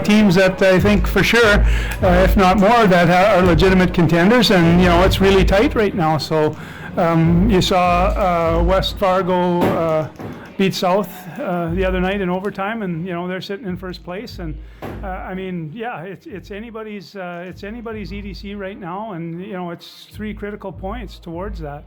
teams that I think for sure, if not more, that are legitimate contenders, and it's really tight right now. So you saw West Fargo beat South the other night in overtime, and they're sitting in first place. And it's anybody's EDC right now, and it's 3 critical points towards that.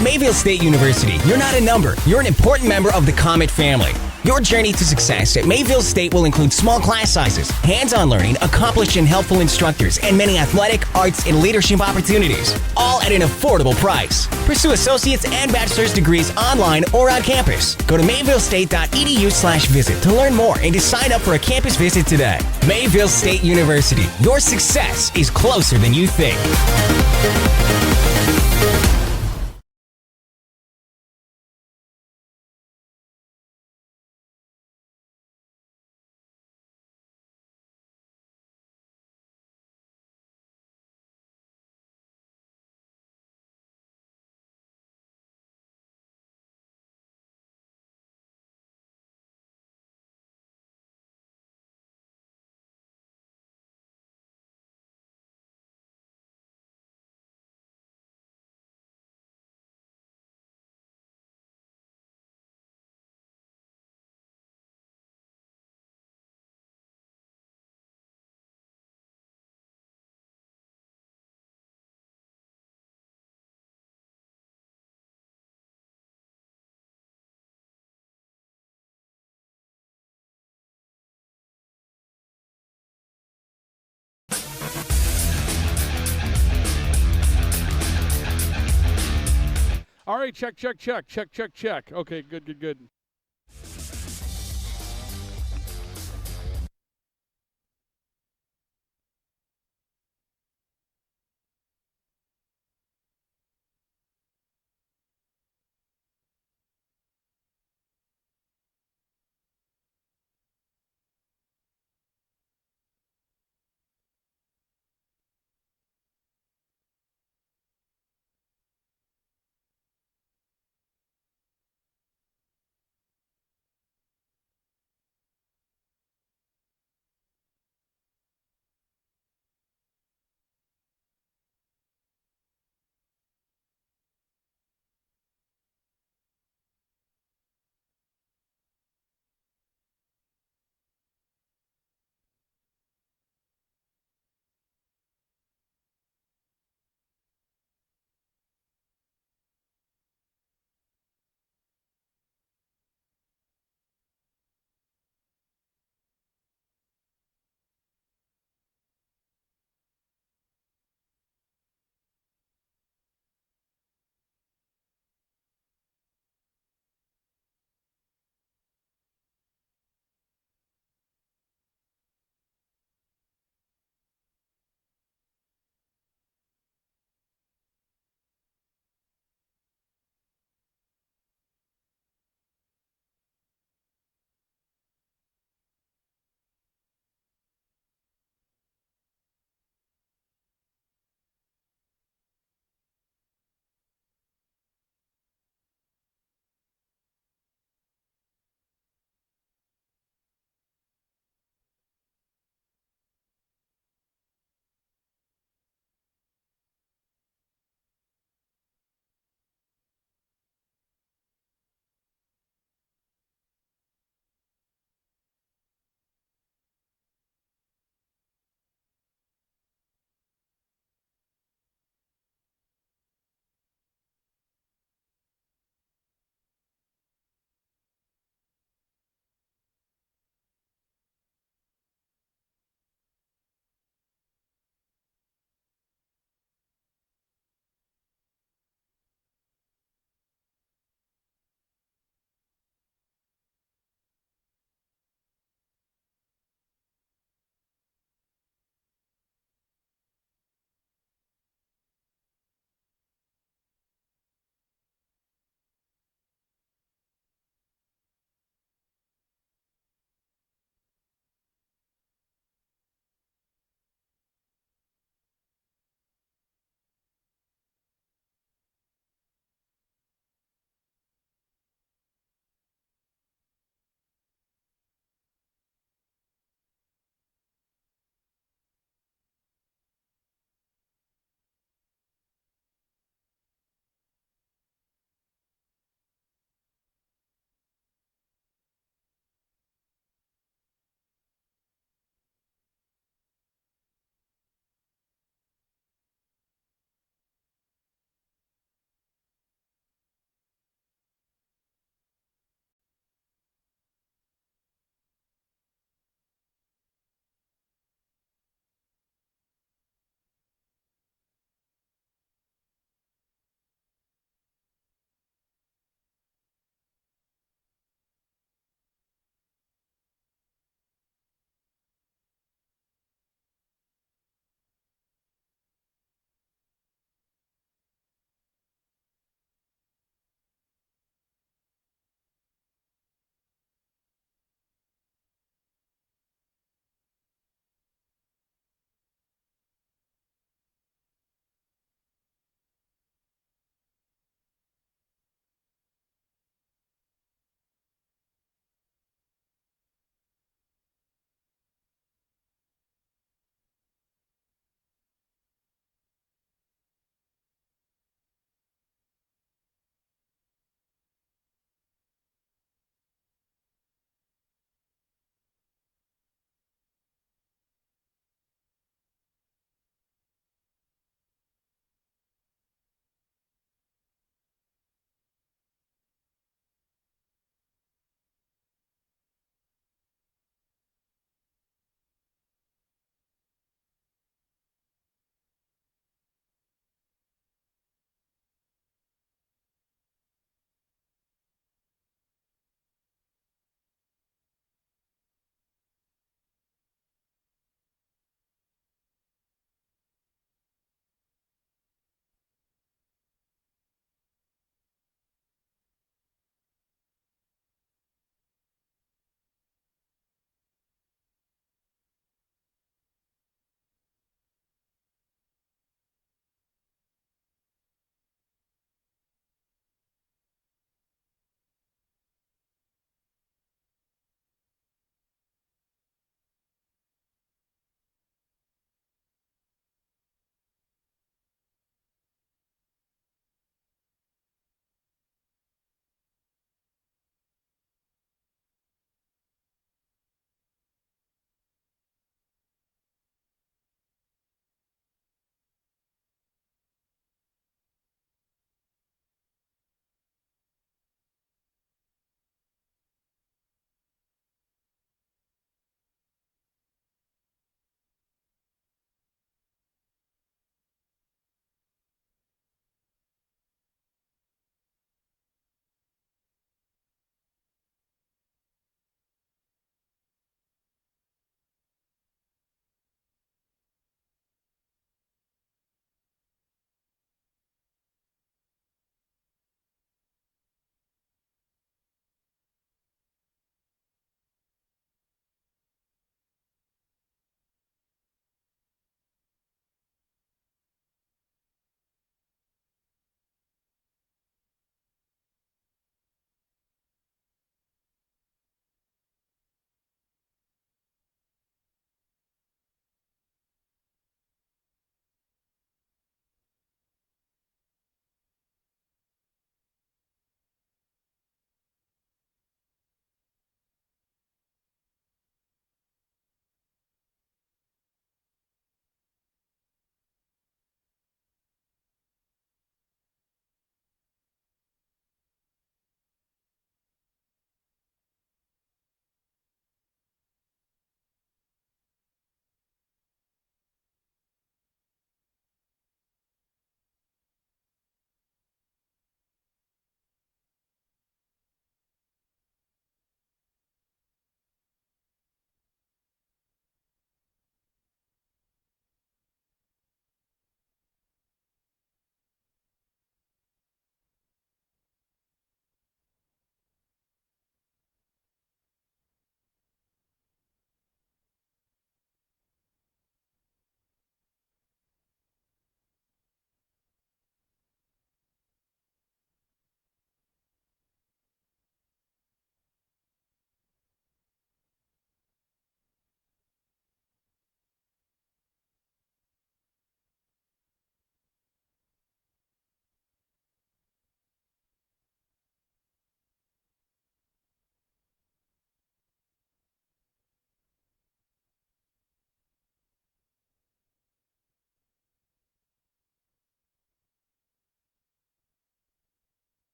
At Mayville State University, you're not a number. You're an important member of the Comet family. Your journey to success at Mayville State will include small class sizes, hands-on learning, accomplished and helpful instructors, and many athletic, arts, and leadership opportunities, all at an affordable price. Pursue associate's and bachelor's degrees online or on campus. Go to mayvillestate.edu/visit to learn more and to sign up for a campus visit today. Mayville State University. Your success is closer than you think. All right, check. Okay, good.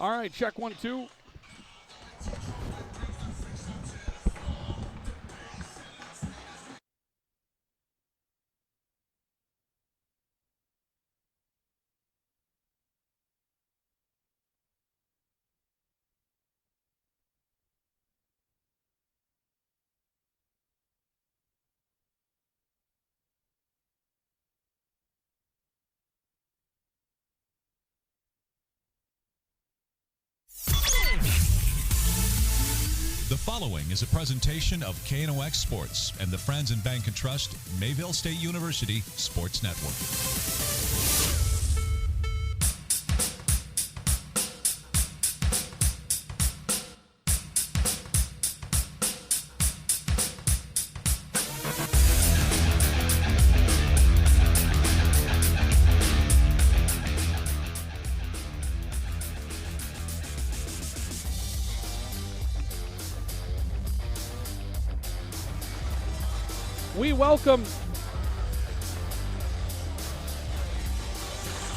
All right, check 1, 2. The following is a presentation of KNOX Sports and the Friends and Bank and Trust Mayville State University Sports Network.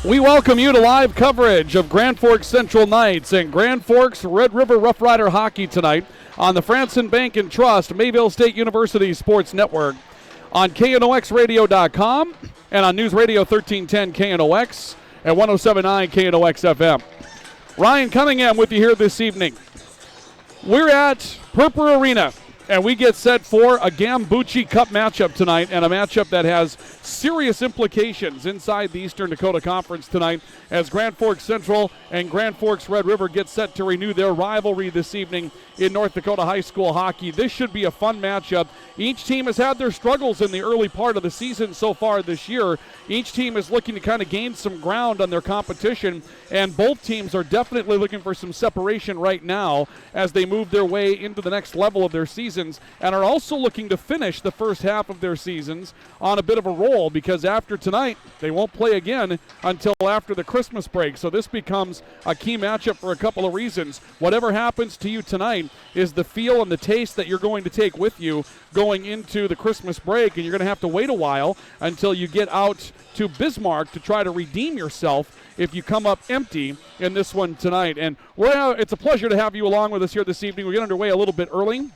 We welcome you to live coverage of Grand Forks Central Knights and Grand Forks Red River Rough Rider hockey tonight on the Franson Bank and Trust Mayville State University Sports Network, on KNOXradio.com and on News Radio 1310 KNOX and 107.9 KNOX FM. Ryan Cunningham with you here this evening. We're at Purpur Arena, and we get set for a Gambucci Cup matchup tonight, and a matchup that has serious implications inside the Eastern Dakota Conference tonight as Grand Forks Central and Grand Forks Red River get set to renew their rivalry this evening in North Dakota high school hockey. This should be a fun matchup. Each team has had their struggles in the early part of the season so far this year. Each team is looking to kind of gain some ground on their competition, and both teams are definitely looking for some separation right now as they move their way into the next level of their seasons, and are also looking to finish the first half of their seasons on a bit of a roll, because after tonight they won't play again until after the Christmas break. So this becomes a key matchup for a couple of reasons. Whatever happens to you tonight is the feel and the taste that you're going to take with you going into the Christmas break, and you're going to have to wait a while until you get out to Bismarck to try to redeem yourself if you come up empty in this one tonight. And it's a pleasure to have you along with us here this evening. We get underway a little bit early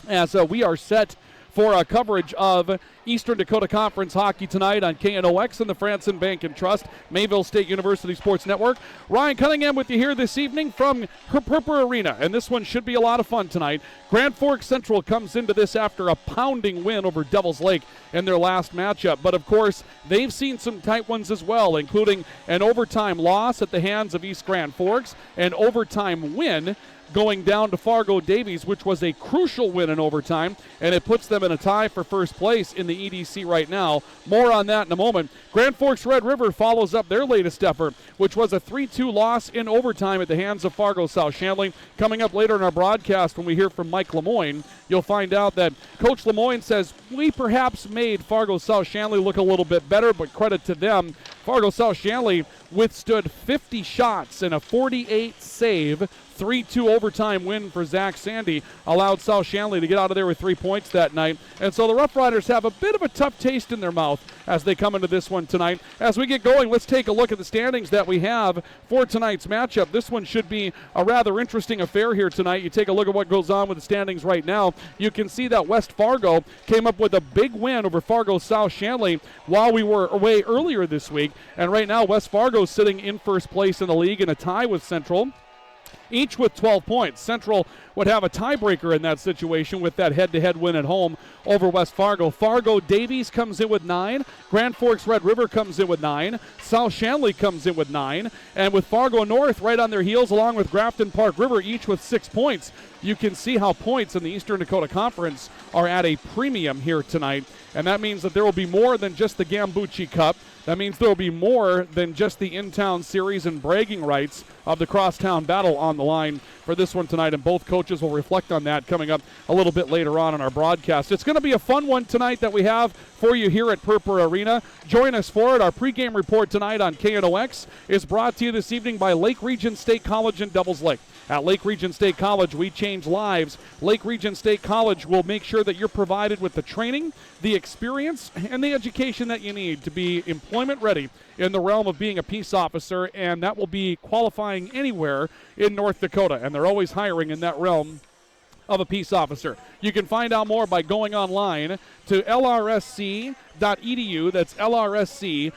as we are set for a coverage of Eastern Dakota Conference hockey tonight on KNOX and the Franson Bank and Trust Mayville State University Sports Network. Ryan Cunningham with you here this evening from Purpur Arena, and this one should be a lot of fun tonight. Grand Forks Central comes into this after a pounding win over Devils Lake in their last matchup, but of course they've seen some tight ones as well, including an overtime loss at the hands of East Grand Forks, an overtime win going down to Fargo Davies, which was a crucial win in overtime, and it puts them in a tie for first place in the EDC right now. More on that in a moment. Grand Forks Red River follows up their latest effort, which was a 3-2 loss in overtime at the hands of Fargo South Shanley. Coming up later in our broadcast, when we hear from Mike Lemoyne, you'll find out that Coach Lemoyne says we perhaps made Fargo South Shanley look a little bit better, but credit to them. Fargo South Shanley withstood 50 shots and a 48 save. 3-2 overtime win for Zach Sandy allowed South Shanley to get out of there with 3 points that night. And so the Rough Riders have a bit of a tough taste in their mouth as they come into this one tonight. As we get going, let's take a look at the standings that we have for tonight's matchup. This one should be a rather interesting affair here tonight. You take a look at what goes on with the standings right now. You can see that West Fargo came up with a big win over Fargo South Shanley while we were away earlier this week. And right now, West Fargo is sitting in first place in the league in a tie with Central, each with 12 points. Central would have a tiebreaker in that situation with that head-to-head win at home over West Fargo. Fargo Davies comes in with 9. Grand Forks Red River comes in with 9. South Shanley comes in with 9. And with Fargo North right on their heels, along with Grafton Park River, each with 6 points. You can see how points in the Eastern Dakota Conference are at a premium here tonight. And that means that there will be more than just the Gambucci Cup. That means there will be more than just the in-town series and bragging rights of the crosstown battle on the line for this one tonight, and both coaches will reflect on that coming up a little bit later on in our broadcast. It's going to be a fun one tonight that we have for you here at Purpur Arena. Join us for it. Our pregame report tonight on KNOX is brought to you this evening by Lake Region State College in Devils Lake. At Lake Region State College, we change lives. Lake Region State College will make sure that you're provided with the training, the experience, and the education that you need to be employment ready in the realm of being a peace officer, and that will be qualifying anywhere in North Dakota, and they're always hiring in that realm of a peace officer. You can find out more by going online to lrsc.edu. That's lrsc.edu.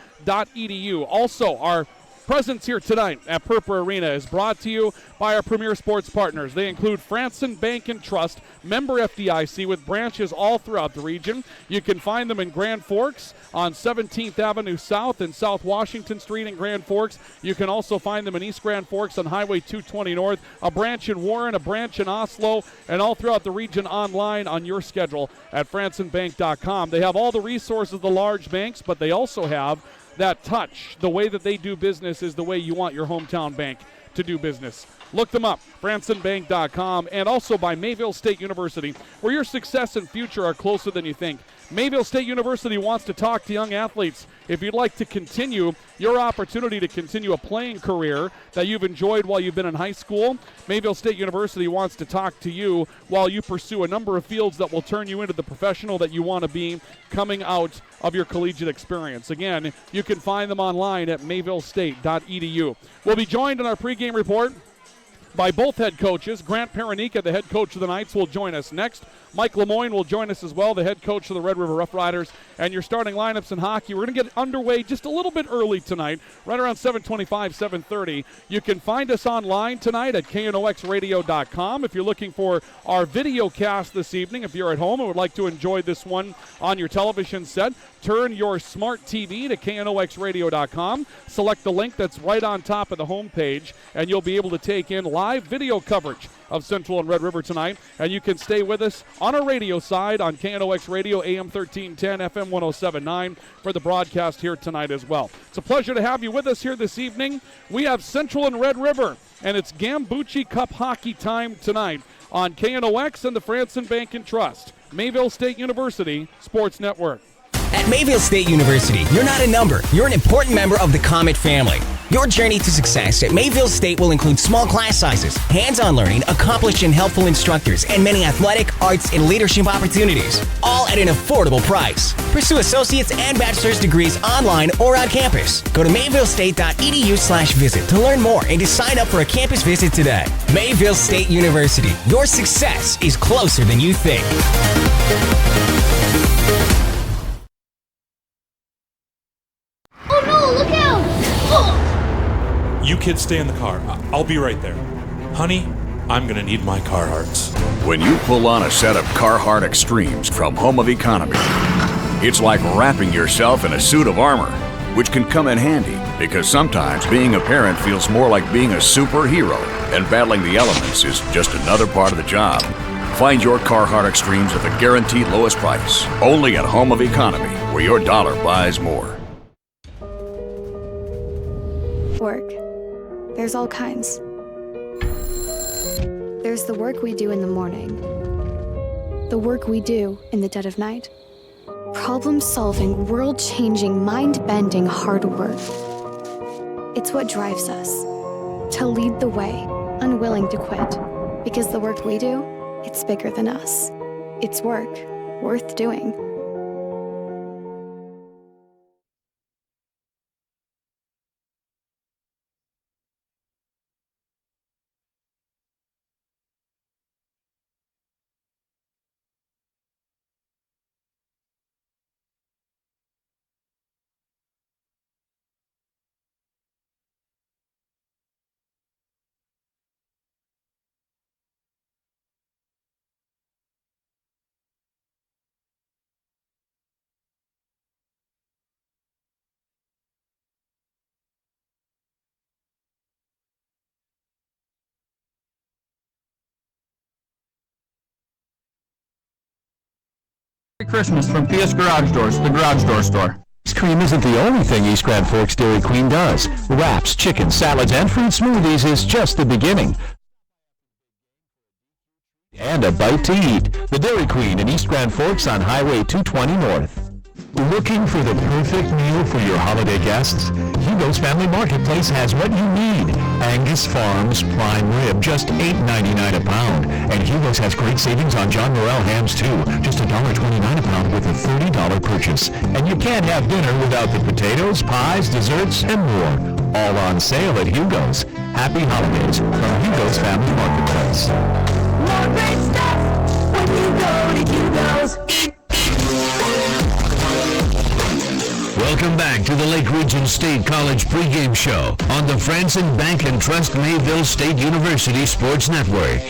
Also, our presence here tonight at Purpur Arena is brought to you by our premier sports partners. They include Franson Bank and Trust, member FDIC, with branches all throughout the region. You can find them in Grand Forks on 17th Avenue South and South Washington Street in Grand Forks. You can also find them in East Grand Forks on Highway 220 North, a branch in Warren, a branch in Oslo, and all throughout the region online on your schedule at fransonbank.com. They have all the resources of the large banks, but they also have that touch. The way that they do business is the way you want your hometown bank to do business. Look them up, fransonbank.com, and also by Mayville State University, where your success and future are closer than you think. Mayville State University wants to talk to young athletes. If you'd like to continue your opportunity to continue a playing career that you've enjoyed while you've been in high school, Mayville State University wants to talk to you while you pursue a number of fields that will turn you into the professional that you want to be coming out of your collegiate experience. Again, you can find them online at mayvillestate.edu. We'll be joined in our pregame report by both head coaches. Grant Paranika, the head coach of the Knights, will join us next. Mike Lemoyne will join us as well, the head coach of the Red River Rough Riders. And your starting lineups in hockey, we're going to get underway just a little bit early tonight, right around 7:25, 7:30. You can find us online tonight at knoxradio.com. If you're looking for our video cast this evening, if you're at home and would like to enjoy this one on your television set, turn your smart TV to knoxradio.com. Select the link that's right on top of the homepage, and you'll be able to take in live video coverage of Central and Red River tonight. And you can stay with us on our radio side on KNOX Radio, AM 1310, FM 1079 for the broadcast here tonight as well. It's a pleasure to have you with us here this evening. We have Central and Red River, and it's Gambucci Cup Hockey time tonight on KNOX and the Franson Bank and Trust, Mayville State University Sports Network. At Mayville State University, you're not a number, you're an important member of the Comet family. Your journey to success at Mayville State will include small class sizes, hands-on learning, accomplished and helpful instructors, and many athletic, arts, and leadership opportunities, all at an affordable price. Pursue associate's and bachelor's degrees online or on campus. Go to mayvillestate.edu/visit to learn more and to sign up for a campus visit today. Mayville State University, your success is closer than you think. Oh no, look out! Oh. You kids stay in the car. I'll be right there. Honey, I'm gonna need my Carhartts. When you pull on a set of Carhartt Extremes from Home of Economy, it's like wrapping yourself in a suit of armor, which can come in handy because sometimes being a parent feels more like being a superhero, and battling the elements is just another part of the job. Find your Carhartt Extremes at the guaranteed lowest price, only at Home of Economy, where your dollar buys more. Work. There's all kinds. There's the work we do in the morning. The work we do in the dead of night. Problem-solving, world-changing, mind-bending hard work. It's what drives us. To lead the way, unwilling to quit. Because the work we do, it's bigger than us. It's work worth doing. Merry Christmas from PS Garage Doors, the Garage Door Store. Ice cream isn't the only thing East Grand Forks Dairy Queen does. Wraps, chicken, salads, and fruit smoothies is just the beginning. And a bite to eat. The Dairy Queen in East Grand Forks on Highway 220 North. Looking for the perfect meal for your holiday guests? Hugo's Family Marketplace has what you need. Angus Farms prime rib, just $8.99 a pound. And Hugo's has great savings on John Morrell hams too, just $1.29 a pound with a $30 purchase. And you can't have dinner without the potatoes, pies, desserts, and more. All on sale at Hugo's. Happy holidays from Hugo's Family Marketplace. More great stuff when you go to Hugo's. Welcome back to the Lake Region State College pregame show on the Franson Bank and Trust Mayville State University Sports Network.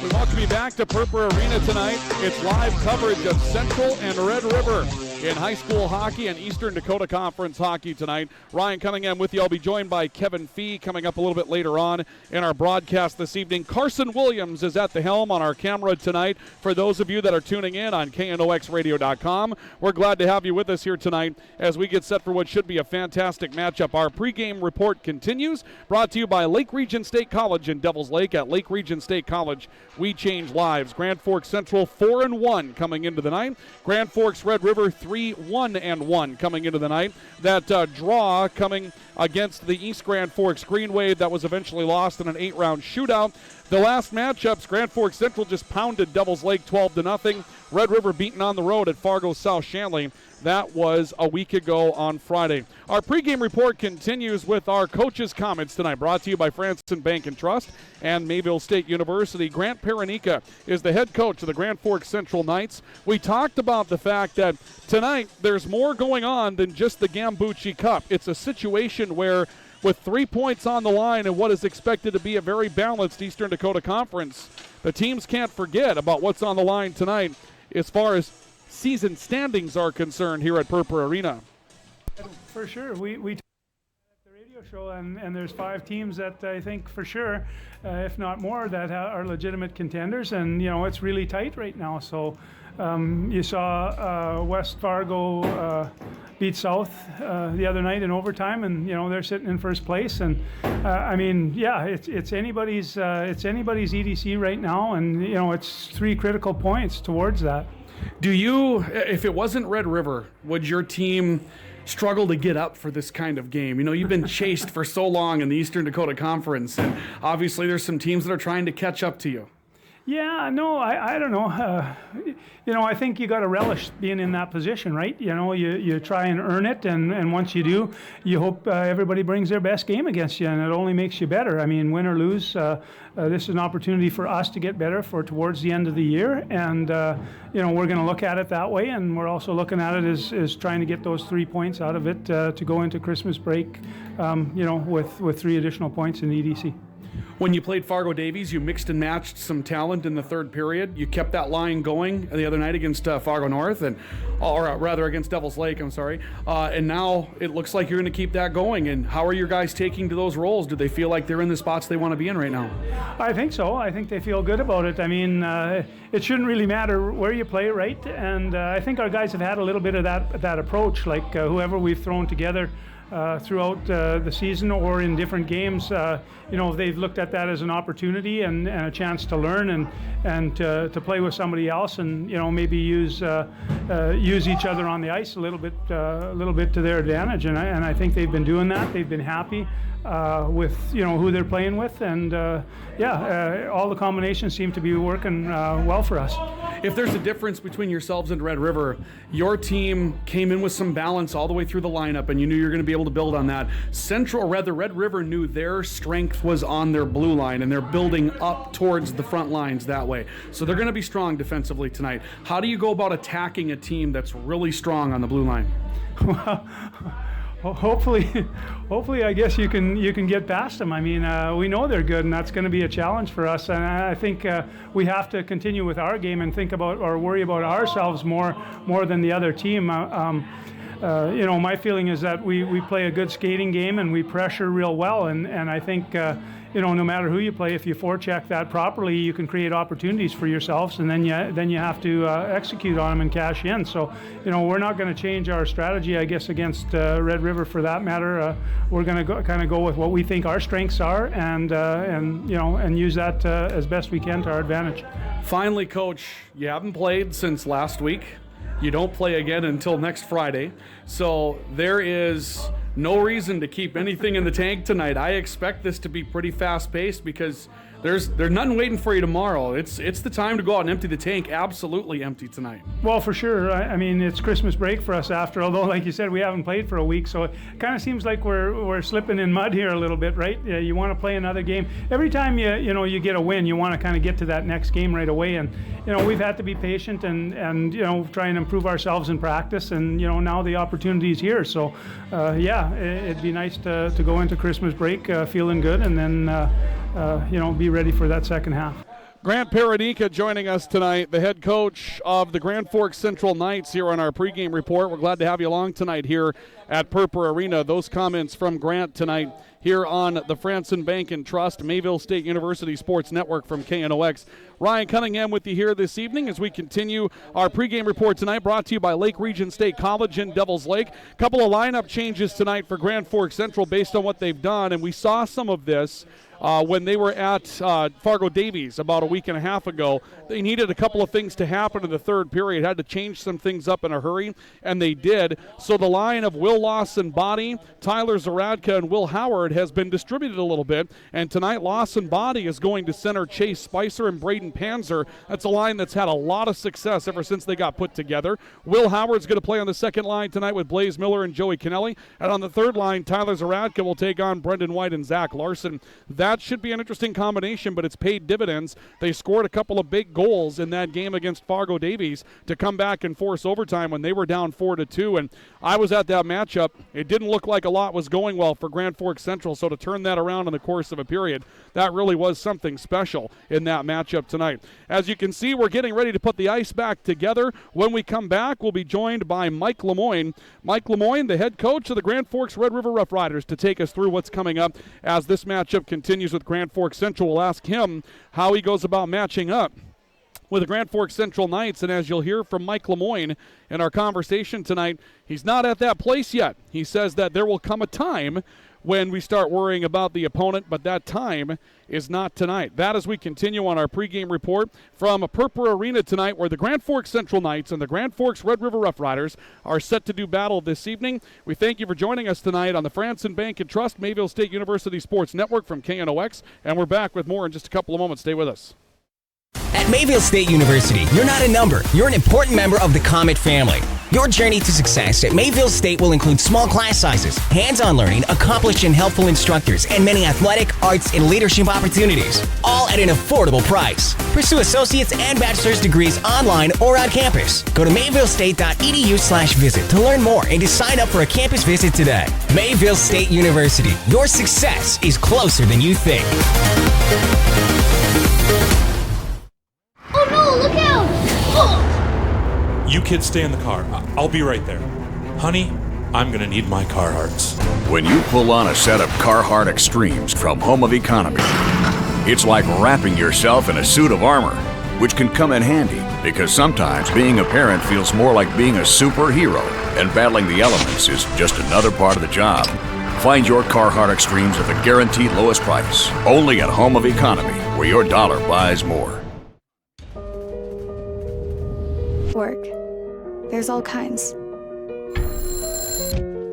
We welcome you back to Purpur Arena tonight. It's live coverage of Central and Red River in high school hockey and Eastern Dakota Conference hockey tonight. Ryan Cunningham with you. I'll be joined by Kevin Fee coming up a little bit later on in our broadcast this evening. Carson Williams is at the helm on our camera tonight. For those of you that are tuning in on KNOXradio.com, we're glad to have you with us here tonight as we get set for what should be a fantastic matchup. Our pregame report continues, brought to you by Lake Region State College in Devils Lake. At Lake Region State College, we change lives. Grand Forks Central 4-1 coming into the night. Grand Forks Red River 3-1 coming into the night. That draw coming against the East Grand Forks Green Wave that was eventually lost in an 8-round shootout. The last matchups, Grand Forks Central just pounded Devils Lake 12-0. Red River beaten on the road at Fargo South Shanley. That was a week ago on Friday. Our pregame report continues with our coaches' comments tonight, brought to you by Franson Bank and Trust and Mayville State University. Grant Paranika is the head coach of the Grand Forks Central Knights. We talked about the fact that tonight there's more going on than just the Gambucci Cup. It's a situation where, with 3 points on the line and what is expected to be a very balanced Eastern Dakota Conference, the teams can't forget about what's on the line tonight as far as season standings are concerned here at Purpur Arena. For sure. We talked at the radio show, and there's 5 teams that I think for sure, if not more, that are legitimate contenders, and it's really tight right now. So you saw West Fargo beat South the other night in overtime, and they're sitting in first place. And it's anybody's EDC right now, and it's 3 critical points towards that. Do you, if it wasn't Red River, would your team struggle to get up for this kind of game? You've been chased for so long in the Eastern Dakota Conference, and obviously there's some teams that are trying to catch up to you. Yeah, no, I don't know. I think you got to relish being in that position, right? You try and earn it, and once you do, you hope everybody brings their best game against you, and it only makes you better. I mean, win or lose, this is an opportunity for us to get better for towards the end of the year, and we're going to look at it that way, and we're also looking at it as trying to get those 3 points out of it to go into Christmas break, with 3 additional points in the EDC. When you played Fargo Davies, you mixed and matched some talent in the third period. You kept that line going the other night against Fargo North, or rather against Devils Lake, I'm sorry. And now it looks like you're going to keep that going. And how are your guys taking to those roles? Do they feel like they're in the spots they want to be in right now? I think so. I think they feel good about it. I mean, it shouldn't really matter where you play, right? And I think our guys have had a little bit of that approach, like whoever we've thrown together throughout the season or in different games, they've looked at that as an opportunity and a chance to learn and to play with somebody else, and maybe use each other on the ice a little bit to their advantage. And I think they've been doing that. They've been happy with who they're playing with, and all the combinations seem to be working well for us. If there's a difference between yourselves and Red River, your team came in with some balance all the way through the lineup, and you knew you were going to be able to build on that. Red River knew their strength was on their blue line, and they're building up towards the front lines that way. So they're going to be strong defensively tonight. How do you go about attacking a team that's really strong on the blue line? Well, hopefully, I guess you can get past them. I mean, we know they're good, and that's going to be a challenge for us. And I think we have to continue with our game and think about or worry about ourselves more than the other team. My feeling is that we play a good skating game and we pressure real well, and I think no matter who you play, if you forecheck that properly, you can create opportunities for yourselves, and then you have to execute on them and cash in. So we're not going to change our strategy, I guess, against Red River for that matter. We're going to go with what we think our strengths are, and use that as best we can to our advantage. Finally, Coach, you haven't played since last week. You don't play again until next Friday. So there is no reason to keep anything in the tank tonight. I expect this to be pretty fast-paced because there's nothing waiting for you tomorrow. It's the time to go out and empty the tank. Absolutely empty tonight. Well, for sure. I mean, it's Christmas break for us after, although, like you said, we haven't played for a week, so it kind of seems like we're slipping in mud here a little bit, right? You want to play another game. Every time you get a win, you want to kind of get to that next game right away, and we've had to be patient and try and improve ourselves in practice, and now the opportunity is here. So, it'd be nice to go into Christmas break feeling good, and then be ready for that second half. Grant Paranika joining us tonight, the head coach of the Grand Forks Central Knights here on our pregame report. We're glad to have you along tonight here at Purpur Arena. Those comments from Grant tonight here on the Franson Bank and Trust Mayville State University Sports Network from KNOX. Ryan Cunningham with you here this evening as we continue our pregame report tonight, brought to you by Lake Region State College in Devils Lake. A couple of lineup changes tonight for Grand Forks Central based on what they've done, and we saw some of this when they were at Fargo Davies about a week and a half ago. They needed a couple of things to happen in the third period, had to change some things up in a hurry, and they did. So the line of Will Lawson Body, Tyler Zaradka, and Will Howard has been distributed a little bit, and tonight Lawson Body is going to center Chase Spicer and Braden Panzer. That's a line that's had a lot of success ever since they got put together. Will Howard's going to play on the second line tonight with Blaze Miller and Joey Kennelly, and on the third line, Tyler Zaradka will take on Brendan White and Zach Larson. That should be an interesting combination, but it's paid dividends. They scored a couple of big goals in that game against Fargo Davies to come back and force overtime when they were down 4-2, and I was at that matchup. It didn't look like a lot was going well for Grand Forks Central, so to turn that around in the course of a period, that really was something special in that matchup tonight. As you can see, we're getting ready to put the ice back together. When we come back, we'll be joined by Mike Lemoyne. Mike Lemoyne, the head coach of the Grand Forks Red River Rough Riders, to take us through what's coming up as this matchup continues with Grand Forks Central. We'll ask him how he goes about matching up with the Grand Forks Central Knights, and as you'll hear from Mike Lemoyne in our conversation tonight, he's not at that place yet. He says that there will come a time when we start worrying about the opponent, but that time is not tonight. That as we continue on our pregame report from Purpur Arena tonight, where the Grand Forks Central Knights and the Grand Forks Red River Rough Riders are set to do battle this evening. We thank you for joining us tonight on the Franson Bank and Trust Mayville State University Sports Network from KNOX, and we're back with more in just a couple of moments. Stay with us. At Mayville State University, you're not a number. You're an important member of the Comet family. Your journey to success at Mayville State will include small class sizes, hands-on learning, accomplished and helpful instructors, and many athletic, arts, and leadership opportunities, all at an affordable price. Pursue associate's and bachelor's degrees online or on campus. Go to mayvillestate.edu/visit to learn more and to sign up for a campus visit today. Mayville State University. Your success is closer than you think. Oh no, look out! Oh! You kids stay in the car. I'll be right there. Honey, I'm gonna need my Carhartts. When you pull on a set of Carhartt Extremes from Home of Economy, it's like wrapping yourself in a suit of armor, which can come in handy because sometimes being a parent feels more like being a superhero, and battling the elements is just another part of the job. Find your Carhartt Extremes at the guaranteed lowest price, only at Home of Economy, where your dollar buys more. Work. There's all kinds.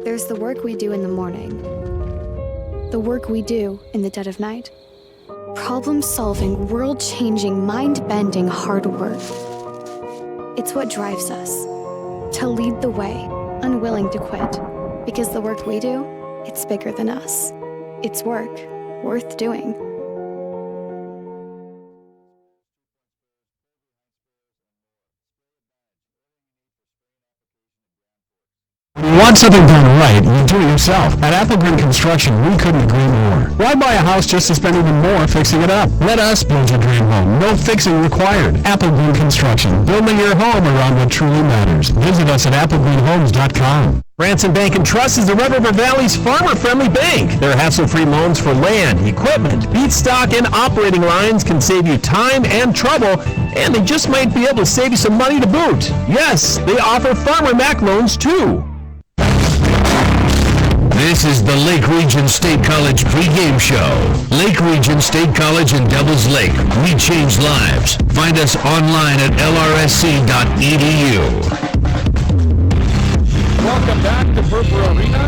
There's the work we do in the morning, the work we do in the dead of night. Problem-solving, world-changing, mind-bending hard work. It's what drives us to lead the way, unwilling to quit. Because the work we do, it's bigger than us. It's work worth doing. When you want something done right, you do it yourself. At Applegreen Construction, we couldn't agree more. Why buy a house just to spend even more fixing it up? Let us build your dream home. No fixing required. Applegreen Construction, building your home around what truly matters. Visit us at applegreenhomes.com. Franson Bank and Trust is the Red River Valley's farmer-friendly bank. Their hassle-free loans for land, equipment, feedstock, and operating lines can save you time and trouble, and they just might be able to save you some money to boot. Yes, they offer Farmer Mac loans too. This is the Lake Region State College pregame show. Lake Region State College in Devils Lake. We change lives. Find us online at lrsc.edu. Welcome back to Purple Arena.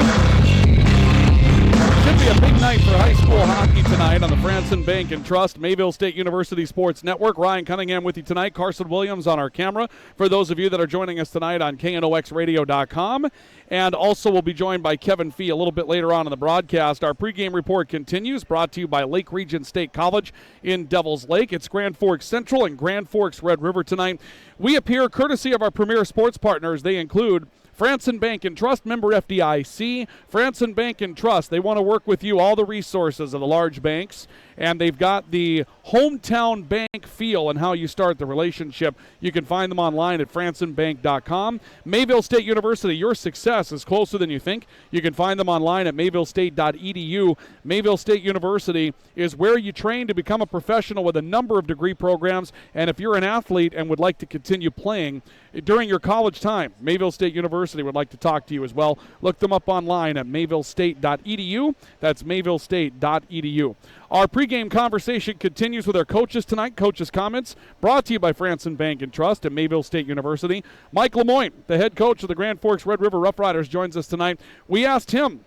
Should be a big night for high school hockey tonight on the Franson Bank and Trust Mayville State University Sports Network. Ryan Cunningham with you tonight. Carson Williams on our camera. For those of you that are joining us tonight on KNOXradio.com. And also we'll be joined by Kevin Fee a little bit later on in the broadcast. Our pregame report continues, brought to you by Lake Region State College in Devils Lake. It's Grand Forks Central and Grand Forks Red River tonight. We appear courtesy of our premier sports partners. They include Franson Bank and Trust, member FDIC. Franson Bank and Trust, they want to work with you, all the resources of the large banks, and they've got the hometown bank feel and how you start the relationship. You can find them online at fransonbank.com. Mayville State University, your success is closer than you think. You can find them online at mayvillestate.edu. Mayville State University is where you train to become a professional with a number of degree programs, and if you're an athlete and would like to continue playing during your college time, Mayville State University would like to talk to you as well. Look them up online at mayvillestate.edu. That's mayvillestate.edu. Our pregame conversation continues with our coaches tonight. Coaches' comments brought to you by Franson Bank and Trust at Mayville State University. Mike Lemoyne, the head coach of the Grand Forks Red River Rough Riders, joins us tonight. We asked him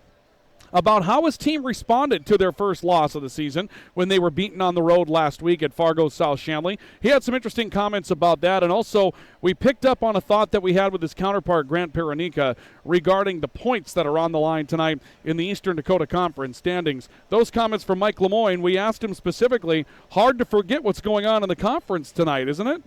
about how his team responded to their first loss of the season when they were beaten on the road last week at Fargo South Shanley. He had some interesting comments about that, and also we picked up on a thought that we had with his counterpart, Grant Paranika, regarding the points that are on the line tonight in the Eastern Dakota Conference standings. Those comments from Mike Lemoyne, we asked him specifically, hard to forget what's going on in the conference tonight, isn't it?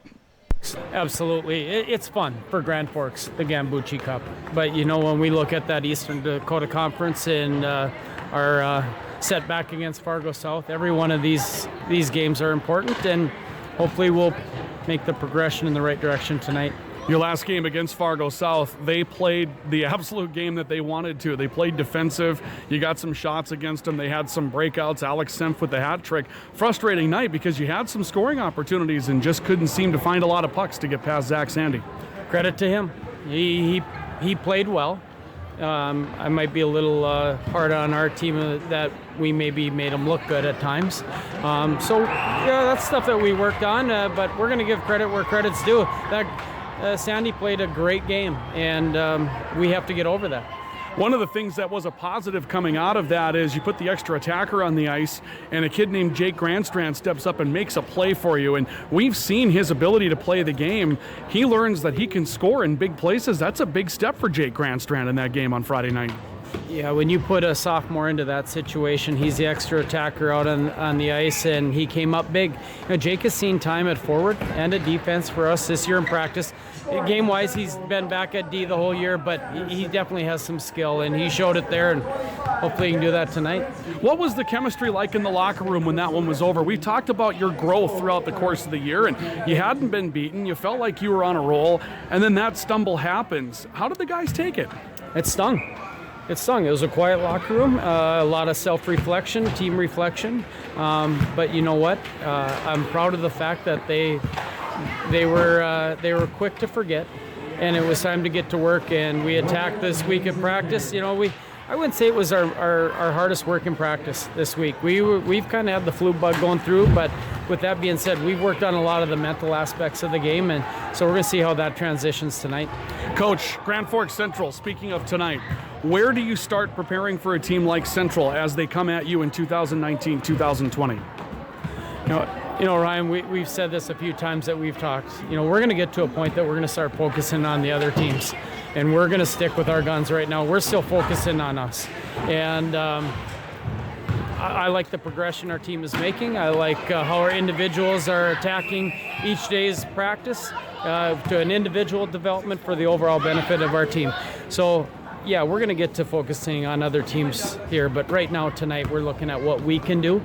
Absolutely. It's fun for Grand Forks, the Gambucci Cup. But, you know, when we look at that Eastern Dakota Conference and our setback against Fargo South, every one of these games are important, and hopefully we'll make the progression in the right direction tonight. Your last game against Fargo South, they played the absolute game that they wanted to. They played defensive. You got some shots against them. They had some breakouts. Alex Senf with the hat trick. Frustrating night because you had some scoring opportunities and just couldn't seem to find a lot of pucks to get past Zach Sandy. Credit to him. He played well. I might be a little hard on our team that we maybe made them look good at times. So, yeah, that's stuff that we worked on, but we're going to give credit where credit's due. Sandy played a great game, and we have to get over that. One of the things that was a positive coming out of that is you put the extra attacker on the ice, and a kid named Jake Grandstrand steps up and makes a play for you. And we've seen his ability to play the game. He learns that he can score in big places. That's a big step for Jake Grandstrand in that game on Friday night. Yeah, when you put a sophomore into that situation, he's the extra attacker out on the ice, and he came up big. You know, Jake has seen time at forward and at defense for us this year in practice. Game-wise, he's been back at D the whole year, but he definitely has some skill, and he showed it there, and hopefully he can do that tonight. What was the chemistry like in the locker room when that one was over? We talked about your growth throughout the course of the year, and you hadn't been beaten. You felt like you were on a roll, and then that stumble happens. How did the guys take it? It stung. It stung. It was a quiet locker room, a lot of self-reflection, team reflection. But you know what? I'm proud of the fact that they were quick to forget, and it was time to get to work. And we attacked this week in practice. You know, I wouldn't say it was our hardest work in practice this week. We've kind of had the flu bug going through, but with that being said, we've worked on a lot of the mental aspects of the game, and so we're going to see how that transitions tonight. Coach, Grand Forks Central, speaking of tonight, where do you start preparing for a team like Central as they come at you in 2019, 2020? You know, Ryan, we've said this a few times that we've talked. You know, we're going to get to a point that we're going to start focusing on the other teams, and we're going to stick with our guns right now. We're still focusing on us, and I like the progression our team is making. I like how our individuals are attacking each day's practice to an individual development for the overall benefit of our team. So, yeah, we're going to get to focusing on other teams here, but right now, tonight, we're looking at what we can do,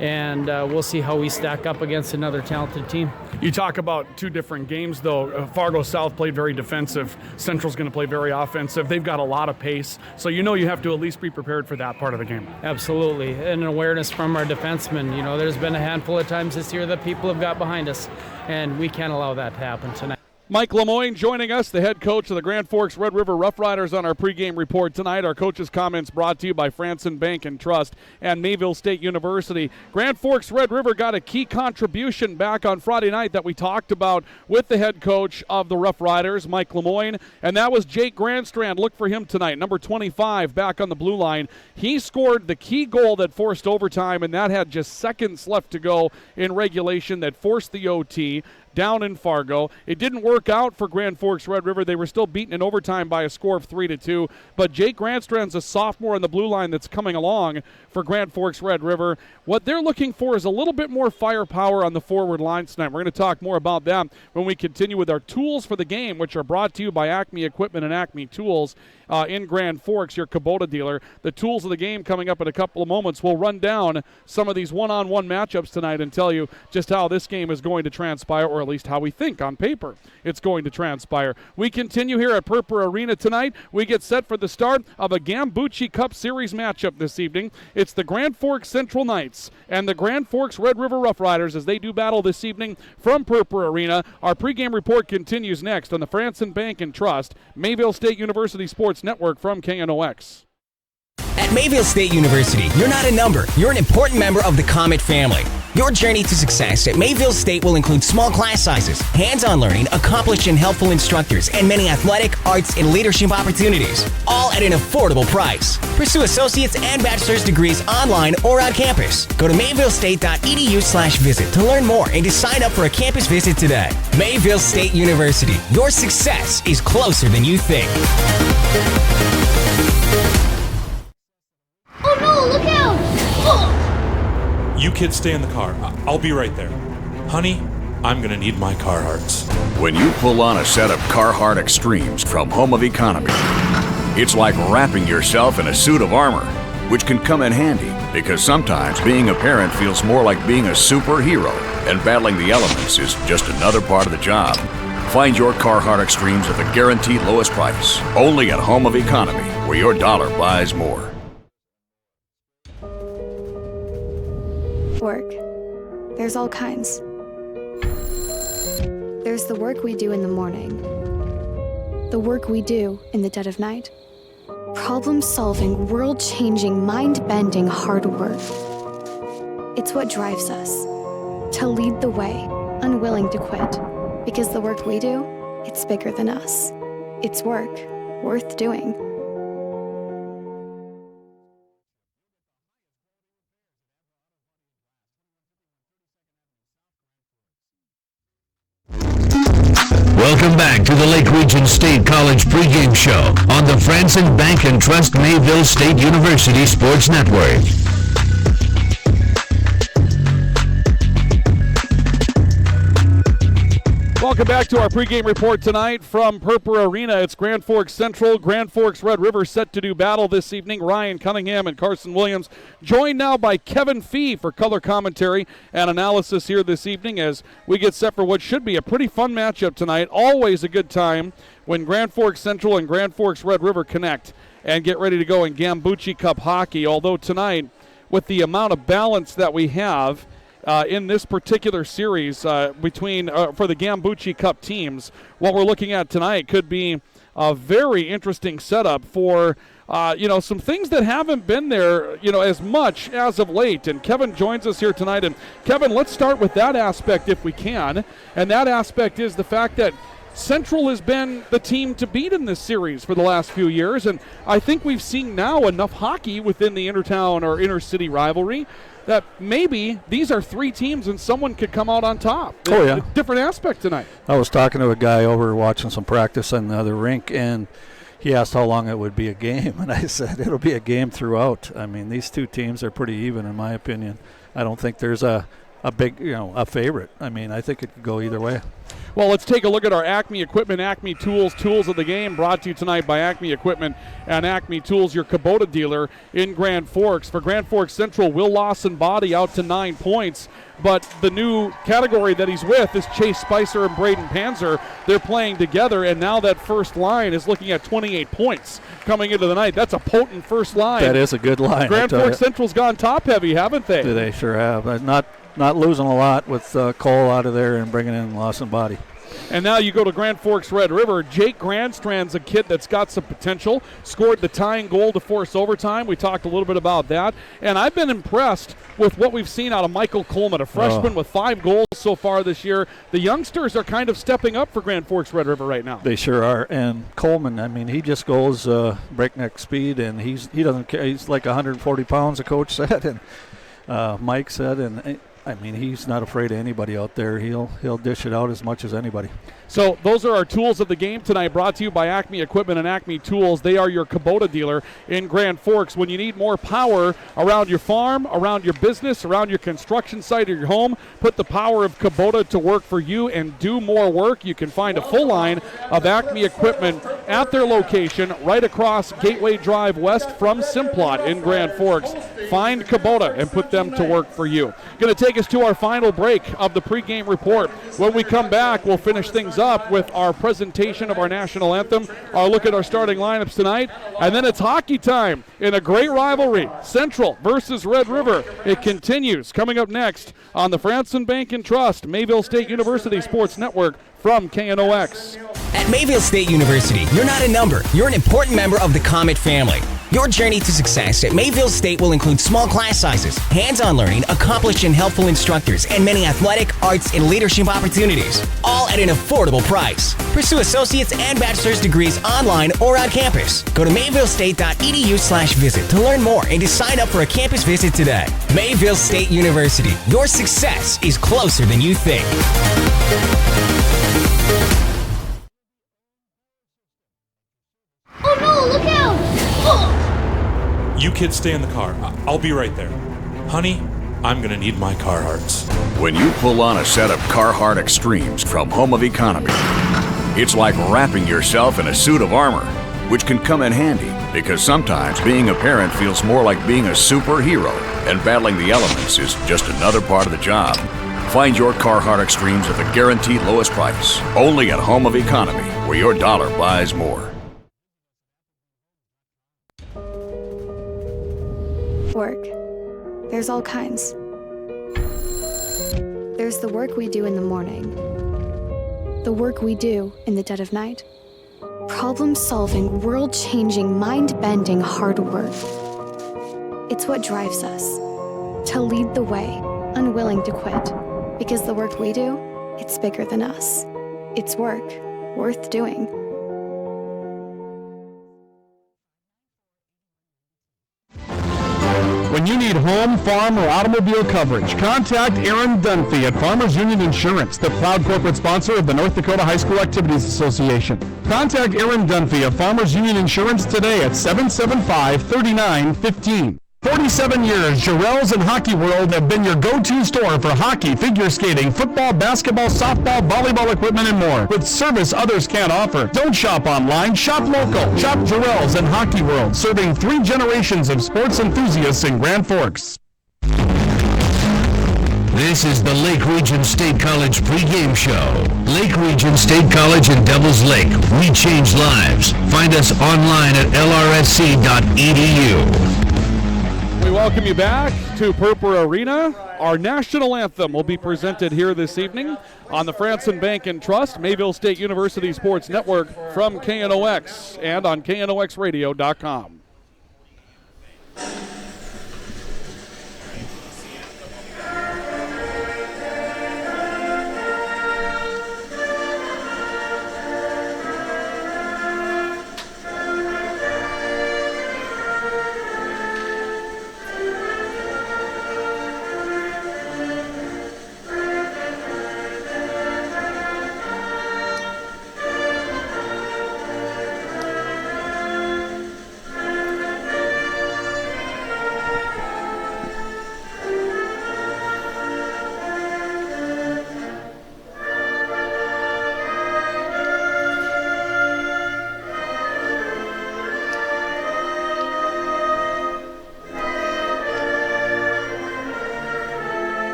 and we'll see how we stack up against another talented team. You talk about two different games, though. Fargo South played very defensive. Central's going to play very offensive. They've got a lot of pace, so you know you have to at least be prepared for that part of the game. Absolutely, and an awareness from our defensemen. You know, there's been a handful of times this year that people have got behind us, and we can't allow that to happen tonight. Mike Lemoyne joining us, the head coach of the Grand Forks Red River Rough Riders on our pregame report tonight. Our coach's comments brought to you by Franson Bank and Trust and Mayville State University. Grand Forks Red River got a key contribution back on Friday night that we talked about with the head coach of the Rough Riders, Mike Lemoyne, and that was Jake Grandstrand. Look for him tonight, number 25 back on the blue line. He scored the key goal that forced overtime, and that had just seconds left to go in regulation that forced the OT down in Fargo. It didn't work out for Grand Forks Red River. They were still beaten in overtime by a score of 3-2. But Jake Grandstrand's a sophomore on the blue line that's coming along for Grand Forks Red River. What they're looking for is a little bit more firepower on the forward line tonight. We're going to talk more about that when we continue with our tools for the game, which are brought to you by Acme Equipment and Acme Tools in Grand Forks, your Kubota dealer. The tools of the game coming up in a couple of moments. We'll run down some of these one-on-one matchups tonight and tell you just how this game is going to transpire, or at least how we think on paper it's going to transpire. We continue here at Purpur Arena tonight. We get set for the start of a Gambucci Cup Series matchup this evening. It's the Grand Forks Central Knights and the Grand Forks Red River Rough Riders as they do battle this evening from Purpur Arena. Our pregame report continues next on the Franson Bank and Trust Mayville State University Sports Network from KNOX. At Mayville State University, you're not a number. You're an important member of the Comet family. Your journey to success at Mayville State will include small class sizes, hands-on learning, accomplished and helpful instructors, and many athletic, arts, and leadership opportunities, all at an affordable price. Pursue associate's and bachelor's degrees online or on campus. Go to mayvillestate.edu/visit to learn more and to sign up for a campus visit today. Mayville State University, your success is closer than you think. Oh no, look out! Oh! You kids stay in the car. I'll be right there. Honey, I'm gonna need my Carhartts. When you pull on a set of Carhartt Extremes from Home of Economy, it's like wrapping yourself in a suit of armor, which can come in handy because sometimes being a parent feels more like being a superhero, and battling the elements is just another part of the job. Find your Carhartt Extremes at the guaranteed lowest price, only at Home of Economy, where your dollar buys more. Work. There's all kinds. There's the work we do in the morning, the work we do in the dead of night. Problem-solving, world-changing, mind-bending hard work. It's what drives us to lead the way, unwilling to quit. Because the work we do, it's bigger than us. It's work worth doing. Welcome back to the Lake Region State College pregame show on the Franson Bank and Trust Mayville State University Sports Network. Welcome back to our pregame report tonight from Purpur Arena. It's Grand Forks Central, Grand Forks Red River set to do battle this evening. Ryan Cunningham and Carson Williams joined now by Kevin Fee for color commentary and analysis here this evening as we get set for what should be a pretty fun matchup tonight. Always a good time when Grand Forks Central and Grand Forks Red River connect and get ready to go in Gambucci Cup hockey. Although tonight, with the amount of balance that we have in this particular series between for the Gambucci Cup teams, what we're looking at tonight could be a very interesting setup for some things that haven't been there as much as of late. And Kevin joins us here tonight. And Kevin, let's start with that aspect if we can. And that aspect is the fact that Central has been the team to beat in this series for the last few years, and I think we've seen now enough hockey within the intertown or inner-city rivalry that maybe these are three teams and someone could come out on top. Oh, yeah. A different aspect tonight. I was talking to a guy over watching some practice on the other rink, and he asked how long it would be a game, and I said it'll be a game throughout. I mean, these two teams are pretty even in my opinion. I don't think there's a big, a favorite. I mean, I think it could go either way. Well, let's take a look at our Acme Equipment, Acme Tools of the game, brought to you tonight by Acme Equipment and Acme Tools, your Kubota dealer in Grand Forks. For Grand Forks Central, Will Lawson Body out to 9 points, but the new category that he's with is Chase Spicer and Braden Panzer. They're playing together, and now that first line is looking at 28 points coming into the night. That's a potent first line. That is a good line. Grand Forks Central's gone top-heavy, haven't they? They sure have. Not losing a lot with Cole out of there and bringing in Lawson Body. And now you go to Grand Forks Red River. Jake Grandstrand's a kid that's got some potential. Scored the tying goal to force overtime. We talked a little bit about that. And I've been impressed with what we've seen out of Michael Coleman, a freshman with 5 goals so far this year. The youngsters are kind of stepping up for Grand Forks Red River right now. They sure are. And Coleman, I mean, he just goes breakneck speed, and he doesn't care. He's like 140 pounds, the coach said, and Mike said, and I mean, he's not afraid of anybody out there. He'll dish it out as much as anybody. So those are our tools of the game tonight, brought to you by Acme Equipment and Acme Tools. They are your Kubota dealer in Grand Forks. When you need more power around your farm, around your business, around your construction site or your home, put the power of Kubota to work for you and do more work. You can find a full line of Acme Equipment at their location right across Gateway Drive West from Simplot in Grand Forks. Find Kubota and put them to work for you. Going to take us to our final break of the pregame report. When we come back, we'll finish things up with our presentation of our national anthem, our look at our starting lineups tonight, and then it's hockey time in a great rivalry, Central versus Red River. It continues coming up next on the Franson Bank and Trust Mayville State University Sports Network from KNOX. At Mayville State University, you're not a number, you're an important member of the Comet family. Your journey to success at Mayville State will include small class sizes, hands-on learning, accomplished and helpful instructors, and many athletic, arts, and leadership opportunities, all at an affordable price. Pursue associate's and bachelor's degrees online or on campus. Go to mayvillestate.edu/visit to learn more and to sign up for a campus visit today. Mayville State University, your success is closer than you think. Oh no, look out! Oh! You kids stay in the car. I'll be right there. Honey, I'm gonna need my Carhartts. When you pull on a set of Carhartt Extremes from Home of Economy, it's like wrapping yourself in a suit of armor, which can come in handy because sometimes being a parent feels more like being a superhero, and battling the elements is just another part of the job. Find your Carhartt Extremes at the guaranteed lowest price, only at Home of Economy, where your dollar buys more. Work. There's all kinds. There's the work we do in the morning, the work we do in the dead of night. Problem-solving, world-changing, mind-bending hard work. It's what drives us to lead the way, unwilling to quit. Because the work we do, it's bigger than us. It's work worth doing. When you need home, farm, or automobile coverage, contact Aaron Dunphy at Farmers Union Insurance, the proud corporate sponsor of the North Dakota High School Activities Association. Contact Aaron Dunphy of Farmers Union Insurance today at 775-3915. 47 years, Jarrell's and Hockey World have been your go-to store for hockey, figure skating, football, basketball, softball, volleyball equipment, and more. With service others can't offer. Don't shop online, shop local. Shop Jarrell's and Hockey World, serving 3 generations of sports enthusiasts in Grand Forks. This is the Lake Region State College pregame show. Lake Region State College in Devils Lake. We change lives. Find us online at lrsc.edu. We welcome you back to Purpur Arena. Our national anthem will be presented here this evening on the Franson Bank and Trust Mayville State University Sports Network from KNOX and on knoxradio.com.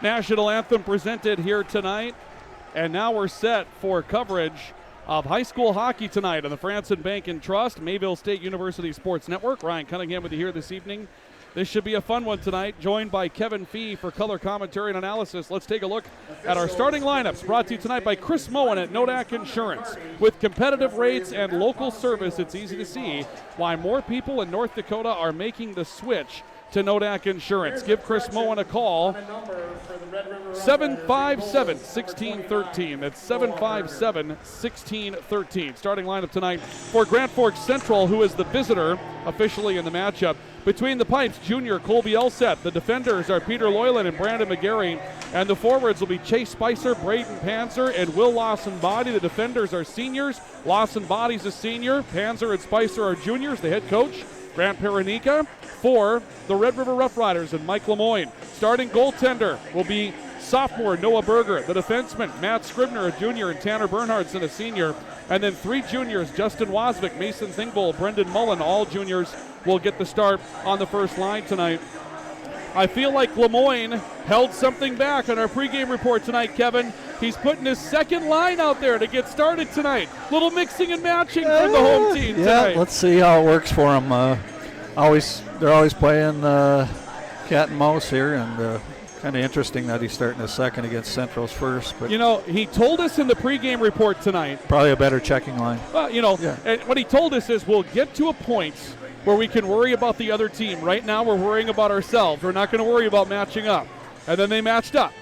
National anthem presented here tonight. And now we're set for coverage of high school hockey tonight on the Franson Bank and Trust, Mayville State University Sports Network. Ryan Cunningham with you here this evening. This should be a fun one tonight, joined by Kevin Fee for color commentary and analysis. Let's take a look at our starting lineups, brought to you tonight by Chris Moen at Nodak Insurance. With competitive rates and local service, it's easy to see why more people in North Dakota are making the switch to Nodak Insurance. Give Chris Moen a call, 757-1613. That's 757-1613. Starting lineup tonight for Grand Forks Central, who is the visitor officially in the matchup. Between the pipes, junior Colby Elset. The defenders are Peter Loyland and Brandon McGarry. And the forwards will be Chase Spicer, Braden Panzer, and Will Lawson-Body. The defenders are seniors. Lawson-Body's a senior. Panzer and Spicer are juniors. The head coach, Grant Paranika. For the Red River Rough Riders and Mike Lemoyne. Starting goaltender will be sophomore Noah Berger. The defenseman, Matt Scribner, a junior, and Tanner Bernhardson, a senior. And then 3 juniors, Justin Wasvik, Mason Thingvold, Brendan Mullen, all juniors will get the start on the first line tonight. I feel like Lemoyne held something back on our pregame report tonight, Kevin. He's putting his second line out there to get started tonight. Little mixing and matching from the home team tonight. Yeah, let's see how it works for him. They're always playing cat and mouse here, and kind of interesting that he's starting his second against Central's first. But you know, he told us in the pregame report tonight. Probably a better checking line. Well, you know, and what he told us is we'll get to a point where we can worry about the other team. Right now we're worrying about ourselves. We're not going to worry about matching up. And then they matched up.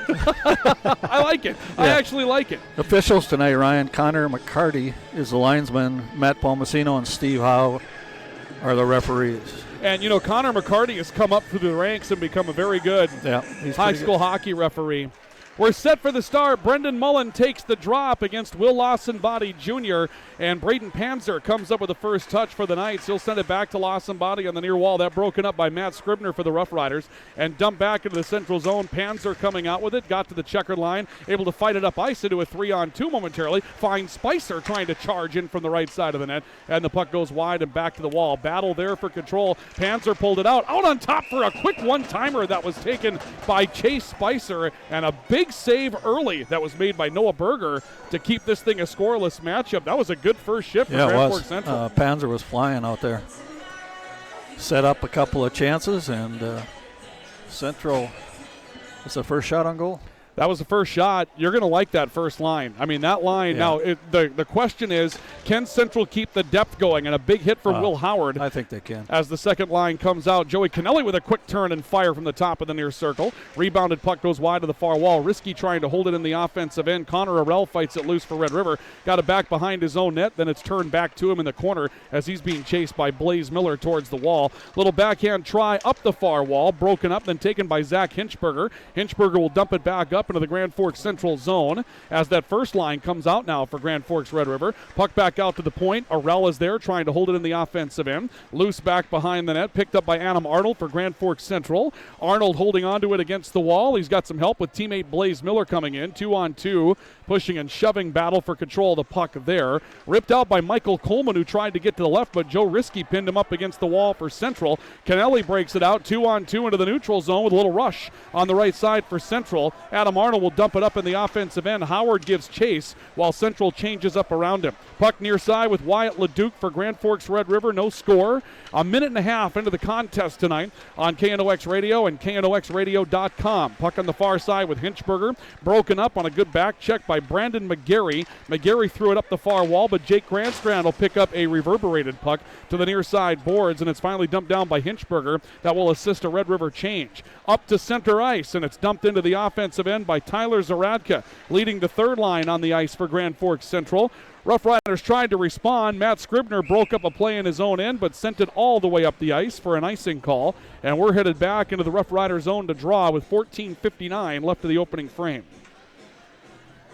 I like it. Yeah. I actually like it. Officials tonight, Ryan. Connor McCarty is the linesman. Matt Palmasino and Steve Howe are the referees. And, you know, Connor McCarty has come up through the ranks and become a very good high school hockey referee. We're set for the start. Brendan Mullen takes the drop against Will Lawson-Body Jr., and Braden Panzer comes up with the first touch for the Knights. He'll send it back to Lawson-Body on the near wall. That broken up by Matt Scribner for the Rough Riders, and dumped back into the central zone. Panzer coming out with it, got to the checkered line, able to fight it up ice into a 3-on-2 momentarily. Finds Spicer trying to charge in from the right side of the net, and the puck goes wide and back to the wall. Battle there for control. Panzer pulled it out on top for a quick one-timer that was taken by Chase Spicer, and a big save early that was made by Noah Berger to keep this thing a scoreless matchup. That was a good first shift for Grand Forks Central. Panzer was flying out there. Set up a couple of chances, and Central was the first shot on goal. That was the first shot. You're going to like that first line. I mean, that line, now the question is, can Central keep the depth going? And a big hit from Will Howard. I think they can. As the second line comes out, Joey Kennelly with a quick turn and fire from the top of the near circle. Rebounded puck goes wide to the far wall. Risky trying to hold it in the offensive end. Connor Arell fights it loose for Red River. Got it back behind his own net. Then it's turned back to him in the corner as he's being chased by Blaze Miller towards the wall. Little backhand try up the far wall. Broken up, then taken by Zach Hinchberger. Hinchberger will dump it back up into the Grand Forks Central zone as that first line comes out now for Grand Forks Red River. Puck back out to the point. Arell is there trying to hold it in the offensive end. Loose back behind the net. Picked up by Adam Arnold for Grand Forks Central. Arnold holding onto it against the wall. He's got some help with teammate Blaze Miller coming in. 2-on-2. Pushing and shoving battle for control of the puck there. Ripped out by Michael Coleman, who tried to get to the left, but Joe Risky pinned him up against the wall for Central. Kennelly breaks it out. 2-on-2 into the neutral zone with a little rush on the right side for Central. Adam Arnold will dump it up in the offensive end. Howard gives chase while Central changes up around him. Puck near side with Wyatt Leduc for Grand Forks Red River. No score. A minute and a half into the contest tonight on KNOX Radio and KNOXradio.com. Puck on the far side with Hinchberger. Broken up on a good back check by Brandon McGarry. McGarry threw it up the far wall, but Jake Grandstrand will pick up a reverberated puck to the near side boards, and it's finally dumped down by Hinchberger. That will assist a Red River change. Up to center ice, and it's dumped into the offensive end by Tyler Zaradka, leading the third line on the ice for Grand Forks Central. Rough Riders tried to respond. Matt Scribner broke up a play in his own end, but sent it all the way up the ice for an icing call. And we're headed back into the Rough Riders zone to draw with 14:59 left of the opening frame.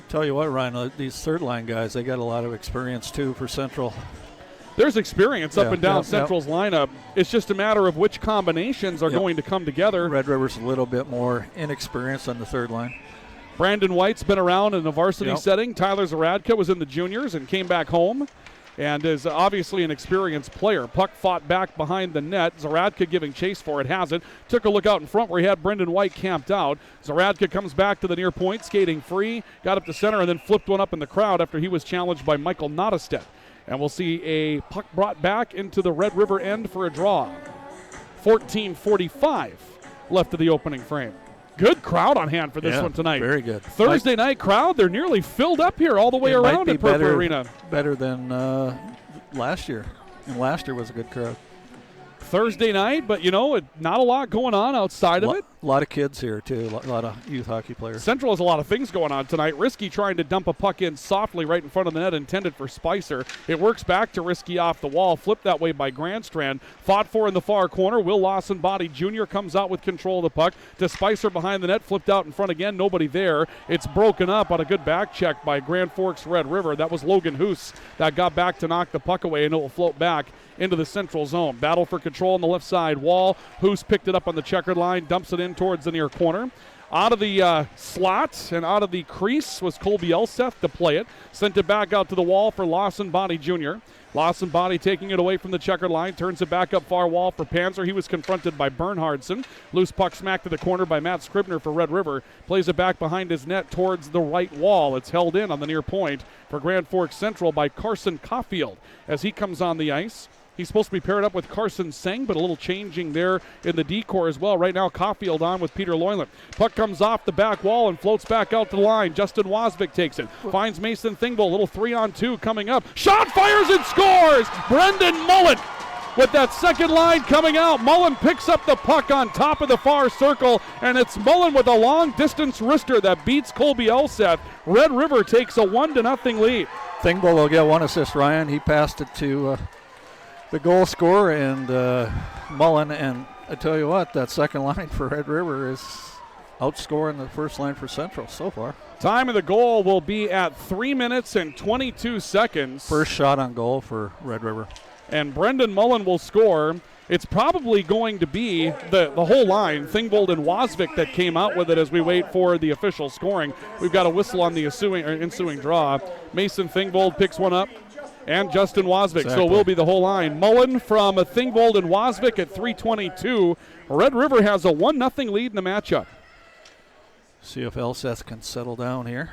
Tell you what, Ryan, these third line guys, they got a lot of experience too for Central. There's experience up and down Central's lineup. It's just a matter of which combinations are going to come together. Red River's a little bit more inexperienced on the third line. Brandon White's been around in the varsity setting. Tyler Zaradka was in the juniors and came back home. and is obviously an experienced player. Puck fought back behind the net. Zaradka giving chase for it, has it. Took a look out in front where he had Brendan White camped out. Zaradka comes back to the near point, skating free, got up to center, and then flipped one up in the crowd after he was challenged by Michael Nottestedt. And we'll see a puck brought back into the Red River end for a draw. 14:45 left of the opening frame. Good crowd on hand for this one tonight. Very good. Thursday night crowd, they're nearly filled up here all the way around at Purple Arena. Better than last year. And last year was a good crowd. Thursday night, but not a lot going on outside of it. A lot of kids here, too. A lot of youth hockey players. Central has a lot of things going on tonight. Risky trying to dump a puck in softly right in front of the net, intended for Spicer. It works back to Risky off the wall, flipped that way by Grandstrand. Fought for in the far corner. Will Lawson Body Jr. comes out with control of the puck to Spicer behind the net, flipped out in front again. Nobody there. It's broken up on a good back check by Grand Forks Red River. That was Logan Hoos that got back to knock the puck away, and it will float back into the central zone. Battle for control on the left side wall. Hoos picked it up on the checkered line, dumps it in towards the near corner. Out of the slot and out of the crease was Colby Elseth to play it. Sent it back out to the wall for Lawson Body Jr. Lawson Body taking it away from the checkered line, turns it back up far wall for Panzer. He was confronted by Bernhardson. Loose puck smacked to the corner by Matt Scribner for Red River. Plays it back behind his net towards the right wall. It's held in on the near point for Grand Forks Central by Carson Caulfield as he comes on the ice. He's supposed to be paired up with Carson Seng, but a little changing there in the decor as well. Right now, Caulfield on with Peter Loyland. Puck comes off the back wall and floats back out to the line. Justin Wasvik takes it. Finds Mason Thingvold. Little 3-on-2 coming up. Shot, fires, and scores! Brendan Mullen with that second line coming out. Mullen picks up the puck on top of the far circle, and it's Mullen with a long-distance wrister that beats Colby Elseth. Red River takes a 1-0 lead. Thingvold will get one assist, Ryan. He passed it to the goal scorer and Mullen, and I tell you what, that second line for Red River is outscoring the first line for Central so far. Time of the goal will be at 3 minutes and 22 seconds. First shot on goal for Red River. And Brendan Mullen will score. It's probably going to be the whole line, Thingvold and Wasvik, that came out with it as we wait for the official scoring. We've got a whistle on the ensuing draw. Mason Thingvold picks one up, and Justin Wasvik. Exactly. So it will be the whole line. Mullen from Thingvold and Wasvik at 3:22. Red River has a 1-0 lead in the matchup. See if Elseth can settle down here.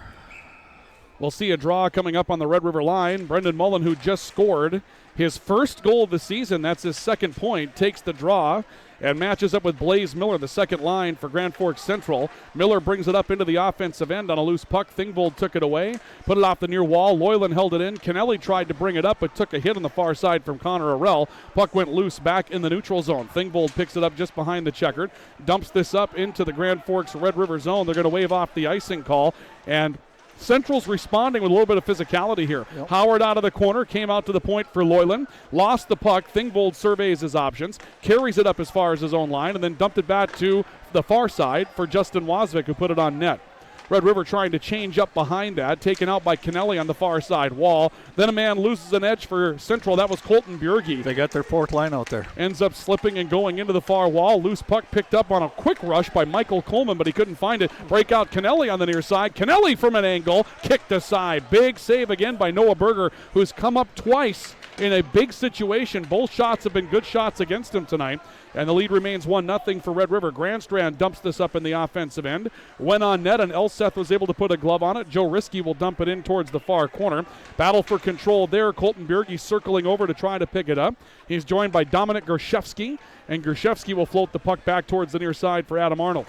We'll see a draw coming up on the Red River line. Brendan Mullen, who just scored his first goal of the season, that's his second point, takes the draw and matches up with Blaze Miller, the second line for Grand Forks Central. Miller brings it up into the offensive end on a loose puck. Thingvold took it away, put it off the near wall. Loyland held it in. Kennelly tried to bring it up, but took a hit on the far side from Connor Arell. Puck went loose back in the neutral zone. Thingvold picks it up just behind the checkered, dumps this up into the Grand Forks Red River zone. They're going to wave off the icing call, and Central's responding with a little bit of physicality here. Yep. Howard out of the corner, came out to the point for Loyland, lost the puck. Thingvold surveys his options, carries it up as far as his own line, and then dumped it back to the far side for Justin Wasvik, who put it on net. Red River trying to change up behind that, taken out by Kennelly on the far side wall. Then a man loses an edge for Central. That was Colton Bjerge. They got their fourth line out there. Ends up slipping and going into the far wall. Loose puck picked up on a quick rush by Michael Coleman, but he couldn't find it. Breakout Kennelly on the near side. Kennelly from an angle, kicked aside. Big save again by Noah Berger, who's come up twice in a big situation. Both shots have been good shots against him tonight. And the lead remains 1-0 for Red River. Grandstrand dumps this up in the offensive end. Went on net, and Elseth was able to put a glove on it. Joe Risky will dump it in towards the far corner. Battle for control there. Colton Bjerge circling over to try to pick it up. He's joined by Dominic Gershevsky, and Gershevsky will float the puck back towards the near side for Adam Arnold.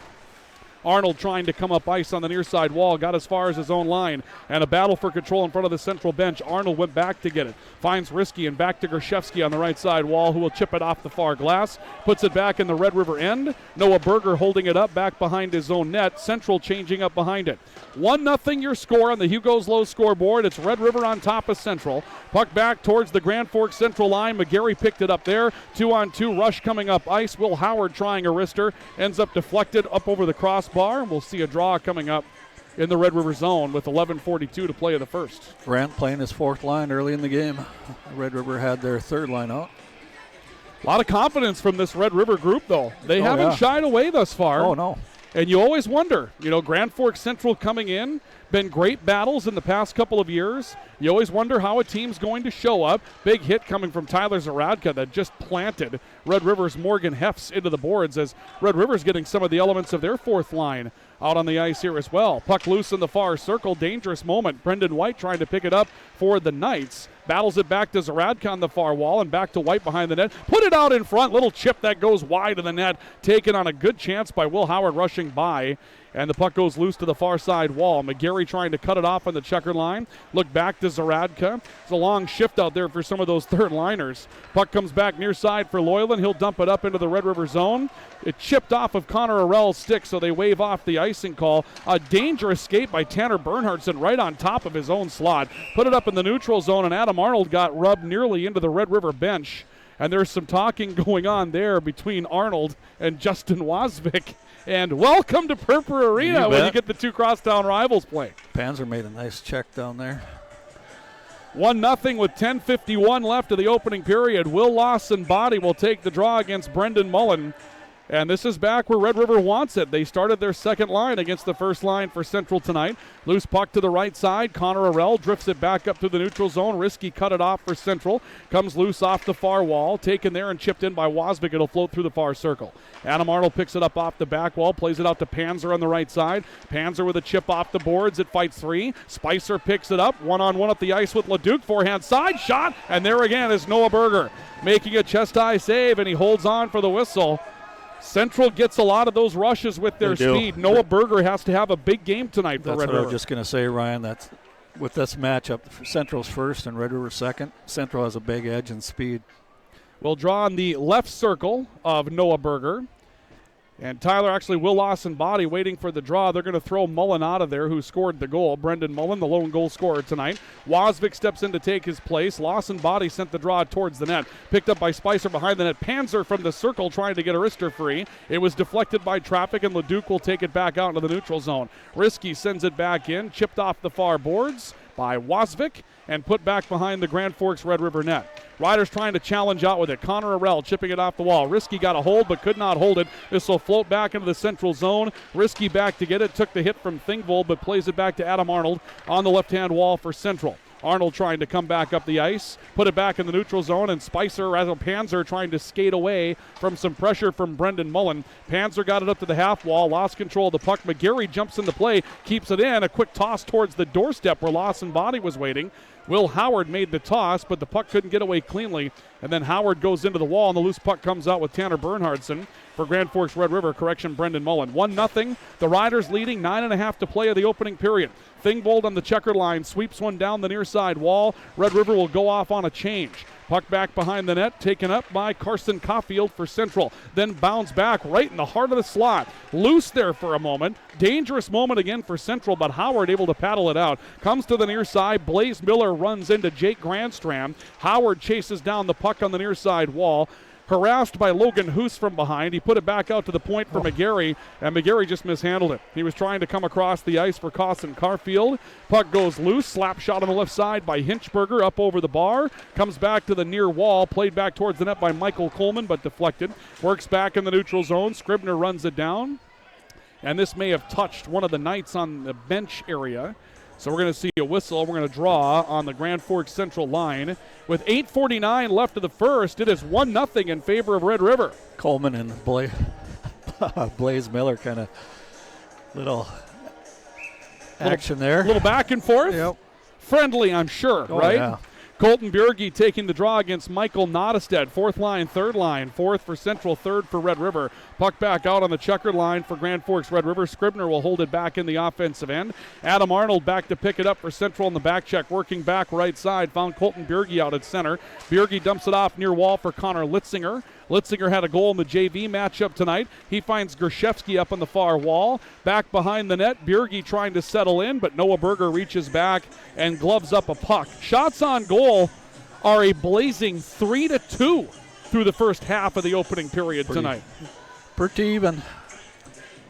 Arnold trying to come up ice on the near side wall, got as far as his own line, and a battle for control in front of the Central bench. Arnold went back to get it, finds Risky, and back to Gershevsky on the right side wall, who will chip it off the far glass, puts it back in the Red River end. Noah Berger holding it up back behind his own net. Central changing up behind it. 1-0 your score on the Hugo's Low scoreboard. It's Red River on top of Central. Puck back towards the Grand Forks Central line. McGarry picked it up there. 2-on-2 rush coming up ice. Will Howard trying a wrister. Ends up deflected up over the crossbar. We'll see a draw coming up in the Red River zone with 11:42 to play in the first. Grant playing his fourth line early in the game. Red River had their third line out. A lot of confidence from this Red River group, though. They haven't shied away thus far. Oh, no. And you always wonder, Grand Forks Central coming in, been great battles in the past couple of years. You always wonder how a team's going to show up. Big hit coming from Tyler Zaradka that just planted Red River's Morgan Hefts into the boards as Red River's getting some of the elements of their fourth line out on the ice here as well. Puck loose in the far circle. Dangerous moment. Brendan White trying to pick it up for the Knights. Battles it back to Zaradka on the far wall and back to White behind the net. Put it out in front. Little chip that goes wide of the net. Taken on a good chance by Will Howard rushing by. And the puck goes loose to the far side wall. McGarry trying to cut it off on the checkered line. Look back to Zaradka. It's a long shift out there for some of those third liners. Puck comes back near side for Loyland. He'll dump it up into the Red River zone. It chipped off of Connor Arell's stick, so they wave off the icing call. A dangerous skate by Tanner Bernhardson right on top of his own slot. Put it up in the neutral zone, and Adam Arnold got rubbed nearly into the Red River bench. And there's some talking going on there between Arnold and Justin Wasvik. And welcome to Purpur Arena when you get the two crosstown rivals play. Panzer made a nice check down there. 1-0 with 10:51 left of the opening period. Will Lawson Body will take the draw against Brendan Mullen. And this is back where Red River wants it. They started their second line against the first line for Central tonight. Loose puck to the right side. Connor Arell drifts it back up to the neutral zone. Risky cut it off for Central. Comes loose off the far wall. Taken there and chipped in by Wasvik. It'll float through the far circle. Adam Arnold picks it up off the back wall. Plays it out to Panzer on the right side. Panzer with a chip off the boards. It fights three. Spicer picks it up. One-on-one up the ice with Leduc. Forehand side shot. And there again is Noah Berger making a chest-high save, and he holds on for the whistle. Central gets a lot of those rushes with their speed. Noah Berger has to have a big game tonight for Red River. That's what I was just going to say, Ryan. That's with this matchup, Central's first and Red River second. Central has a big edge in speed. We'll draw on the left circle of Noah Berger. And Tyler, actually, Will Lawson Body waiting for the draw. They're going to throw Mullen out of there, who scored the goal. Brendan Mullen, the lone goal scorer tonight. Wasvik steps in to take his place. Lawson Body sent the draw towards the net. Picked up by Spicer behind the net. Panzer from the circle trying to get a wrister free. It was deflected by traffic, and Leduc will take it back out into the neutral zone. Risky sends it back in. Chipped off the far boards by Wasvik and put back behind the Grand Forks Red River net. Riders trying to challenge out with it. Connor Arell chipping it off the wall. Risky got a hold but could not hold it. This will float back into the central zone. Risky back to get it. Took the hit from Thingvold but plays it back to Adam Arnold on the left-hand wall for Central. Arnold trying to come back up the ice, put it back in the neutral zone, and Spicer, as a Panzer, trying to skate away from some pressure from Brendan Mullen. Panzer got it up to the half wall, lost control of the puck. McGarry jumps into play, keeps it in. A quick toss towards the doorstep where Lawson Body was waiting. Will Howard made the toss, but the puck couldn't get away cleanly. And then Howard goes into the wall, and the loose puck comes out with Tanner Bernhardson for Grand Forks Red River. Correction, Brendan Mullen. 1-0. The Riders leading, 9.5 to play of the opening period. Thingvold on the checkered line, sweeps one down the near side wall. Red River will go off on a change. Puck back behind the net, taken up by Carson Caulfield for Central. Then bounds back right in the heart of the slot. Loose there for a moment. Dangerous moment again for Central, but Howard able to paddle it out. Comes to the near side. Blaze Miller runs into Jake Grandstrand. Howard chases down the puck on the near side wall. Harassed by Logan Hoos from behind. He put it back out to the point for McGarry, and McGarry just mishandled it. He was trying to come across the ice for Carson Caulfield. Puck goes loose. Slap shot on the left side by Hinchberger up over the bar. Comes back to the near wall. Played back towards the net by Michael Coleman, but deflected. Works back in the neutral zone. Scribner runs it down. And this may have touched one of the Knights on the bench area. So we're going to see a whistle. We're going to draw on the Grand Forks Central line. With 8:49 left of the first, it is 1-0 in favor of Red River. Coleman and Blaze Miller kind of little action there. Little back and forth. Yep. Friendly, I'm sure, right? Yeah. Colton Bjerge taking the draw against Michael Nottestead. Fourth line, third line. Fourth for Central, third for Red River. Puck back out on the checkered line for Grand Forks Red River. Scribner will hold it back in the offensive end. Adam Arnold back to pick it up for Central in the back check. Working back right side. Found Colton Bjerge out at center. Bjerge dumps it off near wall for Connor Litzinger. Litzinger had a goal in the JV matchup tonight. He finds Gershevsky up on the far wall. Back behind the net. Bjerge trying to settle in, but Noah Berger reaches back and gloves up a puck. Shots on goal are a blazing 3-2 through the first half of the opening period tonight. Pretty even.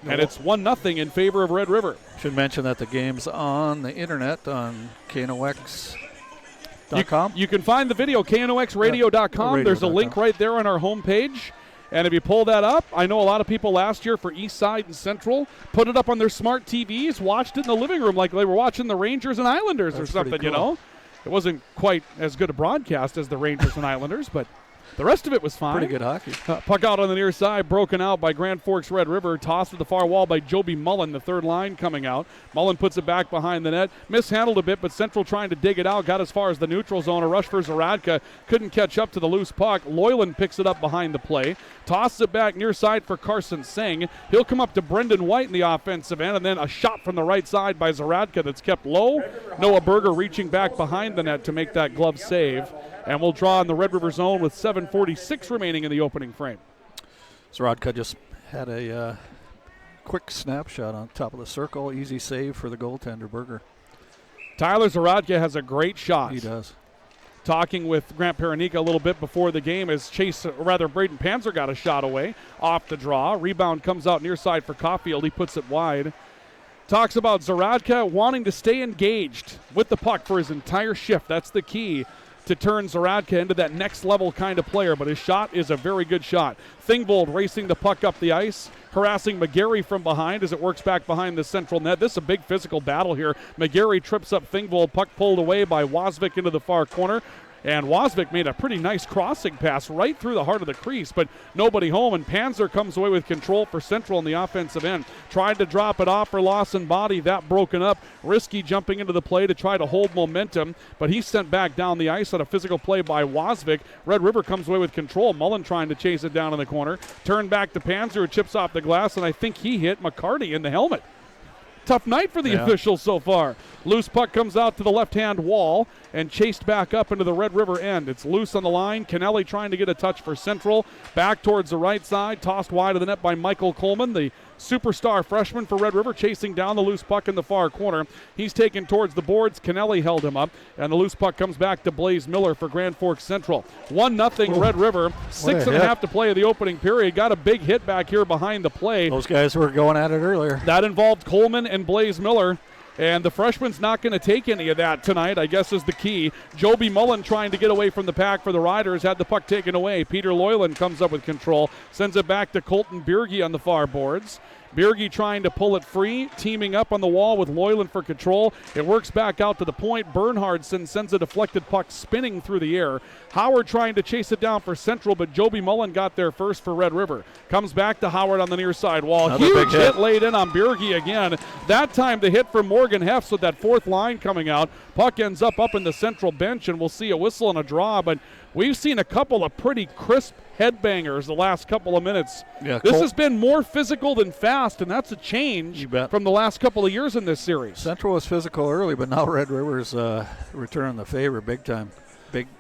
And it's 1-0 in favor of Red River. Should mention that the game's on the internet on KNOX.com. You can find the video, knoxradio.com. There's a link right there on our homepage. And if you pull that up, I know a lot of people last year for East Side and Central put it up on their smart TVs, watched it in the living room like they were watching the Rangers and Islanders or something, you know. It wasn't quite as good a broadcast as the Rangers and Islanders, but the rest of it was fine. Pretty good hockey. Puck out on the near side, broken out by Grand Forks Red River. Tossed to the far wall by Joby Mullen, the third line coming out. Mullen puts it back behind the net. Mishandled a bit, but Central trying to dig it out. Got as far as the neutral zone. A rush for Zaradka. Couldn't catch up to the loose puck. Loyland picks it up behind the play. Tosses it back near side for Carson Singh. He'll come up to Brendan White in the offensive end, and then a shot from the right side by Zaradka that's kept low. Noah Berger reaching back behind the net to make that glove save. And we'll draw in the Red River zone with 7:46 remaining in the opening frame. Zaradka just had a quick snapshot on top of the circle. Easy save for the goaltender, Berger. Tyler Zaradka has a great shot. He does. Talking with Grant Paranika a little bit before the game as Braden Panzer got a shot away off the draw. Rebound comes out near side for Caulfield. He puts it wide. Talks about Zaradka wanting to stay engaged with the puck for his entire shift. That's the key to turn Zaradka into that next level kind of player, but his shot is a very good shot. Thingvold racing the puck up the ice, harassing McGarry from behind as it works back behind the central net. This is a big physical battle here. McGarry trips up Thingvold, puck pulled away by Wasvik into the far corner. And Wasvik made a pretty nice crossing pass right through the heart of the crease, but nobody home, and Panzer comes away with control for Central on the offensive end. Tried to drop it off for Lawson Body, that broken up. Risky jumping into the play to try to hold momentum, but he's sent back down the ice on a physical play by Wasvik. Red River comes away with control. Mullen trying to chase it down in the corner. Turned back to Panzer, who chips off the glass, and I think he hit McCarty in the helmet. Tough night for the officials so far. Loose puck comes out to the left-hand wall and chased back up into the Red River end. It's loose on the line. Kennelly trying to get a touch for Central. Back towards the right side. Tossed wide of the net by Michael Coleman, the superstar freshman for Red River, chasing down the loose puck in the far corner. He's taken towards the boards. Kennelly held him up, and the loose puck comes back to Blaze Miller for Grand Forks Central. 1-0 Red River. 6.5 to play of the opening period. Got a big hit back here behind the play. Those guys were going at it earlier. That involved Coleman and Blaze Miller. And the freshman's not going to take any of that tonight, I guess, is the key. Joby Mullen trying to get away from the pack for the Riders, had the puck taken away. Peter Loyland comes up with control, sends it back to Colton Bierge on the far boards. Bierge trying to pull it free, teaming up on the wall with Loyland for control. It works back out to the point. Bernhardson sends a deflected puck spinning through the air. Howard trying to chase it down for Central, but Joby Mullen got there first for Red River. Comes back to Howard on the near side wall. Another huge big hit laid in on Bierge again. That time the hit from Morgan Hefts with that fourth line coming out. Puck ends up in the Central bench, and we'll see a whistle and a draw, but we've seen a couple of pretty crisp headbangers the last couple of minutes. Yeah, this has been more physical than fast, and that's a change from the last couple of years in this series. Central was physical early, but now Red River's returning the favor big time.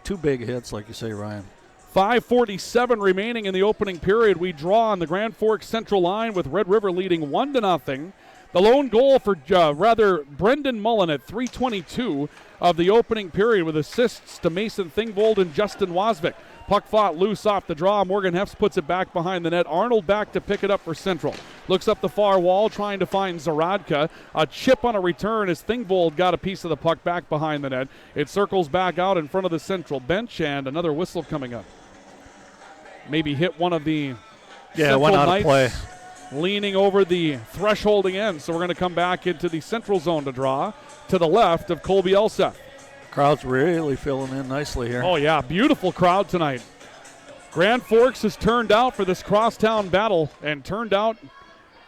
Two big hits, like you say, Ryan. 5:47 remaining in the opening period. We draw on the Grand Forks Central line with Red River leading 1-0. The lone goal for Brendan Mullen at 3:22 of the opening period with assists to Mason Thingvold and Justin Wasvik. Puck fought loose off the draw. Morgan Hefts puts it back behind the net. Arnold back to pick it up for Central. Looks up the far wall trying to find Zaradka. A chip on a return as Thingvold got a piece of the puck back behind the net. It circles back out in front of the Central bench, and another whistle coming up. Maybe hit one of the Central one out Knights of play. leaning over the thresholding end. So we're going to come back into the Central zone to draw to the left of Colby Elseth. Crowd's really filling in nicely here. Oh, yeah, beautiful crowd tonight. Grand Forks has turned out for this crosstown battle and turned out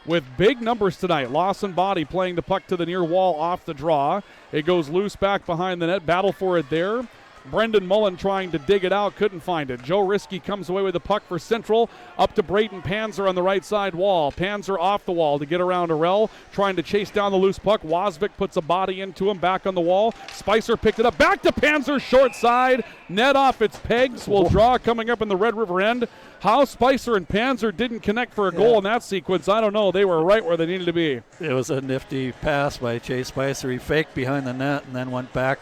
with big numbers tonight. Lawson Body playing the puck to the near wall off the draw. It goes loose back behind the net. Battle for it there. Brendan Mullen trying to dig it out, couldn't find it. Joe Risky comes away with the puck for Central, up to Braden Panzer on the right side wall. Panzer off the wall to get around Arell, trying to chase down the loose puck. Wasvik puts a body into him, back on the wall. Spicer picked it up, back to Panzer, short side. Net off its pegs, will draw coming up in the Red River end. How Spicer and Panzer didn't connect for a goal in that sequence, I don't know. They were right where they needed to be. It was a nifty pass by Chase Spicer. He faked behind the net and then went back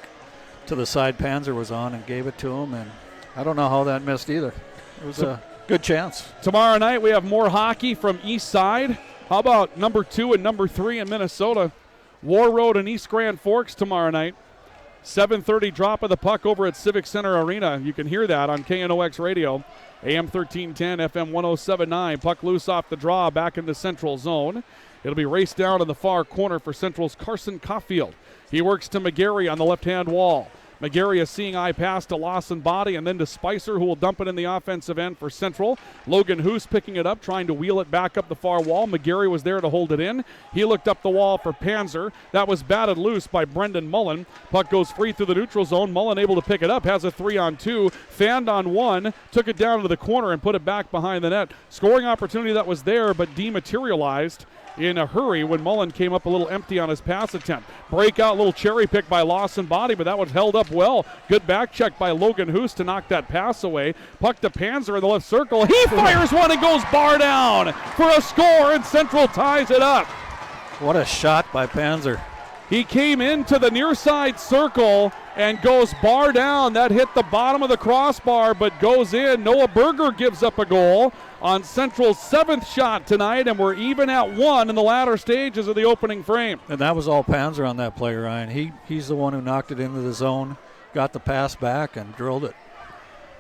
to the side Panzer was on and gave it to him, and I don't know how that missed either. It was a good chance. Tomorrow night we have more hockey from East Side. How about number 2 and number 3 in Minnesota? War Road and East Grand Forks tomorrow night. 7:30 drop of the puck over at Civic Center Arena. You can hear that on KNOX Radio. AM 1310, FM 1079. Puck loose off the draw back in the Central zone. It'll be raced down in the far corner for Central's Carson Caulfield. He works to McGarry on the left-hand wall. McGarry, a seeing eye pass to Lawson Body and then to Spicer, who will dump it in the offensive end for Central. Logan Hoos picking it up, trying to wheel it back up the far wall. McGarry was there to hold it in. He looked up the wall for Panzer. That was batted loose by Brendan Mullen. Puck goes free through the neutral zone. Mullen able to pick it up, has a 3-on-2, fanned on one, took it down to the corner and put it back behind the net. Scoring opportunity that was there but dematerialized in a hurry when Mullen came up a little empty on his pass attempt. Breakout little cherry pick by Lawson Body, but that was held up well. Good back check by Logan Hoos to knock that pass away. Puck to Panzer in the left circle. He fires one and goes bar down for a score, and Central ties it up. What a shot by Panzer. He came into the near side circle and goes bar down. That hit the bottom of the crossbar but goes in. Noah Berger gives up a goal on Central's 7th shot tonight, and we're even at 1 in the latter stages of the opening frame. And that was all Panzer on that play, Ryan. He's the one who knocked it into the zone, got the pass back, and drilled it.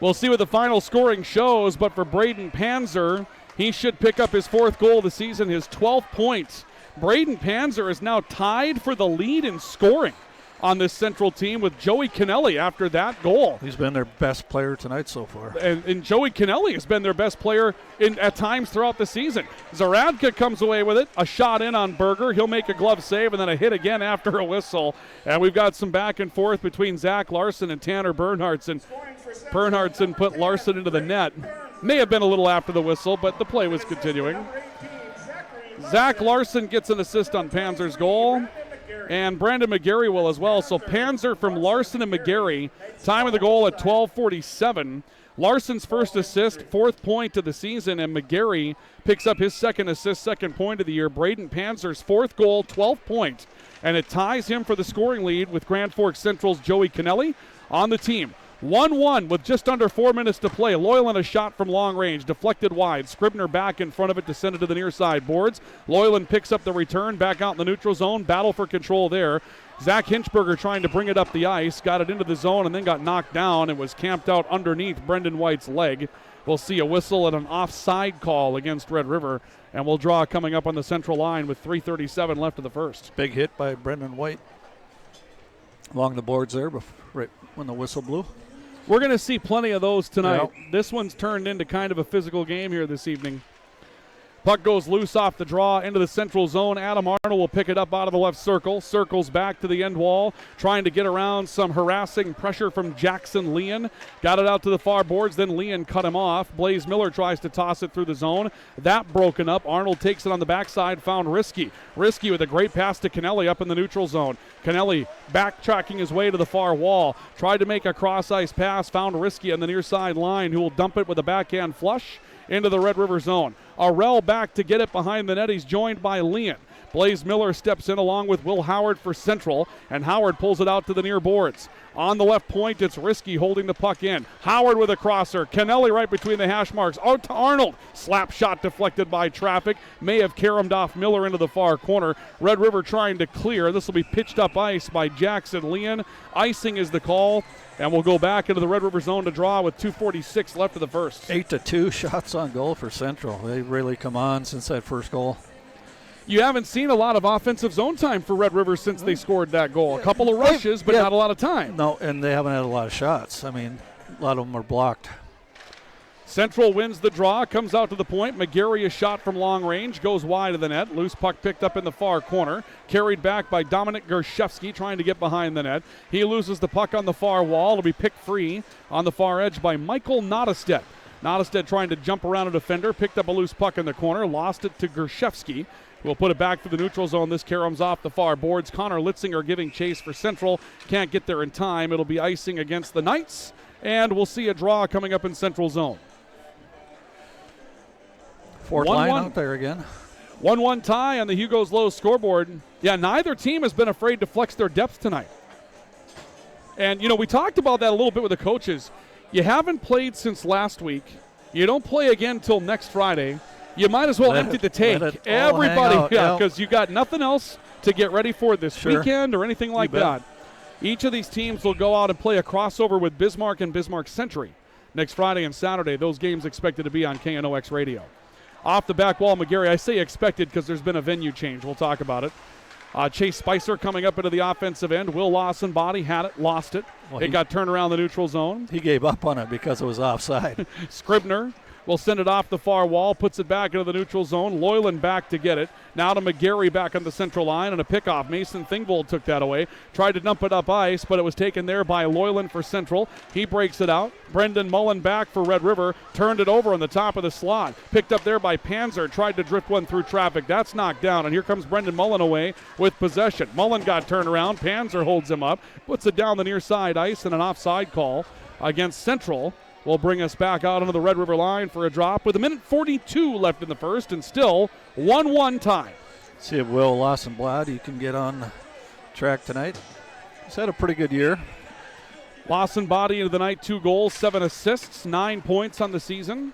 We'll see what the final scoring shows, but for Braden Panzer, he should pick up his 4th goal of the season, his 12th points. Braden Panzer is now tied for the lead in scoring on this Central team with Joey Kennelly after that goal. He's been their best player tonight so far. And Joey Kennelly has been their best player at times throughout the season. Zaradka comes away with it. A shot in on Berger. He'll make a glove save and then a hit again after a whistle. And we've got some back and forth between Zach Larson and Tanner Bernhardson. Bernhardson put Larson into the net. May have been a little after the whistle, but the play was continuing. Zach Larson gets an assist on Panzer's goal, and Brandon McGarry will as well. So Panzer from Larson and McGarry, time of the goal at 12:47. Larson's first assist, 4th point of the season, and McGarry picks up his 2nd assist, 2nd point of the year. Braden Panzer's 4th goal, 12th point, and it ties him for the scoring lead with Grand Forks Central's Joey Kennelly on the team. 1-1 with just under 4 minutes to play. Loyland a shot from long range, deflected wide. Scribner back in front of it, descended to the near side boards. Loyland picks up the return, back out in the neutral zone. Battle for control there. Zach Hinchberger trying to bring it up the ice, got it into the zone and then got knocked down. It was camped out underneath Brendan White's leg. We'll see a whistle and an offside call against Red River, and we'll draw coming up on the Central line with 3:37 left of the first. Big hit by Brendan White along the boards there right when the whistle blew. We're going to see plenty of those tonight. Yep. This one's turned into kind of a physical game here this evening. Puck goes loose off the draw into the Central zone. Adam Arnold will pick it up out of the left circle. Circles back to the end wall, trying to get around some harassing pressure from Jackson Leon. Got it out to the far boards, then Leon cut him off. Blaze Miller tries to toss it through the zone. That broken up. Arnold takes it on the backside, found Risky. Risky with a great pass to Kennelly up in the neutral zone. Kennelly backtracking his way to the far wall. Tried to make a cross-ice pass, found Risky on the near side line, who will dump it with a backhand flush into the Red River zone. Arell back to get it behind the net. He's joined by Leon. Blaze Miller steps in along with Will Howard for Central, and Howard pulls it out to the near boards. On the left point, it's Risky holding the puck in. Howard with a crosser. Kennelly right between the hash marks. Out to Arnold. Slap shot deflected by traffic. May have caromed off Miller into the far corner. Red River trying to clear. This will be pitched up ice by Jackson Leon. Icing is the call, and we'll go back into the Red River zone to draw with 2:46 left of the first. 8-2 shots on goal for Central. They really come on since that first goal. You haven't seen a lot of offensive zone time for Red River since they scored that goal. A couple of rushes, but not a lot of time. No, and they haven't had a lot of shots. I mean, a lot of them are blocked. Central wins the draw, comes out to the point. McGarry a shot from long range, goes wide of the net. Loose puck picked up in the far corner. Carried back by Dominic Gershevsky trying to get behind the net. He loses the puck on the far wall. It'll be picked free on the far edge by Michael Nottestedt. Nottestedt trying to jump around a defender, picked up a loose puck in the corner, lost it to Gershevsky. We'll put it back to the neutral zone. This caroms off the far boards. Connor Litzinger giving chase for Central. Can't get there in time. It'll be icing against the Knights, and we'll see a draw coming up in Central zone. Fourth line out there again. 1-1 tie on the Hugo's Low scoreboard. Yeah, neither team has been afraid to flex their depth tonight. And, you know, we talked about that a little bit with the coaches. You haven't played since last week. You don't play again till next Friday. You might as well empty the tank. Everybody, because you got nothing else to get ready for this weekend or anything like that. Each of these teams will go out and play a crossover with Bismarck and Bismarck Century next Friday and Saturday. Those games expected to be on KNOX Radio. Off the back wall, McGarry, I say expected because there's been a venue change. We'll talk about it. Chase Spicer coming up into the offensive end. Will Lawson body had it, lost it. Well, it got turned around the neutral zone. He gave up on it because it was offside. Scribner will send it off the far wall, puts it back into the neutral zone. Loyland back to get it. Now to McGarry back on the central line, and a pickoff. Mason Thingvold took that away. Tried to dump it up ice, but it was taken there by Loyland for Central. He breaks it out. Brendan Mullen back for Red River. Turned it over on the top of the slot. Picked up there by Panzer. Tried to drift one through traffic. That's knocked down, and here comes Brendan Mullen away with possession. Mullen got turned around. Panzer holds him up. Puts it down the near side ice, and an offside call against Central will bring us back out onto the Red River line for a drop with 1:42 left in the first, and still 1-1 tie. See if Will Lawson-Blad, he can get on track tonight. He's had a pretty good year. Lawson body into the night, 2 goals, 7 assists, 9 points on the season.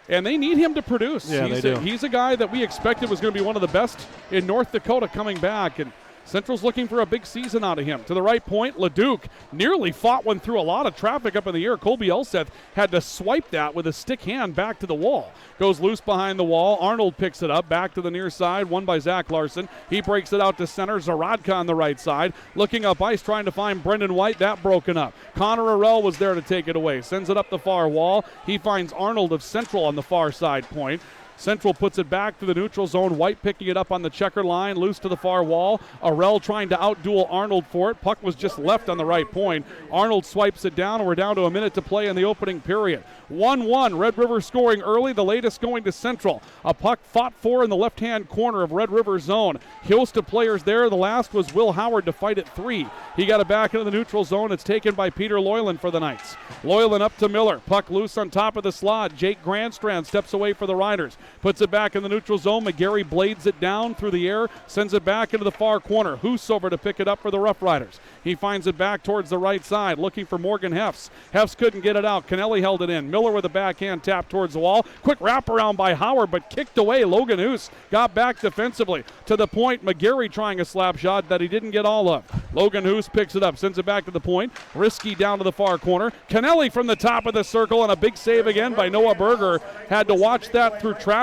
And they need him to produce. Yeah, they do. He's a guy that we expected was going to be one of the best in North Dakota coming back, and Central's looking for a big season out of him. To the right point, Leduc nearly fought one through a lot of traffic up in the air. Colby Elseth had to swipe that with a stick hand back to the wall. Goes loose behind the wall. Arnold picks it up back to the near side, won by Zach Larson. He breaks it out to center. Zaradka on the right side. Looking up ice, trying to find Brendan White. That broken up. Connor Arell was there to take it away. Sends it up the far wall. He finds Arnold of Central on the far side point. Central puts it back to the neutral zone. White picking it up on the checker line, loose to the far wall. Arell trying to outduel Arnold for it. Puck was just left on the right point. Arnold swipes it down, and we're down to a minute to play in the opening period. 1-1, Red River scoring early, the latest going to Central. A puck fought for in the left-hand corner of Red River zone. Host of players there. The last was Will Howard to fight at 3. He got it back into the neutral zone. It's taken by Peter Loyland for the Knights. Loyland up to Miller. Puck loose on top of the slot. Jake Grandstrand steps away for the Riders. Puts it back in the neutral zone. McGarry blades it down through the air, sends it back into the far corner. Hoos over to pick it up for the Rough Riders. He finds it back towards the right side, looking for Morgan Hefts. Hefts couldn't get it out. Kennelly held it in. Miller with a backhand tap towards the wall. Quick wraparound by Howard, but kicked away. Logan Hoos got back defensively. To the point, McGarry trying a slap shot that he didn't get all of. Logan Hoos picks it up, sends it back to the point. Risky down to the far corner. Kennelly from the top of the circle, and a big save again by Noah Berger. Had to watch that through traffic.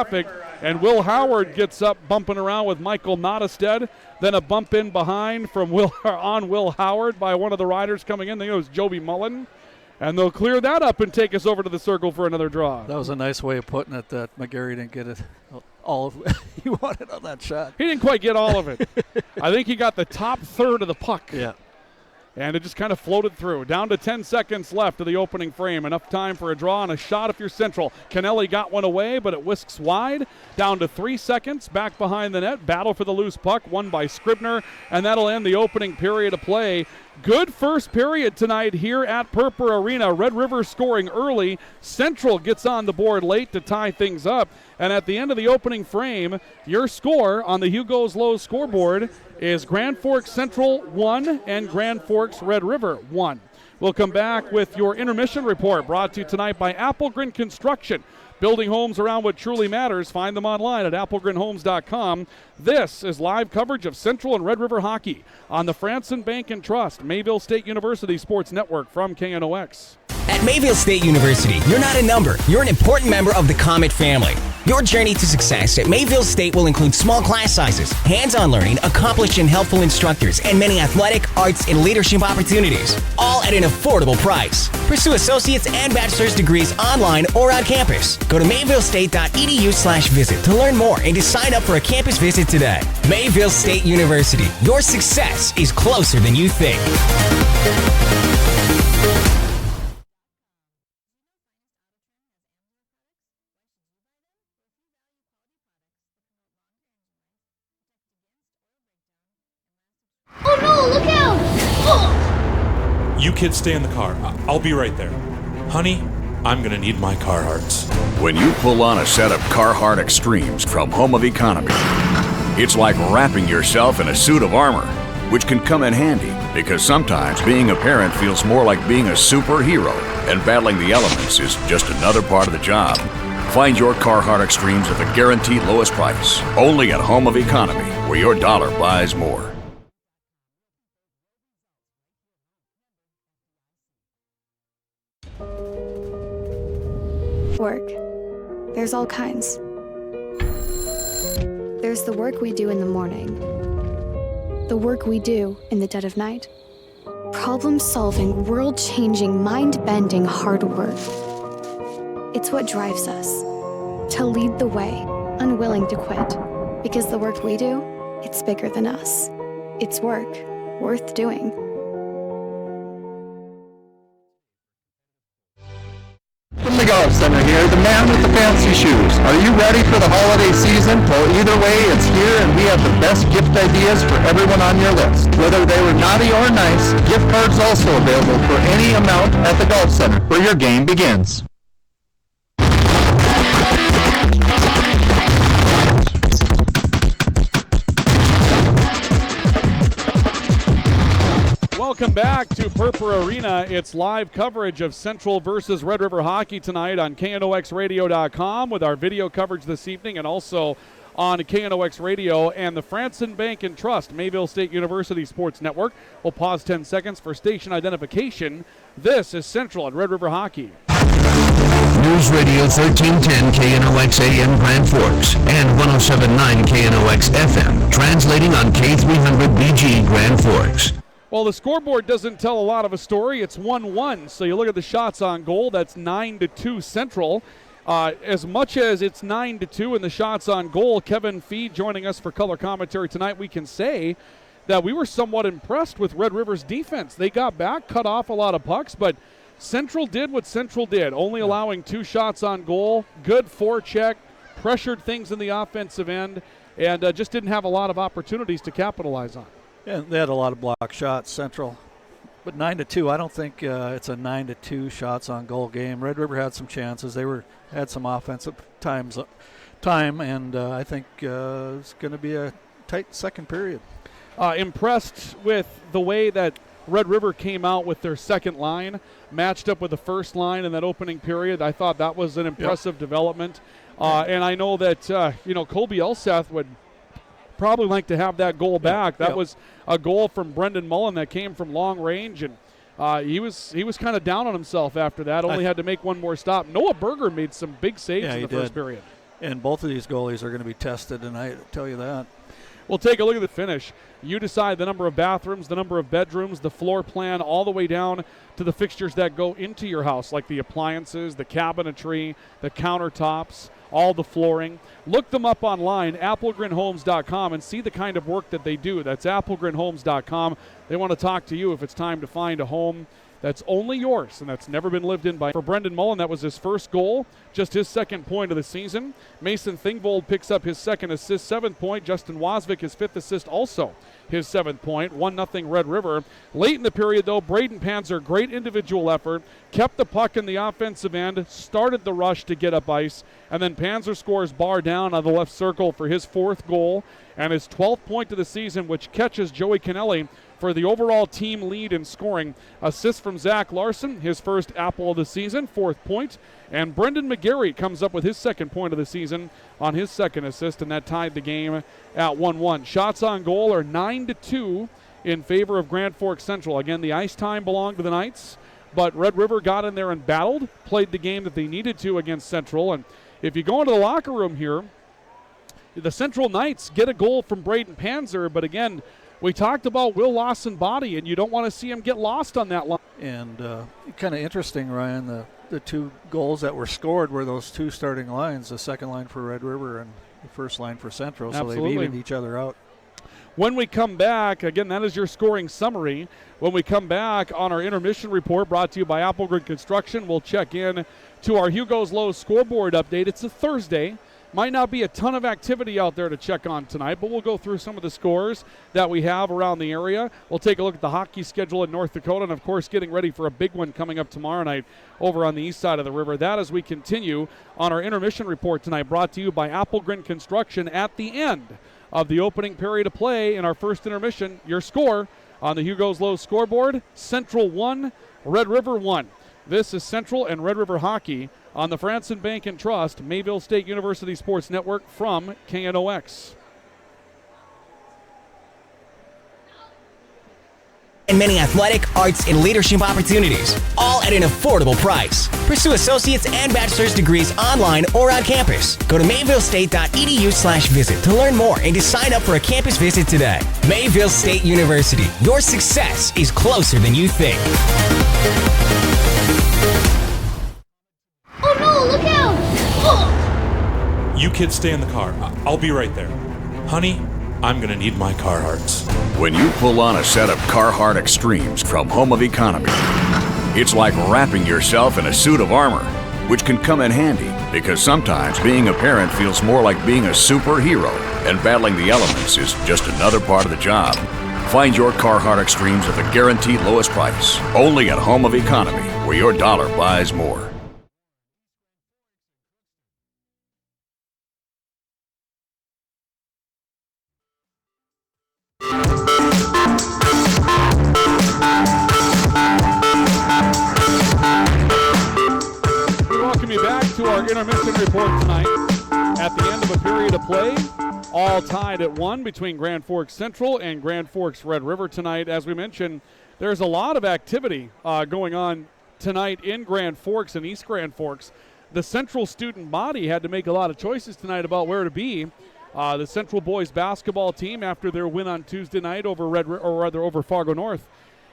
And Will Howard gets up bumping around with Michael Nottestead. Then a bump in behind from Will Howard by one of the Riders coming in. I think it was Joby Mullen. And they'll clear that up and take us over to the circle for another draw. That was a nice way of putting it that McGarry didn't get it all of he wanted on that shot. He didn't quite get all of it. I think he got the top third of the puck. Yeah. And it just kind of floated through. Down to 10 seconds left of the opening frame. Enough time for a draw and a shot if you're Central. Kennelly got one away, but it whisks wide. Down to 3 seconds. Back behind the net. Battle for the loose puck. Won by Scribner. And that'll end the opening period of play. Good first period tonight here at Purpur Arena. Red River scoring early. Central gets on the board late to tie things up. And at the end of the opening frame, your score on the Hugo's Lowe's scoreboard is Grand Forks Central 1 and Grand Forks Red River 1. We'll come back with your intermission report brought to you tonight by Applegren Construction. Building homes around what truly matters. Find them online at applegrenhomes.com. This is live coverage of Central and Red River hockey on the Franson Bank and Trust Mayville State University Sports Network from KNOX. At Mayville State University, you're not a number. You're an important member of the Comet family. Your journey to success at Mayville State will include small class sizes, hands-on learning, accomplished and helpful instructors, and many athletic, arts, and leadership opportunities, all at an affordable price. Pursue associate's and bachelor's degrees online or on campus. Go to mayvillestate.edu/visit to learn more and to sign up for a campus visit today. Mayville State University. Your success is closer than you think. Oh no, look out! Oh! You kids stay in the car. I'll be right there. Honey, I'm gonna need my Carhartts. When you pull on a set of Carhartt Extremes from Home of Economy, it's like wrapping yourself in a suit of armor, which can come in handy because sometimes being a parent feels more like being a superhero, and battling the elements is just another part of the job. Find your Carhartt Extremes at the guaranteed lowest price, only at Home of Economy, where your dollar buys more. Work. There's all kinds. There's the work we do in the morning. The work we do in the dead of night. Problem-solving, world-changing, mind-bending hard work. It's what drives us. To lead the way, unwilling to quit. Because the work we do, it's bigger than us. It's work worth doing. From the Golf Center here, the man with the fancy shoes. Are you ready for the holiday season? Well, either way, it's here, and we have the best gift ideas for everyone on your list. Whether they were naughty or nice, gift cards also available for any amount at the Golf Center, where your game begins. Welcome back to Purpur Arena. It's live coverage of Central versus Red River Hockey tonight on KNOXradio.com with our video coverage this evening, and also on KNOX Radio and the Franson Bank and Trust Mayville State University Sports Network. We'll pause 10 seconds for station identification. This is Central and Red River Hockey. News Radio 1310 KNOX AM Grand Forks and 107.9 KNOX FM, translating on K300 BG Grand Forks. Well, the scoreboard doesn't tell a lot of a story. It's 1-1. So you look at the shots on goal, that's 9-2 Central. As much as it's 9-2 in the shots on goal, Kevin Fee joining us for color commentary tonight, we can say that we were somewhat impressed with Red River's defense. They got back, cut off a lot of pucks, but Central did what Central did, only allowing 2 shots on goal, good forecheck, pressured things in the offensive end, and just didn't have a lot of opportunities to capitalize on. Yeah, they had a lot of block shots, Central. But 9-2, I don't think it's a 9-2 shots on goal game. Red River had some chances. They had some offensive time, and I think it's going to be a tight second period. Impressed with the way that Red River came out with their second line, matched up with the first line in that opening period. I thought that was an impressive development. And I know that, Colby Elseth would probably like to have that goal back. That was a goal from Brendan Mullen that came from long range, and he was kind of down on himself after that. Only had to make one more stop. Noah Berger made some big saves in the first period. And both of these goalies are going to be tested tonight, I'll tell you that. We'll take a look at the finish. You decide the number of bathrooms, the number of bedrooms, the floor plan, all the way down to the fixtures that go into your house, like the appliances, the cabinetry, the countertops, all the flooring. Look them up online, applegrenhomes.com, and see the kind of work that they do. That's applegrenhomes.com. They want to talk to you if it's time to find a home that's only yours and that's never been lived in by. For Brendan Mullen, that was his first goal, just his second point of the season. Mason Thingvold picks up his second assist, 7th point. Justin Wasvik, his 5th assist, also his 7th point. 1-0 Red River. Late in the period, though, Braden Panzer, great individual effort, kept the puck in the offensive end, started the rush to get up ice, and then Panzer scores bar down on the left circle for his 4th goal and his 12th point of the season, which catches Joey Kennelly for the overall team lead in scoring. Assist from Zach Larson, his first apple of the season, 4th point. And Brendan McGarry comes up with his 2nd point of the season on his 2nd assist, and that tied the game at 1-1. Shots on goal are 9-2 in favor of Grand Forks Central. Again, the ice time belonged to the Knights, but Red River got in there and battled, played the game that they needed to against Central. And if you go into the locker room here, the Central Knights get a goal from Braden Panzer, but again, we talked about Will Lawson body, and you don't want to see him get lost on that line. And kind of interesting, Ryan, the 2 goals that were scored were those 2 starting lines, the second line for Red River and the first line for Central, so they've evened each other out. When we come back, again, that is your scoring summary. When we come back on our intermission report brought to you by Applegren Construction, we'll check in to our Hugo's Low scoreboard update. It's a Thursday. Might not be a ton of activity out there to check on tonight, but we'll go through some of the scores that we have around the area. We'll take a look at the hockey schedule in North Dakota, and of course getting ready for a big one coming up tomorrow night over on the east side of the river. That as we continue on our intermission report tonight, brought to you by Applegren Construction. At the end of the opening period of play in our first intermission, your score on the Hugo's Low scoreboard: Central 1, Red River 1. This is Central and Red River Hockey on the Franson Bank and Trust Mayville State University Sports Network from KNOX. and many athletic, arts, and leadership opportunities, all at an affordable price. Pursue associate's and bachelor's degrees online or on campus. Go to mayvillestate.edu/visit to learn more and to sign up for a campus visit today. Mayville State University. Your success is closer than you think. Oh no, look out! Oh! You kids stay in the car. I'll be right there. Honey, I'm gonna need my Carhartts. When you pull on a set of Carhartt Extremes from Home of Economy, it's like wrapping yourself in a suit of armor, which can come in handy because sometimes being a parent feels more like being a superhero, and battling the elements is just another part of the job. Find your Carhartt Extremes at the guaranteed lowest price, only at Home of Economy, where your dollar buys more. Welcome you back to our intermission report tonight. At the end of a period of play, all tied at 1 between Grand Forks Central and Grand Forks Red River tonight. As we mentioned, there's a lot of activity going on tonight in Grand Forks and East Grand Forks. The Central student body had to make a lot of choices tonight about where to be. The Central boys basketball team, after their win on Tuesday night over over Fargo North,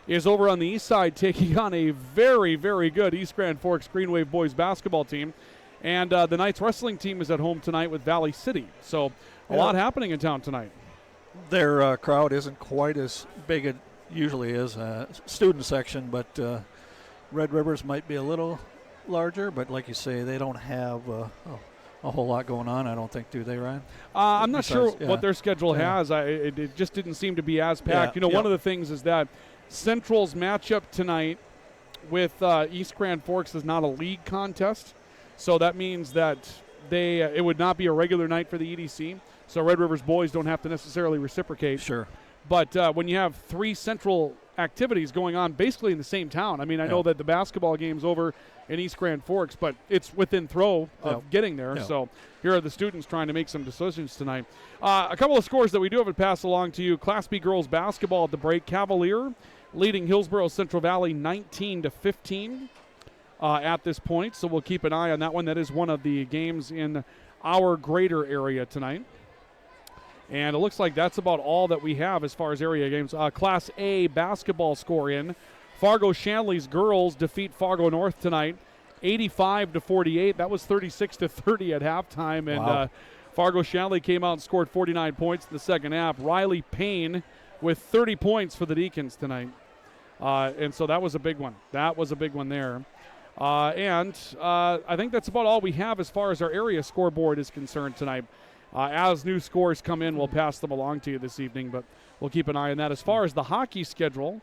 is over on the east side taking on a very, very good East Grand Forks Green Wave boys basketball team. And the Knights wrestling team is at home tonight with Valley City. So a lot happening in town tonight. Their crowd isn't quite as big as it usually is, student section, but Red Rivers might be a little larger. But like you say, they don't have a whole lot going on, I don't think, do they, Ryan? I'm not sure what their schedule has. It just didn't seem to be as packed. One of the things is that Central's matchup tonight with East Grand Forks is not a league contest, so that means that it would not be a regular night for the EDC, so Red Rivers boys don't have to necessarily reciprocate. Sure. But when you have 3 Central activities going on basically in the same town, I mean, I know that the basketball game's over in East Grand Forks, but it's within throw of getting there. So here are the students trying to make some decisions tonight. A couple of scores that we do have to pass along to you. Class B girls basketball at the break. Cavalier leading Hillsborough Central Valley 19-15 at this point. So we'll keep an eye on that one. That is one of the games in our greater area tonight. And it looks like that's about all that we have as far as area games. Class A basketball score in. Fargo Shanley's girls defeat Fargo North tonight, 85-48. That was 36-30 at halftime. And Fargo Shanley came out and scored 49 points in the second half. Riley Payne with 30 points for the Deacons tonight. And so that was a big one. That was a big one there. And I think that's about all we have as far as our area scoreboard is concerned tonight. As new scores come in, we'll pass them along to you this evening, but we'll keep an eye on that. As far as the hockey schedule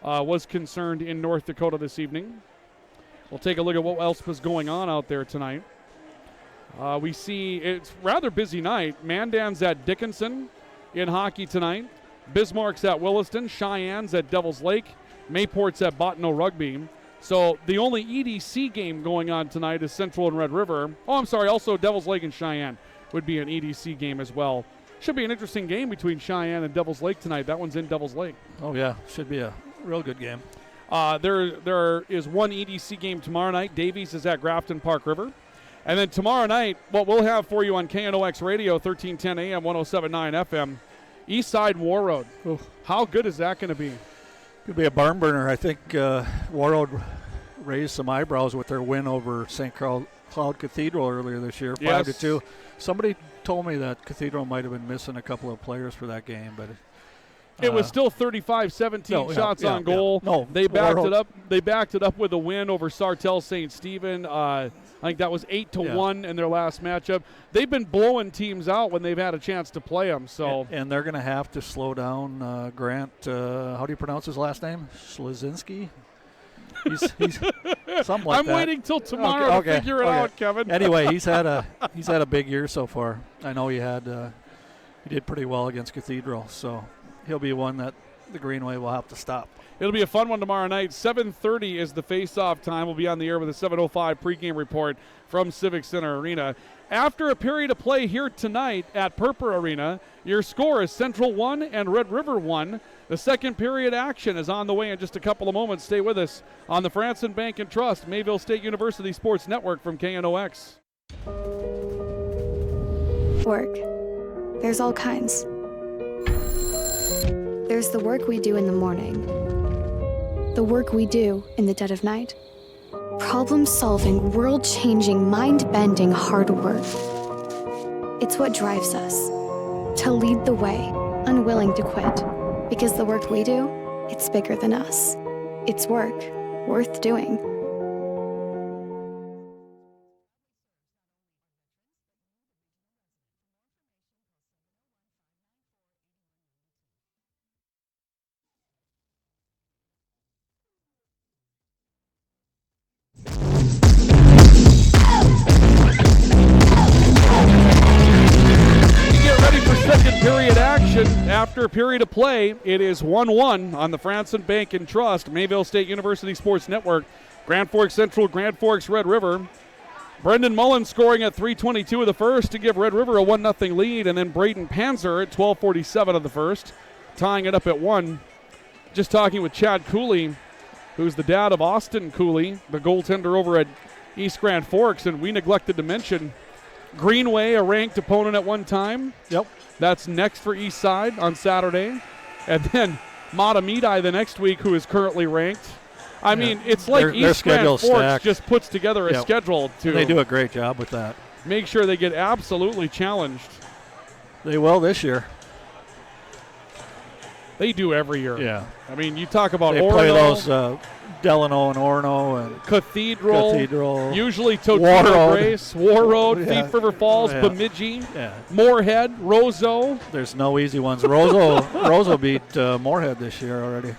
was concerned in North Dakota this evening, we'll take a look at what else was going on out there tonight. We see it's a rather busy night. Mandan's at Dickinson in hockey tonight. Bismarck's at Williston. Cheyenne's at Devils Lake. Mayport's at Bottineau Rugby. So the only EDC game going on tonight is Central and Red River. Oh, I'm sorry, also Devils Lake and Cheyenne would be an EDC game as well. Should be an interesting game between Cheyenne and Devils Lake tonight. That one's in Devils Lake. Oh, yeah. Should be a real good game. There is one EDC game tomorrow night. Davies is at Grafton Park River. And then tomorrow night, what we'll have for you on KNOX Radio, 1310 AM, 107.9 FM, Eastside War Road. Ooh, how good is that going to be? Could be a barn burner. I think War Road raised some eyebrows with their win over St. Cloud Cathedral earlier this year, 5-2. Somebody told me that Cathedral might have been missing a couple of players for that game, but it was still 35-17 shots on goal. No, they backed it up. They backed it up with a win over Sartell St. Stephen. I think that was 8-1 in their last matchup. They've been blowing teams out when they've had a chance to play them. So and they're going to have to slow down Grant. How do you pronounce his last name? Schlesinski. He's something like I'm that. waiting till tomorrow to figure it out, Kevin. Anyway, he's had a big year so far. I know he did pretty well against Cathedral, so he'll be one that the Greenway will have to stop. It'll be a fun one tomorrow night. 7:30 is the face-off time. We'll be on the air with a 7:05 pregame report from Civic Center Arena. After a period of play here tonight at Purpur Arena, your score is Central 1 and Red River 1. The second period action is on the way in just a couple of moments. Stay with us on the Franson Bank and Trust Mayville State University Sports Network from KNOX. Work. There's all kinds. There's the work we do in the morning. The work we do in the dead of night. Problem-solving, world-changing, mind-bending hard work. It's what drives us. To lead the way, unwilling to quit. Because the work we do, it's bigger than us. It's work worth doing. Second period action after a period of play. It is 1-1 on the Franson Bank and Trust Mayville State University Sports Network. Grand Forks Central, Grand Forks, Red River. Brendan Mullen scoring at 3:22 of the first to give Red River a 1-0 lead, and then Braden Panzer at 12:47 of the first, tying it up at 1. Just talking with Chad Cooley, who's the dad of Austin Cooley, the goaltender over at East Grand Forks, and we neglected to mention Greenway, a ranked opponent at one time. Yep. That's next for East Side on Saturday. And then Matamidi the next week, who is currently ranked. I mean, it's like East Grand Forks stacked. just puts together a schedule to. They do a great job with that. Make sure they get absolutely challenged. They will this year. They do every year. Yeah. I mean, you talk about they Orono. Play those Delano and Orono and Cathedral. Usually Totino Grace, War Road, Thief River Falls, Bemidji, Moorhead, Roseau. There's no easy ones. Roseau beat Moorhead this year already.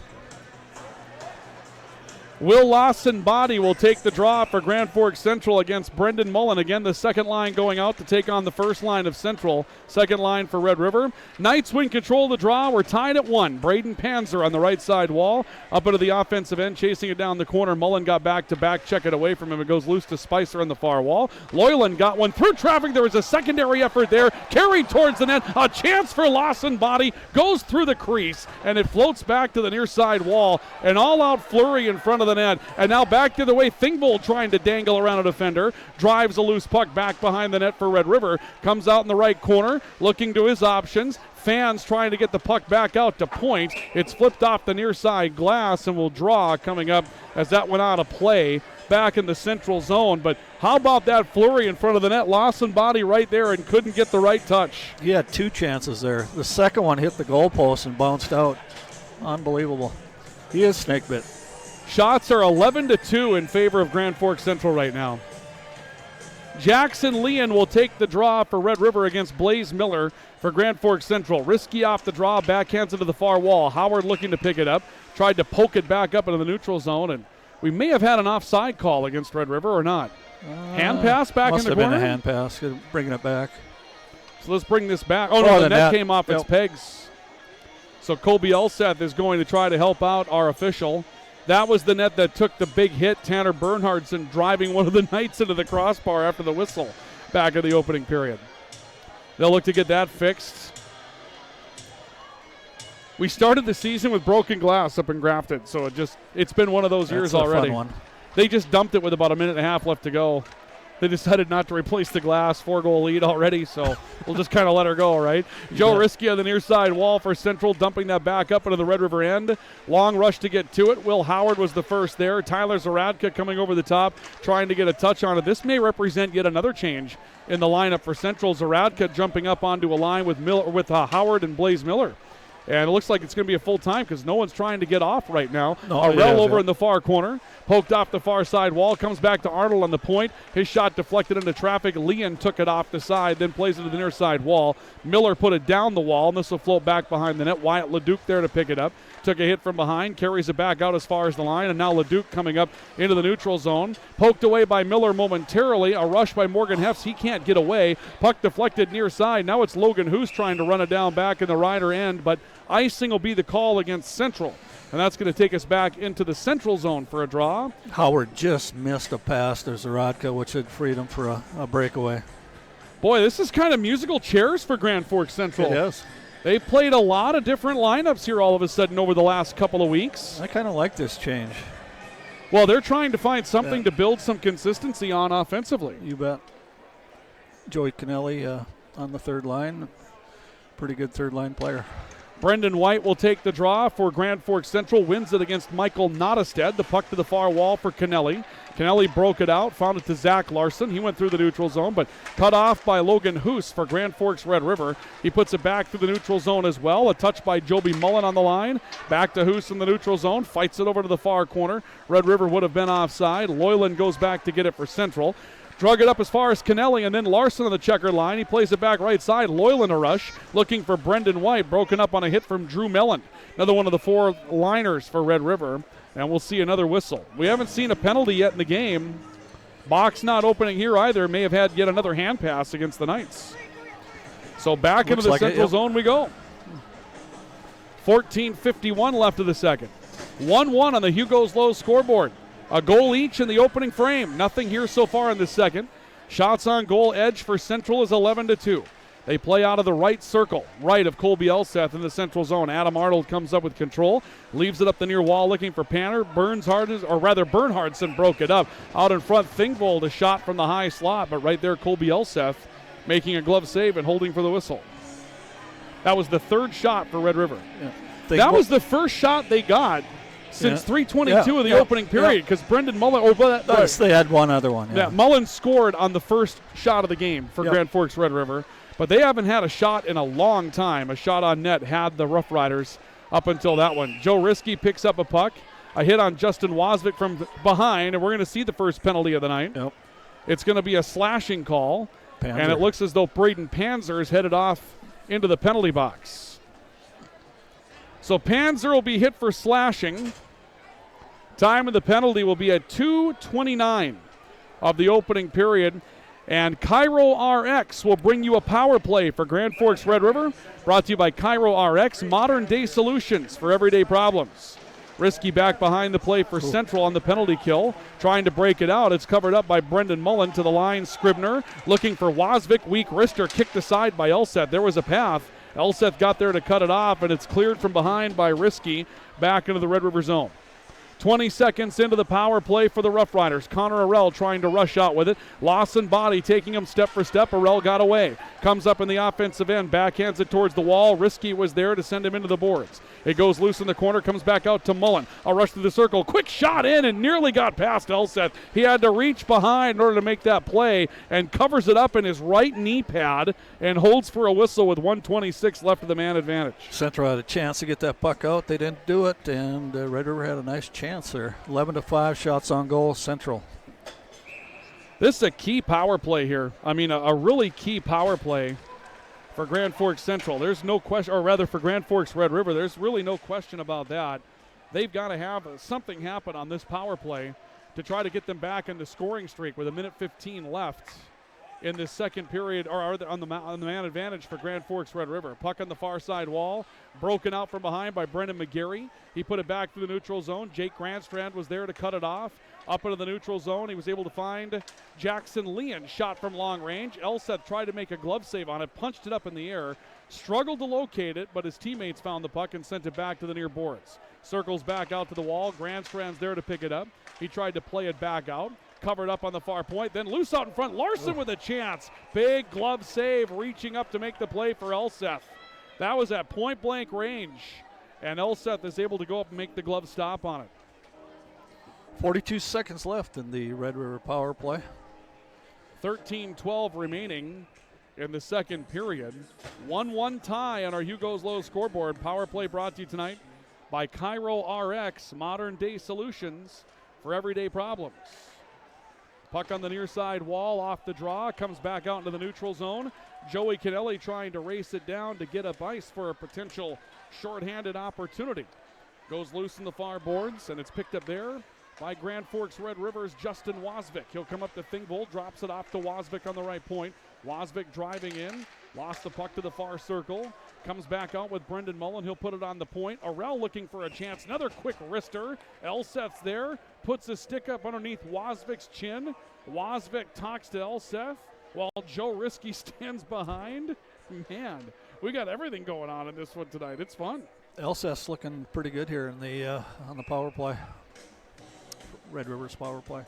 Will Lawson Body will take the draw for Grand Forks Central against Brendan Mullen. Again, the second line going out to take on the first line of Central. Second line for Red River. Knights win control of the draw. We're tied at 1. Braden Panzer on the right side wall. Up into the offensive end, chasing it down the corner. Mullen got back to back, check it away from him. It goes loose to Spicer on the far wall. Loyland got one through traffic. There was a secondary effort there. Carried towards the net. A chance for Lawson Body. Goes through the crease, and it floats back to the near side wall. An all-out flurry in front of the net. And now back the other way. Thingvold trying to dangle around a defender. Drives a loose puck back behind the net for Red River. Comes out in the right corner, looking to his options. Fans trying to get the puck back out to point. It's flipped off the near side glass and will draw coming up as that went out of play back in the central zone. But how about that flurry in front of the net? Lawson Body right there and couldn't get the right touch. He had two chances there. The second one hit the goalpost and bounced out. Unbelievable. He is snake bit. Shots are 11-2 in favor of Grand Forks Central right now. Jackson Leon will take the draw for Red River against Blaze Miller for Grand Forks Central. Risky off the draw, backhands it to the far wall. Howard looking to pick it up, tried to poke it back up into the neutral zone, and we may have had an offside call against Red River or not. Hand pass back in the corner? Must have been a hand pass, bringing it back. So let's bring this back. Oh, no, the net came off its pegs. So Colby Elseth is going to try to help out our official. That was the net that took the big hit. Tanner Bernhardson driving one of the Knights into the crossbar after the whistle back in the opening period. They'll look to get that fixed. We started the season with broken glass up in Grafton, so it's been one of those years already. Fun one. They just dumped it with about a minute and a half left to go. They decided not to replace the glass. 4-goal lead already, so we'll just kind of let her go, right? Joe Risky on the near side wall for Central, dumping that back up into the Red River end. Long rush to get to it. Will Howard was the first there. Tyler Zaradka coming over the top, trying to get a touch on it. This may represent yet another change in the lineup for Central. Zaradka jumping up onto a line with Howard and Blaze Miller. And it looks like it's going to be a full time because no one's trying to get off right now. Arrell over in the far corner. Poked off the far side wall. Comes back to Arnold on the point. His shot deflected into traffic. Leon took it off the side, then plays it to the near side wall. Miller put it down the wall, and this will float back behind the net. Wyatt Leduc there to pick it up. Took a hit from behind, carries it back out as far as the line, and now Leduc coming up into the neutral zone. Poked away by Miller momentarily. A rush by Morgan Hefts. He can't get away. Puck deflected near side. Now it's Logan Hoos trying to run it down back in the rider end, but icing will be the call against Central. And that's going to take us back into the central zone for a draw. Howard just missed a pass to Zaradka, which had freed him for a breakaway. Boy, this is kind of musical chairs for Grand Forks Central. It is. They played a lot of different lineups here all of a sudden over the last couple of weeks. I kind of like this change. Well, they're trying to find something to build some consistency on offensively. You bet. Joey Kennelly on the third line. Pretty good third line player. Brendan White will take the draw for Grand Forks Central, wins it against Michael Nottestead. The puck to the far wall for Kennelly. Kennelly broke it out, found it to Zach Larson. He went through the neutral zone, but cut off by Logan Hoos for Grand Forks Red River. He puts it back through the neutral zone as well. A touch by Joby Mullen on the line. Back to Hoos in the neutral zone, fights it over to the far corner. Red River would have been offside. Loyland goes back to get it for Central. Drug it up as far as Kennelly, and then Larson on the checkered line. He plays it back right side. Loyland a rush, looking for Brendan White. Broken up on a hit from Drew Mellon. Another one of the 4 liners for Red River, and we'll see another whistle. We haven't seen a penalty yet in the game. Box not opening here either. May have had yet another hand pass against the Knights. So back into the central zone we go. 14:51 left of the second. 1-1 on the Hugo's Low scoreboard. A goal each in the opening frame. Nothing here so far in the second. Shots on goal edge for Central is 11-2. They play out of the right circle, right of Colby Elseth in the central zone. Adam Arnold comes up with control, leaves it up the near wall looking for Panner. Bernhardson broke it up. Out in front, Thingvold, a shot from the high slot, but right there Colby Elseth making a glove save and holding for the whistle. That was the third shot for Red River. Yeah. That was the first shot they got since 3:22 of the opening period, because Brendan Mullen. They had one other one. Yeah, Mullen scored on the first shot of the game for Grand Forks Red River, but they haven't had a shot in a long time. A shot on net had the Rough Riders up until that one. Joe Risky picks up a puck, a hit on Justin Wasvik from behind, and we're going to see the first penalty of the night. Yep. It's going to be a slashing call, Panzer. And it looks as though Braden Panzer is headed off into the penalty box. So Panzer will be hit for slashing. Time of the penalty will be at 2:29 of the opening period. And Cairo RX will bring you a power play for Grand Forks Red River. Brought to you by Cairo RX, modern day solutions for everyday problems. Risky back behind the play for Central on the penalty kill. Trying to break it out. It's covered up by Brendan Mullen to the line. Scribner looking for Wasvik. Weak wrister kicked aside by Elseth. There was a path. Elseth got there to cut it off, and it's cleared from behind by Risky back into the Red River zone. 20 seconds into the power play for the Rough Riders. Connor Arell trying to rush out with it. Lawson Body taking him step for step. Arell got away. Comes up in the offensive end. Backhands it towards the wall. Risky was there to send him into the boards. It goes loose in the corner. Comes back out to Mullen. A rush through the circle. Quick shot in and nearly got past Elseth. He had to reach behind in order to make that play and covers it up in his right knee pad and holds for a whistle with 1:26 left of the man advantage. Central had a chance to get that puck out. They didn't do it, and Red River had a nice chance there. 11-5 shots on goal, Central. This is a key power play here. I mean, a really key power play for Grand Forks Central. There's no question, or rather for Grand Forks Red River, there's really no question about that. They've got to have something happen on this power play to try to get them back in the scoring streak with 1:15 left in this second period, or on the man advantage for Grand Forks Red River. Puck on the far side wall, broken out from behind by Brendan McGarry. He put it back through the neutral zone. Jake Grandstrand was there to cut it off. Up into the neutral zone, he was able to find Jackson Leon, shot from long range. Elseth tried to make a glove save on it, punched it up in the air, struggled to locate it, but his teammates found the puck and sent it back to the near boards. Circles back out to the wall. Grandstrand's there to pick it up. He tried to play it back out. Covered up on the far point, then loose out in front. Larson with a chance. Big glove save, reaching up to make the play for Elseth. That was at point-blank range, and Elseth is able to go up and make the glove stop on it. 42 seconds left in the Red River power play. 13-12 remaining in the second period. 1-1 tie on our Hugo's Low scoreboard. Power play brought to you tonight by Cairo RX, modern day solutions for everyday problems. Puck on the near side wall, off the draw, comes back out into the neutral zone. Joey Kennelly trying to race it down to get up ice for a potential shorthanded opportunity. Goes loose in the far boards, and it's picked up there by Grand Forks Red River's Justin Wasvik. He'll come up to Thingvold, drops it off to Wasvik on the right point. Wasvik driving in, lost the puck to the far circle. Comes back out with Brendan Mullen. He'll put it on the point. Arell looking for a chance. Another quick wrister. Elseth's there. Puts his stick up underneath Wasvik's chin. Wasvik talks to Elseth while Joe Risky stands behind. Man, We got everything going on in this one tonight. It's fun. LSS looking pretty good here in the on the power play. Red River's power play.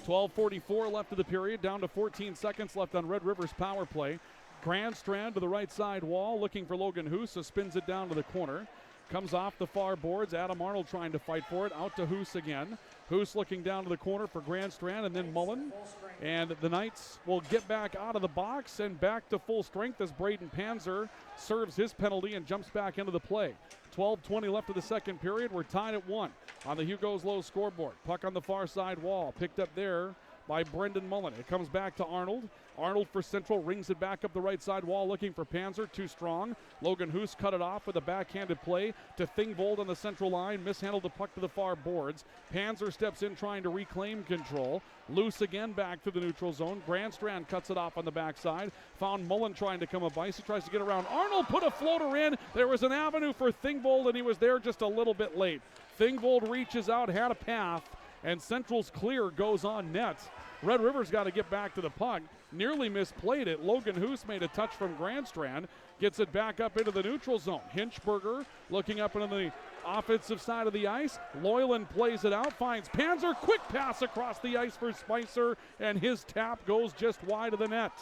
12:44 left of the period, down to 14 seconds left on Red River's power play. Grandstrand to the right side wall, looking for Logan Hoos, so spins it down to the corner. Comes off the far boards. Adam Arnold trying to fight for it. Out to Hoos again. Hoos looking down to the corner for Grandstrand and then Mullen. And the Knights will get back out of the box and back to full strength as Braden Panzer serves his penalty and jumps back into the play. 12:20 left of the second period. We're tied at 1 on the Hugo's Low scoreboard. Puck on the far side wall. Picked up there by Brendan Mullen. It comes back to Arnold. Arnold for Central rings it back up the right side wall looking for Panzer. Too strong. Logan Hoos cut it off with a backhanded play to Thingvold on the central line. Mishandled the puck to the far boards. Panzer steps in trying to reclaim control. Loose again back to the neutral zone. Grandstrand cuts it off on the backside. Found Mullen trying to come up ice. He tries to get around. Arnold put a floater in. There was an avenue for Thingvold and he was there just a little bit late. Thingvold reaches out, had a path, and Central's clear goes on net. Red River's got to get back to the puck. Nearly misplayed it. Logan Hoos made a touch from Grandstrand. Gets it back up into the neutral zone. Hinchberger looking up into the offensive side of the ice. Loyland plays it out, finds Panzer. Quick pass across the ice for Spicer, and his tap goes just wide of the net.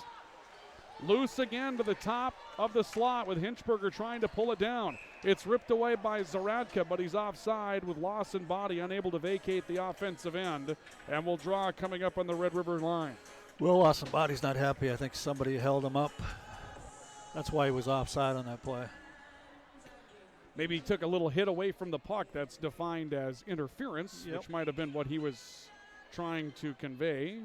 Loose again to the top of the slot with Hinchberger trying to pull it down. It's ripped away by Zaradka, but he's offside with Lawson Body unable to vacate the offensive end, and will draw coming up on the Red River line. Will Lawson Body's not happy. I think somebody held him up. That's why he was offside on that play. Maybe he took a little hit away from the puck. That's defined as interference, which might have been what he was trying to convey.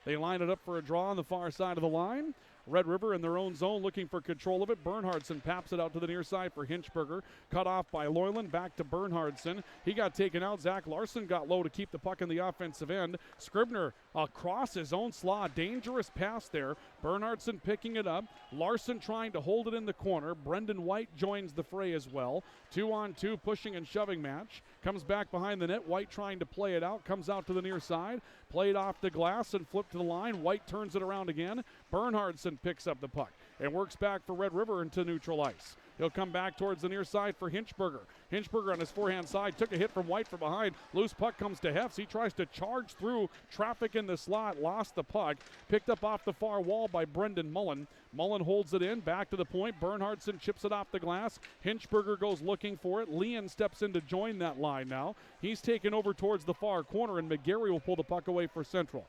They line it up for a draw on the far side of the line. Red River in their own zone looking for control of it. Bernhardson paps it out to the near side for Hinchberger. Cut off by Loyland. Back to Bernhardson. He got taken out. Zach Larson got low to keep the puck in the offensive end. Scribner across his own slot. Dangerous pass there. Bernhardson picking it up. Larson trying to hold it in the corner. Brendan White joins the fray as well. 2-on-2 pushing and shoving match. Comes back behind the net. White trying to play it out. Comes out to the near side. Played off the glass and flipped to the line. White turns it around again. Bernhardson picks up the puck and works back for Red River into neutral ice. He'll come back towards the near side for Hinchberger. Hinchberger on his forehand side took a hit from White from behind. Loose puck comes to Hefts. He tries to charge through traffic in the slot. Lost the puck. Picked up off the far wall by Brendan Mullen. Mullen holds it in. Back to the point. Bernhardson chips it off the glass. Hinchberger goes looking for it. Leon steps in to join that line now. He's taken over towards the far corner, and McGarry will pull the puck away for Central.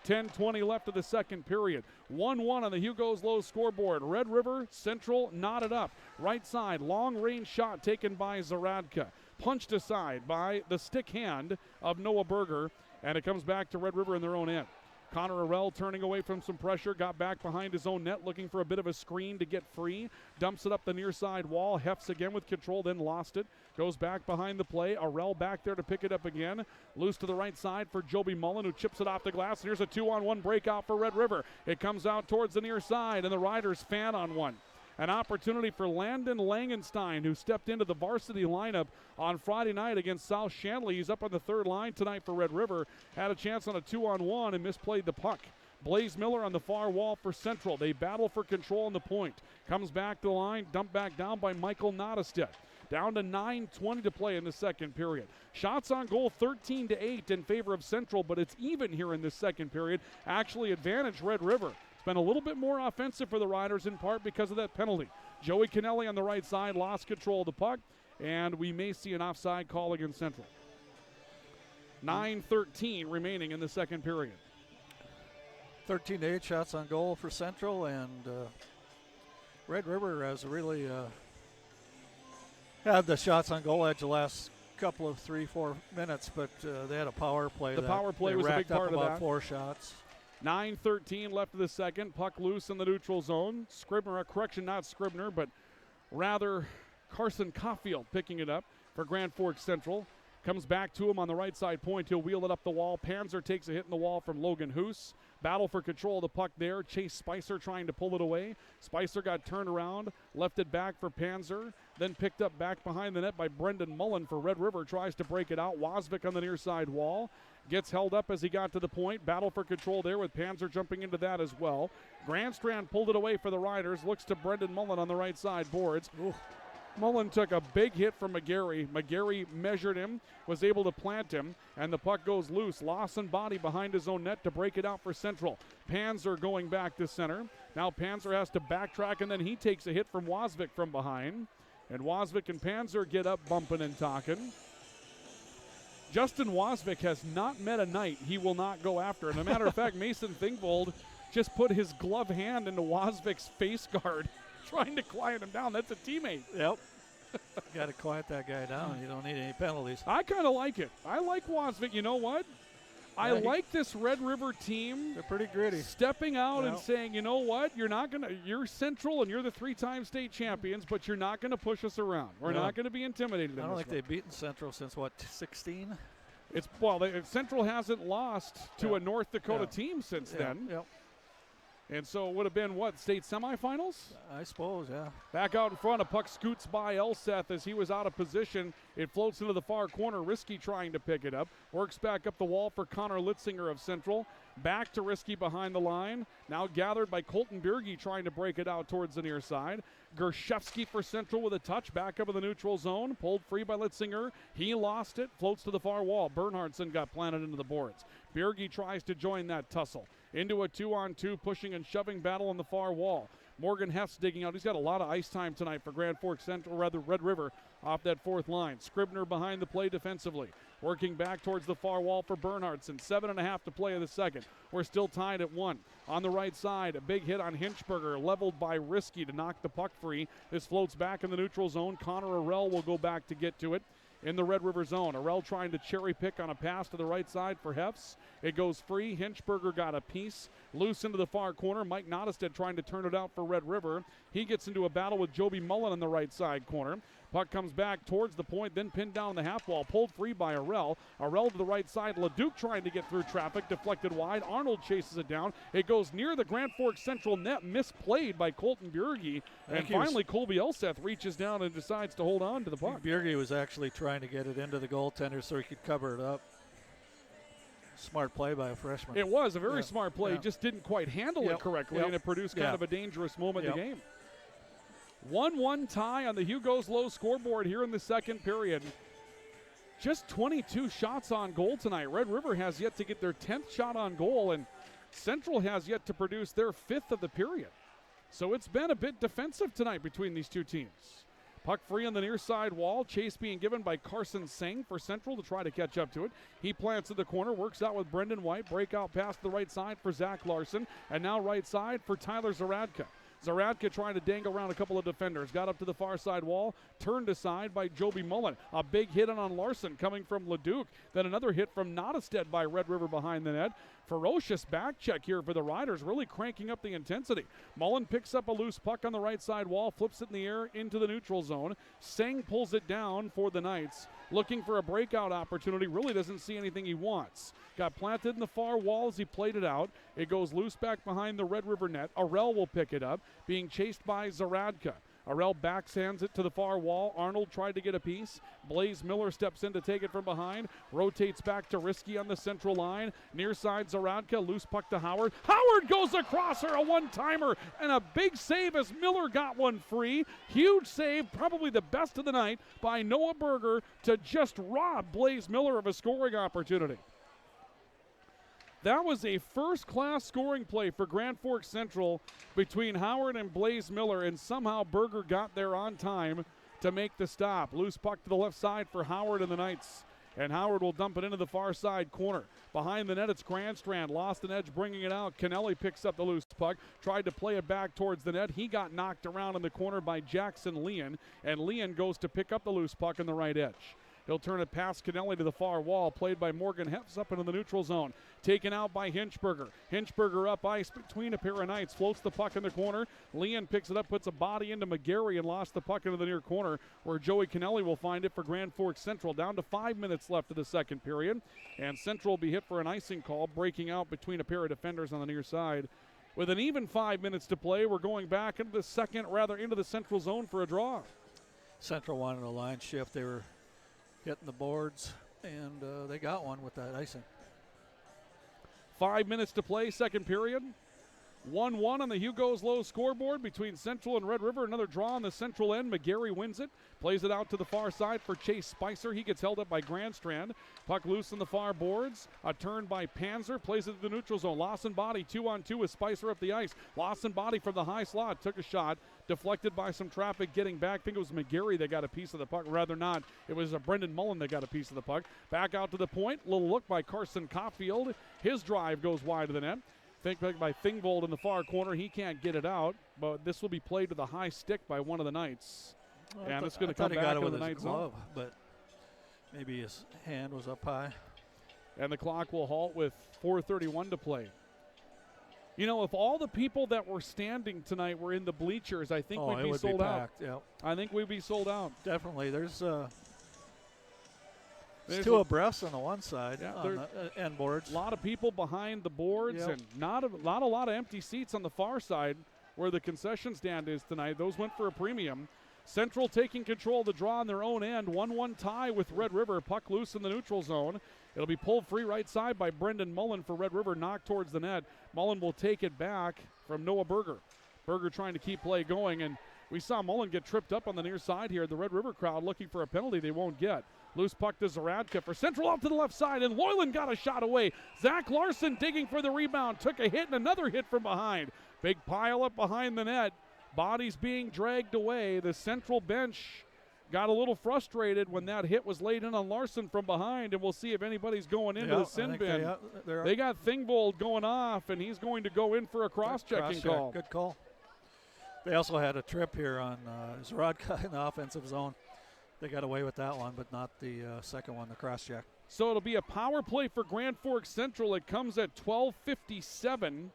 10:20 left of the second period. 1-1 on the Hugo's Low scoreboard. Red River, Central knotted up. Right side, long-range shot taken by Zaradka. Punched aside by the stick hand of Noah Berger, and it comes back to Red River in their own end. Connor Arell turning away from some pressure, got back behind his own net looking for a bit of a screen to get free. Dumps it up the near side wall. Hefts again with control, then lost it. Goes back behind the play. Arell back there to pick it up again. Loose to the right side for Joby Mullen, who chips it off the glass. And here's a 2-on-1 breakout for Red River. It comes out towards the near side, and the Riders fan on one. An opportunity for Landon Langenstein, who stepped into the varsity lineup on Friday night against South Shanley. He's up on the third line tonight for Red River. Had a chance on a 2-on-1 and misplayed the puck. Blaze Miller on the far wall for Central. They battle for control on the point. Comes back to the line, dumped back down by Michael Nottestedt. Down to 9:20 to play in the second period. Shots on goal 13-8 in favor of Central, but it's even here in this second period. Actually advantage Red River. Been a little bit more offensive for the Riders in part because of that penalty. Joey Kennelly on the right side lost control of the puck, and we may see an offside call against Central. 9:13 remaining in the second period. 13-8 shots on goal for Central, and Red River has really had the shots on goal edge the last couple of 3-4 minutes, but they had a power play. The power play was a big part of that. 4 shots. 9:13 left of the second. Puck loose in the neutral zone. Scribner, not Scribner, but rather Carson Caulfield picking it up for Grand Forks Central. Comes back to him on the right side point. He'll wheel it up the wall. Panzer takes a hit in the wall from Logan Hoos. Battle for control of the puck there. Chase Spicer trying to pull it away. Spicer got turned around, left it back for Panzer, then picked up back behind the net by Brendan Mullen for Red River. Tries to break it out. Wasvik on the near side wall. Gets held up as he got to the point. Battle for control there with Panzer jumping into that as well. Grandstrand pulled it away for the Riders. Looks to Brendan Mullen on the right side boards. Ooh. Mullen took a big hit from McGarry. McGarry measured him, was able to plant him, and the puck goes loose. Lawson body behind his own net to break it out for Central. Panzer going back to center. Now Panzer has to backtrack, and then he takes a hit from Wasvik from behind. And Wasvik and Panzer get up bumping and talking. Justin Wasvik has not met a night he will not go after. And as a matter of fact, Mason Thingvold just put his glove hand into Wasvik's face guard, trying to quiet him down. That's a teammate. Yep. Got to quiet that guy down. You don't need any penalties. I kind of like it. I like Wasvik. You know what? I like this Red River team. They're pretty gritty. Stepping out and saying, you know what? You're Central and you're the 3-time state champions, but you're not going to push us around. We're not going to be intimidated. I don't think they've beaten Central since, 16? Central hasn't lost to a North Dakota team since then. Yep. And so it would have been, state semifinals? I suppose, yeah. Back out in front, a puck scoots by Elseth as he was out of position. It floats into the far corner. Risky trying to pick it up. Works back up the wall for Connor Litzinger of Central. Back to Risky behind the line. Now gathered by Colton Bierge trying to break it out towards the near side. Gershevsky for Central with a touch. Back up in the neutral zone. Pulled free by Litzinger. He lost it. Floats to the far wall. Bernhardson got planted into the boards. Bierge tries to join that tussle. Into a 2-on-2 pushing and shoving battle on the far wall. Morgan Heff's digging out. He's got a lot of ice time tonight for Grand Forks Central, rather Red River, off that fourth line. Scribner behind the play defensively. Working back towards the far wall for Bernhardson. 7.5 to play in the second. We're still tied at 1. On the right side, a big hit on Hinchberger, leveled by Risky to knock the puck free. This floats back in the neutral zone. Connor Arell will go back to get to it. In the Red River zone, Arell trying to cherry pick on a pass to the right side for Hefts. It goes free. Hinchberger got a piece. Loose into the far corner. Mike Nottestead trying to turn it out for Red River. He gets into a battle with Joby Mullen on the right side corner. Puck comes back towards the point, then pinned down the half wall. Pulled free by Arell. Arell to the right side. Leduc trying to get through traffic. Deflected wide. Arnold chases it down. It goes near the Grand Forks Central net. Misplayed by Colton Bierge. And finally, Colby Elseth reaches down and decides to hold on to the puck. Bierge was actually trying to get it into the goaltender so he could cover it up. Smart play by a freshman. It was a very smart play. He just didn't quite handle it correctly, and it produced kind of a dangerous moment in the game. 1-1 tie on the Hugo's Low scoreboard here in the second period. Just 22 shots on goal tonight. Red River has yet to get their 10th shot on goal, and Central has yet to produce their 5th of the period. So it's been a bit defensive tonight between these two teams. Puck free on the near side wall. Chase being given by Carson Singh for Central to try to catch up to it. He plants in the corner, works out with Brendan White. Breakout pass to the right side for Zach Larson. And now right side for Tyler Zaradka. Zaradka trying to dangle around a couple of defenders. Got up to the far side wall. Turned aside by Joby Mullen. A big hit on Larson coming from Leduc. Then another hit from Nottestead by Red River behind the net. Ferocious back check here for the Riders, really cranking up the intensity. Mullen picks up a loose puck on the right side wall, flips it in the air into the neutral zone. Singh pulls it down for the Knights. Looking for a breakout opportunity, really doesn't see anything he wants. Got planted in the far wall as he played it out. It goes loose back behind the Red River net. Arell will pick it up, being chased by Zaradka. Arell backhands it to the far wall. Arnold tried to get a piece. Blaze Miller steps in to take it from behind. Rotates back to Risky on the central line. Near side Zaradka. Loose puck to Howard. Howard goes across her. A one-timer. And a big save as Miller got one free. Huge save. Probably the best of the night by Noah Berger to just rob Blaze Miller of a scoring opportunity. That was a first-class scoring play for Grand Forks Central between Howard and Blaze Miller, and somehow Berger got there on time to make the stop. Loose puck to the left side for Howard and the Knights, and Howard will dump it into the far side corner. Behind the net, it's Grandstrand. Lost an edge bringing it out. Kennelly picks up the loose puck, tried to play it back towards the net. He got knocked around in the corner by Jackson Leon, and Leon goes to pick up the loose puck on the right edge. He'll turn it past Kennelly to the far wall, played by Morgan Hefts up into the neutral zone. Taken out by Hinchberger. Hinchberger up ice between a pair of Knights, floats the puck in the corner. Leon picks it up, puts a body into McGarry, and lost the puck into the near corner, where Joey Kennelly will find it for Grand Forks Central. Down to 5 minutes left of the second period, and Central will be hit for an icing call, breaking out between a pair of defenders on the near side. With an even 5 minutes to play, we're going back into the into the central zone for a draw. Central wanted a line shift. They were hitting the boards, and they got one with that icing. 5 minutes to play, second period. 1-1 on the Hugo's Low scoreboard between Central and Red River. Another draw on the Central end. McGarry wins it. Plays it out to the far side for Chase Spicer. He gets held up by Grandstrand. Puck loose on the far boards. A turn by Panzer. Plays it to the neutral zone. Lawson Body 2-on-2 with Spicer up the ice. Lawson Body from the high slot. Took a shot. Deflected by some traffic getting back. I think it was McGarry that got a piece of the puck. Rather not. It was Brendan Mullen that got a piece of the puck. Back out to the point. Little look by Carson Caulfield. His drive goes wide of the net. Think by Thingvold in the far corner. He can't get it out, but this will be played with a high stick by one of the Knights. And it's going to come back in the Knights zone. But maybe his hand was up high. And the clock will halt with 4:31 to play. You know, if all the people that were standing tonight were in the bleachers, I think we'd be sold out. Yep. I think we'd be sold out. Definitely. There's two abreast on the one side, on the end boards. A lot of people behind the boards, and not a lot of empty seats on the far side where the concession stand is tonight. Those went for a premium. Central taking control of the draw on their own end. 1-1 tie with Red River. Puck loose in the neutral zone. It'll be pulled free right side by Brendan Mullen for Red River, knocked towards the net. Mullen will take it back from Noah Berger. Berger trying to keep play going, and we saw Mullen get tripped up on the near side here. The Red River crowd looking for a penalty they won't get. Loose puck to Zaradka for Central out to the left side, and Loyland got a shot away. Zach Larson digging for the rebound. Took a hit and another hit from behind. Big pile up behind the net. Bodies being dragged away. The Central bench got a little frustrated when that hit was laid in on Larson from behind, and we'll see if anybody's going into the sin bin. They got Thingvold going off, and he's going to go in for a cross-checking call. Good call. They also had a trip here on Zaradka in the offensive zone. They got away with that one, but not the second one, the cross-check. So it'll be a power play for Grand Forks Central. It comes at 12:57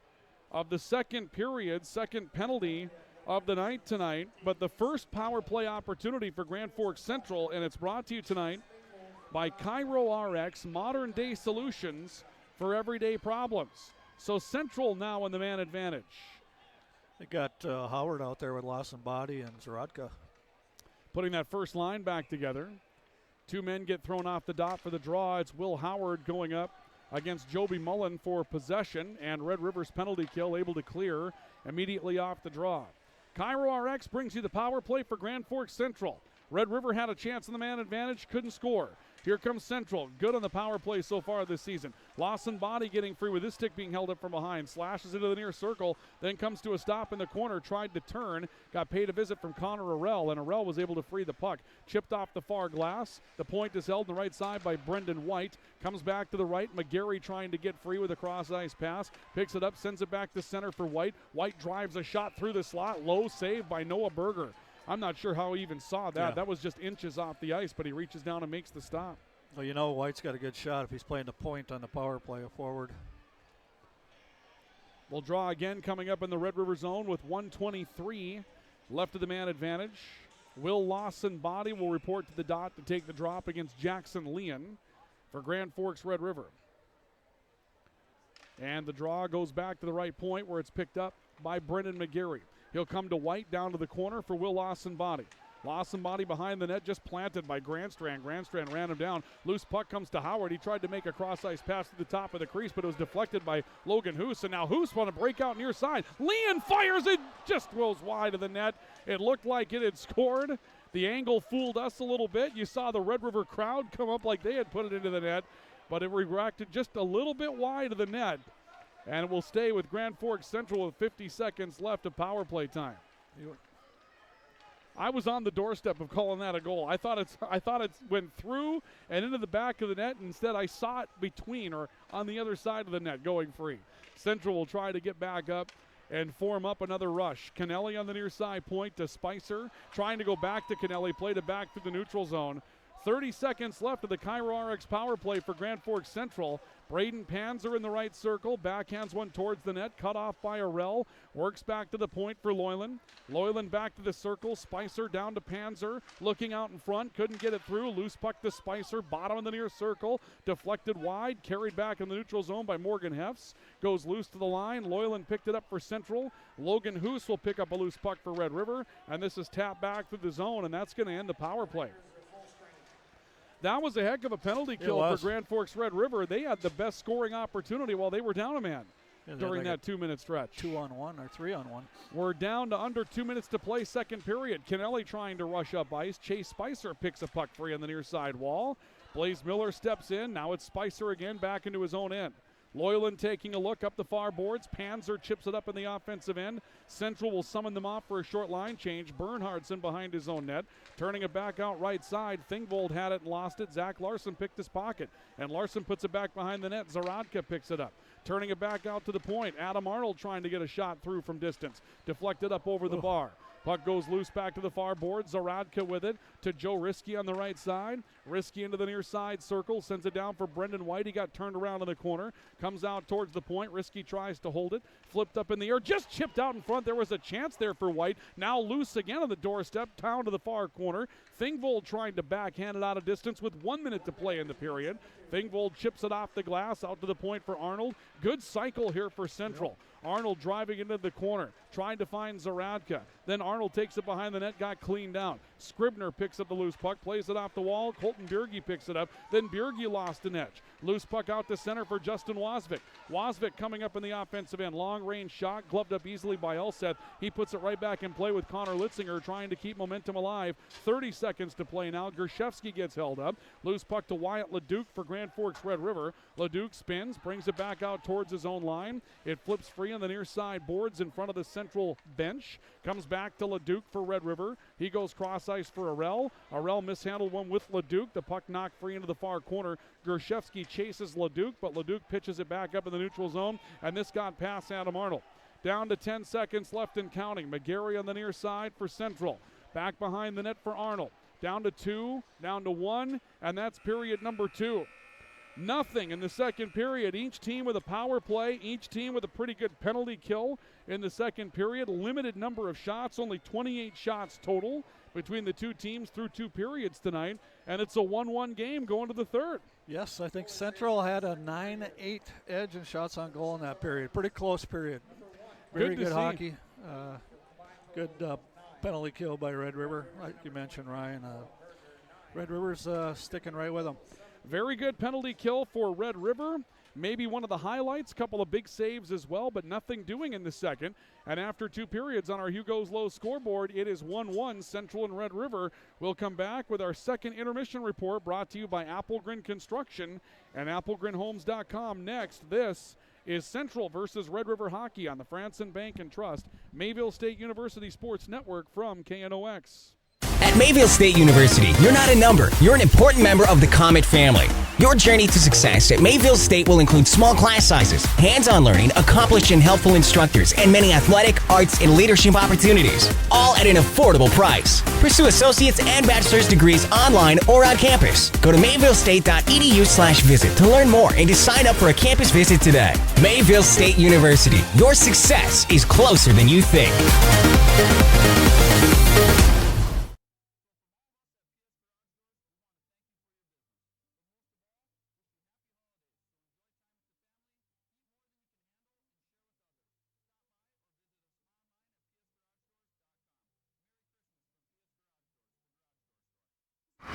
of the second period, second penalty of the night tonight. But the first power play opportunity for Grand Forks Central, and it's brought to you tonight by Cairo RX, modern day solutions for everyday problems. So Central now in the man advantage. They got Howard out there with Lawson Body and Zaradka. Putting that first line back together. Two men get thrown off the dot for the draw. It's Will Howard going up against Joby Mullen for possession, and Red River's penalty kill able to clear immediately off the draw. Cairo RX brings you the power play for Grand Forks Central. Red River had a chance in the man advantage, couldn't score. Here comes Central, good on the power play so far this season. Lawson Body getting free with his stick being held up from behind. Slashes into the near circle, then comes to a stop in the corner, tried to turn, got paid a visit from Connor Arell, and Arell was able to free the puck. Chipped off the far glass. The point is held on the right side by Brendan White. Comes back to the right. McGarry trying to get free with a cross-ice pass. Picks it up, sends it back to center for White. White drives a shot through the slot. Low save by Noah Berger. I'm not sure how he even saw that. Yeah. That was just inches off the ice, but he reaches down and makes the stop. Well, you know White's got a good shot if he's playing the point on the power play forward. We'll draw again coming up in the Red River zone with 1:23 left of the man advantage. Will Lawson Body will report to the dot to take the drop against Jackson Leon for Grand Forks Red River. And the draw goes back to the right point where it's picked up by Brendan McGarry. He'll come to White down to the corner for Will Lawson Body. Lawson Body behind the net, just planted by Grandstrand. Grandstrand ran him down. Loose puck comes to Howard. He tried to make a cross-ice pass to the top of the crease, but it was deflected by Logan Hoos. And now Hoos want to break out near side. Leon fires it, just goes wide of the net. It looked like it had scored. The angle fooled us a little bit. You saw the Red River crowd come up like they had put it into the net, but it reacted just a little bit wide of the net. And it will stay with Grand Forks Central with 50 seconds left of power play time. I was on the doorstep of calling that a goal. I thought it went through and into the back of the net. Instead, I saw it between or on the other side of the net going free. Central will try to get back up and form up another rush. Kennelly on the near side point to Spicer. Trying to go back to Kennelly. Played it back through the neutral zone. 30 seconds left of the Cairo RX power play for Grand Forks Central. Braden Panzer in the right circle. Backhands one towards the net. Cut off by Arell. Works back to the point for Loyland. Loyland back to the circle. Spicer down to Panzer. Looking out in front. Couldn't get it through. Loose puck to Spicer. Bottom of the near circle. Deflected wide. Carried back in the neutral zone by Morgan Hefts. Goes loose to the line. Loyland picked it up for Central. Logan Hoos will pick up a loose puck for Red River. And this is tapped back through the zone, and that's going to end the power play. That was a heck of a penalty kill for Grand Forks Red River. They had the best scoring opportunity while they were down a man during that 2-minute stretch. 2-on-1 or 3-on-1. We're down to under 2 minutes to play, second period. Kennelly trying to rush up ice. Chase Spicer picks a puck free on the near side wall. Blaze Miller steps in. Now it's Spicer again back into his own end. Loyland taking a look up the far boards. Panzer chips it up in the offensive end. Central will summon them off for a short line change. Bernhardson behind his own net. Turning it back out right side. Thingvold had it and lost it. Zach Larson picked his pocket. And Larson puts it back behind the net. Zaradka picks it up. Turning it back out to the point. Adam Arnold trying to get a shot through from distance. Deflected up over the bar. Puck goes loose back to the far board. Zaradka with it to Joe Risky on the right side. Risky into the near side circle. Sends it down for Brendan White. He got turned around in the corner. Comes out towards the point. Risky tries to hold it. Flipped up in the air. Just chipped out in front. There was a chance there for White. Now loose again on the doorstep. Down to the far corner. Thingvold trying to backhand it out of distance with 1 minute to play in the period. Thingvold chips it off the glass out to the point for Arnold. Good cycle here for Central. Arnold driving into the corner, trying to find Zaradka. Then Arnold takes it behind the net, got cleaned out. Scribner picks up the loose puck, plays it off the wall. Colton Bjerge picks it up. Then Bjerge lost an edge. Loose puck out to center for Justin Wasvik. Wasvik coming up in the offensive end. Long range shot, gloved up easily by Elseth. He puts it right back in play with Connor Litzinger trying to keep momentum alive. 30 seconds to play now. Gershevsky gets held up. Loose puck to Wyatt Leduc for Grand Forks Red River. Leduc spins, brings it back out towards his own line. It flips free on the near side boards in front of the Central bench. Comes back to Leduc for Red River. He goes cross ice for Arell. Arell mishandled one with Leduc. The puck knocked free into the far corner. Gershevsky chases Leduc, but Leduc pitches it back up in the neutral zone, and this got past Adam Arnold. Down to 10 seconds left and counting. McGarry on the near side for Central. Back behind the net for Arnold. Down to 2, down to 1, and that's period number 2. Nothing in the second period. Each team with a power play, each team with a pretty good penalty kill in the second period. Limited number of shots, only 28 shots total between the two teams through 2 periods tonight, and it's a 1-1 game going to the third. Yes, I think Central had a 9-8 edge in shots on goal in that period. Pretty close period. Very good hockey. Good penalty kill by Red River, like you mentioned, Ryan. Red River's sticking right with them. Very good penalty kill for Red River. Maybe one of the highlights, couple of big saves as well, but nothing doing in the second. And after 2 periods on our Hugo's Low scoreboard, it is 1-1, Central and Red River. We'll come back with our second intermission report brought to you by Applegren Construction and ApplegrenHomes.com next. This is Central versus Red River Hockey on the Franson Bank and Trust Mayville State University Sports Network from KNOX. At Mayville State University, you're not a number. You're an important member of the Comet family. Your journey to success at Mayville State will include small class sizes, hands-on learning, accomplished and helpful instructors, and many athletic, arts, and leadership opportunities, all at an affordable price. Pursue associate's and bachelor's degrees online or on campus. Go to mayvillestate.edu/visit to learn more and to sign up for a campus visit today. Mayville State University. Your success is closer than you think.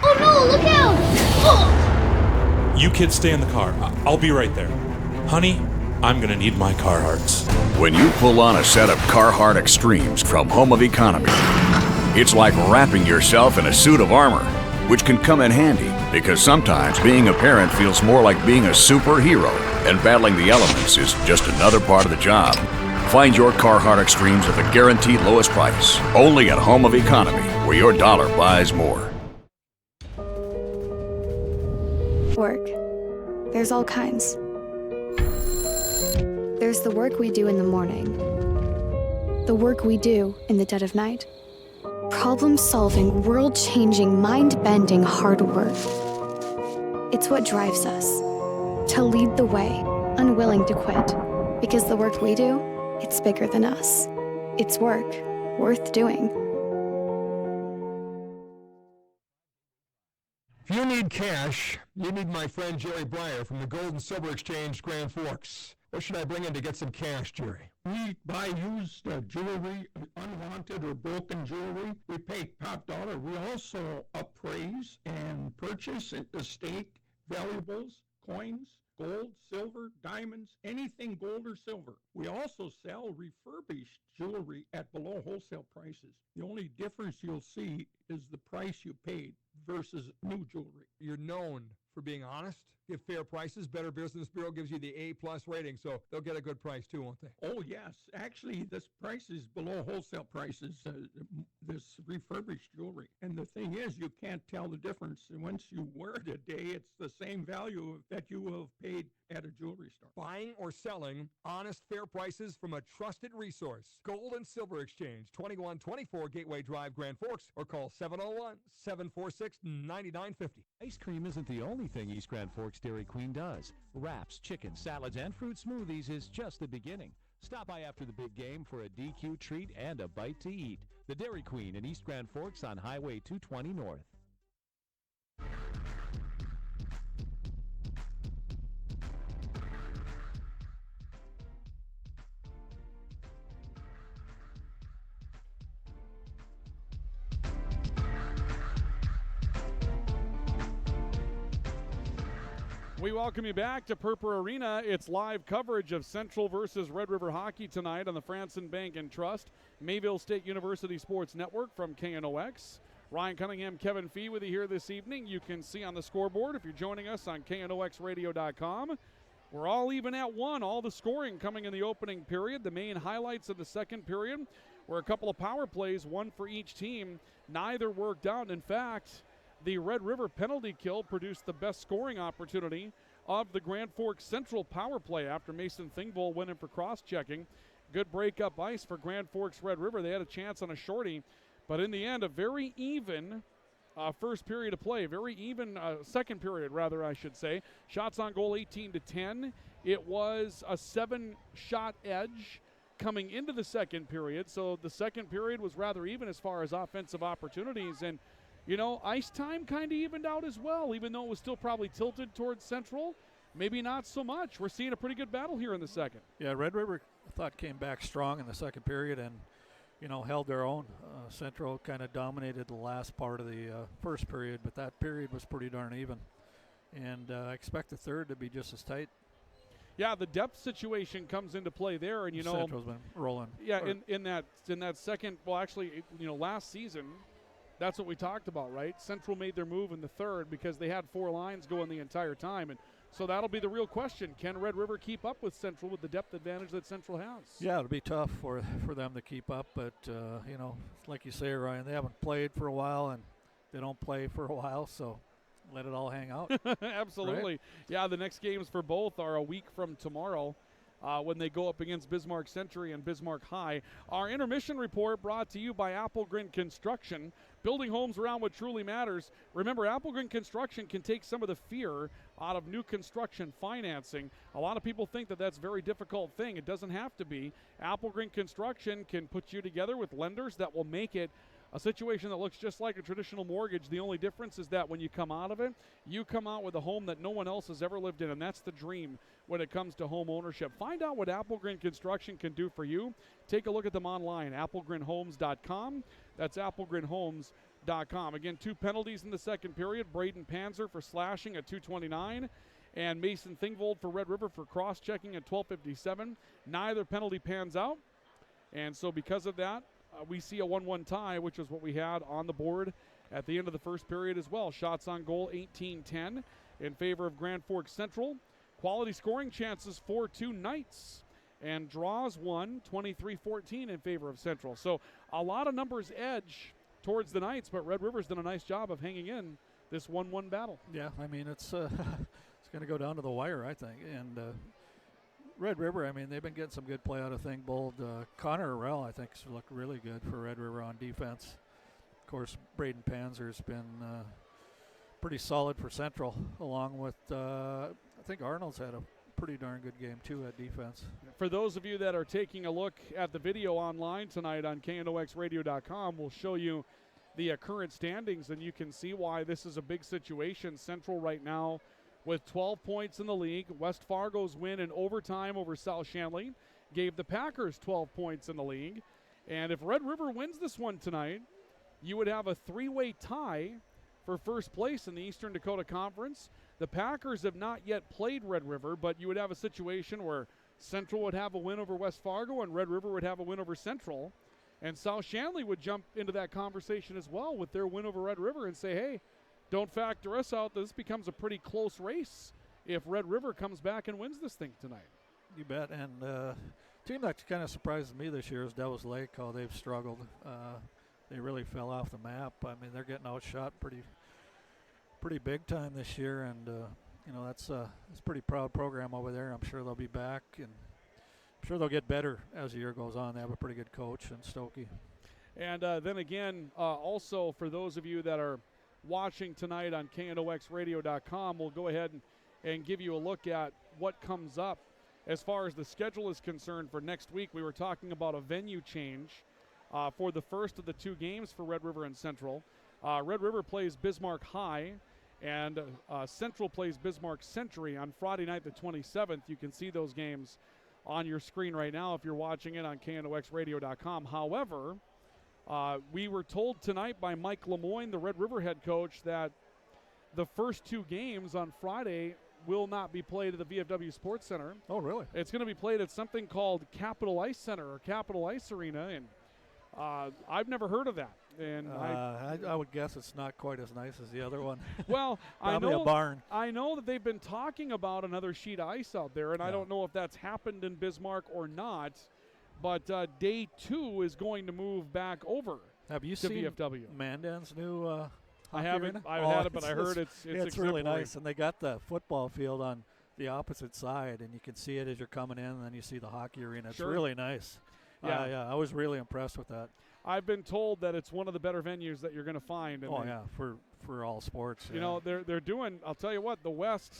Oh no, look out! Oh! You kids stay in the car. I'll be right there. Honey, I'm gonna need my Carhartts. When you pull on a set of Carhartt Extremes from Home of Economy, it's like wrapping yourself in a suit of armor, which can come in handy because sometimes being a parent feels more like being a superhero, and battling the elements is just another part of the job. Find your Carhartt Extremes at the guaranteed lowest price, only at Home of Economy, where your dollar buys more. Work. There's all kinds. There's the work we do in the morning. The work we do in the dead of night. Problem-solving, world-changing, mind-bending hard work. It's what drives us. To lead the way, unwilling to quit. Because the work we do, it's bigger than us. It's work worth doing. If you need cash, you need my friend Jerry Breyer from the Gold and Silver Exchange, Grand Forks. What should I bring in to get some cash, Jerry? We buy used jewelry, unwanted or broken jewelry. We pay top dollar. We also appraise and purchase estate valuables, coins, gold, silver, diamonds, anything gold or silver. We also sell refurbished jewelry at below wholesale prices. The only difference you'll see is the price you paid versus new jewelry. You're known for being honest, give fair prices. Better Business Bureau gives you the A+ rating, so they'll get a good price too, won't they? Oh, yes. Actually, this price is below wholesale prices, this refurbished jewelry. And the thing is, you can't tell the difference. And once you wear it a day, it's the same value that you will have paid at a jewelry store. Buying or selling, honest, fair prices from a trusted resource. Gold and Silver Exchange, 2124 Gateway Drive, Grand Forks, or call 701-746-9950. Ice cream isn't the only thing East Grand Forks Dairy Queen does. Wraps, chicken, salads, and fruit smoothies is just the beginning. Stop by after the big game for a DQ treat and a bite to eat. The Dairy Queen in East Grand Forks on Highway 220 North. We welcome you back to Purpur Arena. It's live coverage of Central versus Red River Hockey tonight on the Franson Bank and Trust Mayville State University Sports Network from KNOX. Ryan Cunningham, Kevin Fee with you here this evening. You can see on the scoreboard if you're joining us on KNOXradio.com. We're all even at 1. All the scoring coming in the opening period. The main highlights of the second period were a couple of power plays, one for each team. Neither worked out. In fact, the Red River penalty kill produced the best scoring opportunity of the Grand Forks Central power play after Mason Thingvold went in for cross-checking. Good break-up ice for Grand Forks Red River. They had a chance on a shorty, but in the end, a very even first period of play. Very even second period, rather, I should say. Shots on goal 18-10. It was a 7-shot edge coming into the second period, so the second period was rather even as far as offensive opportunities, and you know, ice time kind of evened out as well, even though it was still probably tilted towards Central. Maybe not so much. We're seeing a pretty good battle here in the second. Yeah, Red River, I thought, came back strong in the second period and, you know, held their own. Central kind of dominated the last part of the first period, but that period was pretty darn even. And I expect the third to be just as tight. Yeah, the depth situation comes into play there, and you know, Central's been rolling. Yeah, in that second, well, actually, you know, last season, that's what we talked about, right? Central made their move in the third because they had 4 lines going the entire time. And so that'll be the real question. Can Red River keep up with Central with the depth advantage that Central has? Yeah, it'll be tough for them to keep up. But, you know, like you say, Ryan, they haven't played for a while and they don't play for a while. So let it all hang out. Absolutely. Right? Yeah, the next games for both are a week from tomorrow. When they go up against Bismarck Century and Bismarck High. Our intermission report brought to you by Applegren Construction. Building homes around what truly matters. Remember, Applegren Construction can take some of the fear out of new construction financing. A lot of people think that that's a very difficult thing. It doesn't have to be. Applegren Construction can put you together with lenders that will make it a situation that looks just like a traditional mortgage. The only difference is that when you come out of it, you come out with a home that no one else has ever lived in, and that's the dream when it comes to home ownership. Find out what Applegren Construction can do for you. Take a look at them online, applegrenhomes.com. That's applegrenhomes.com. Again, 2 penalties in the second period. Braden Panzer for slashing at 2:29. And Mason Thingvold for Red River for cross-checking at 12:57. Neither penalty pans out. And so because of that, we see a 1-1 tie, which is what we had on the board at the end of the first period as well. Shots on goal 18-10 in favor of Grand Forks Central. Quality scoring chances for 2 Knights. And draws 1, 23-14 in favor of Central. So a lot of numbers edge towards the Knights, but Red River's done a nice job of hanging in this 1-1 battle. Yeah, I mean, it's going to go down to the wire, I think. And Red River, I mean, they've been getting some good play out of Thingvold. Connor Arell, I think, has looked really good for Red River on defense. Of course, Braden Panzer's been pretty solid for Central, along with, I think Arnold's had a pretty darn good game, too, at defense. For those of you that are taking a look at the video online tonight on KNOXradio.com, we'll show you the current standings, and you can see why this is a big situation. Central right now with 12 points in the league. West Fargo's win in overtime over South Shanley gave the Packers 12 points in the league. And if Red River wins this one tonight, you would have a three-way tie for first place in the Eastern Dakota Conference. The Packers have not yet played Red River, but you would have a situation where Central would have a win over West Fargo and Red River would have a win over Central. And South Shanley would jump into that conversation as well with their win over Red River and say, hey, don't factor us out. This becomes a pretty close race if Red River comes back and wins this thing tonight. You bet. And team that kind of surprises me this year is Devils Lake, how they've struggled. They really fell off the map. I mean, they're getting outshot pretty big time this year, and it's a pretty proud program over there. I'm sure they'll be back, and I'm sure they'll get better as the year goes on. They have a pretty good coach in Stokey. And then again, also for those of you that are watching tonight on KNOXradio.com, we'll go ahead and give you a look at what comes up as far as the schedule is concerned for next week. We were talking about a venue change for the first of the two games for Red River and Central. Red River plays Bismarck High, and Central plays Bismarck Century on Friday night the 27th. You can see those games on your screen right now if you're watching it on KNOXradio.com. However, we were told tonight by Mike Lemoyne, the Red River head coach, that the first two games on Friday will not be played at the VFW Sports Center. Oh, really? It's going to be played at something called Capital Ice Center or Capital Ice Arena, and I've never heard of that. And I would guess it's not quite as nice as the other one. Well, Probably a barn. I know that they've been talking about another sheet of ice out there, and I don't know if that's happened in Bismarck or not. But day two is going to move back over. Have you to seen VFW? Mandan's new I haven't. I haven't had it, but I heard it's really nice. And they got the football field on the opposite side, and you can see it as you're coming in, and then you see the hockey arena. It's really nice. Yeah, I was really impressed with that. I've been told that it's one of the better venues that you're going to find. And for all sports. You know, they're doing. I'll tell you what, the West.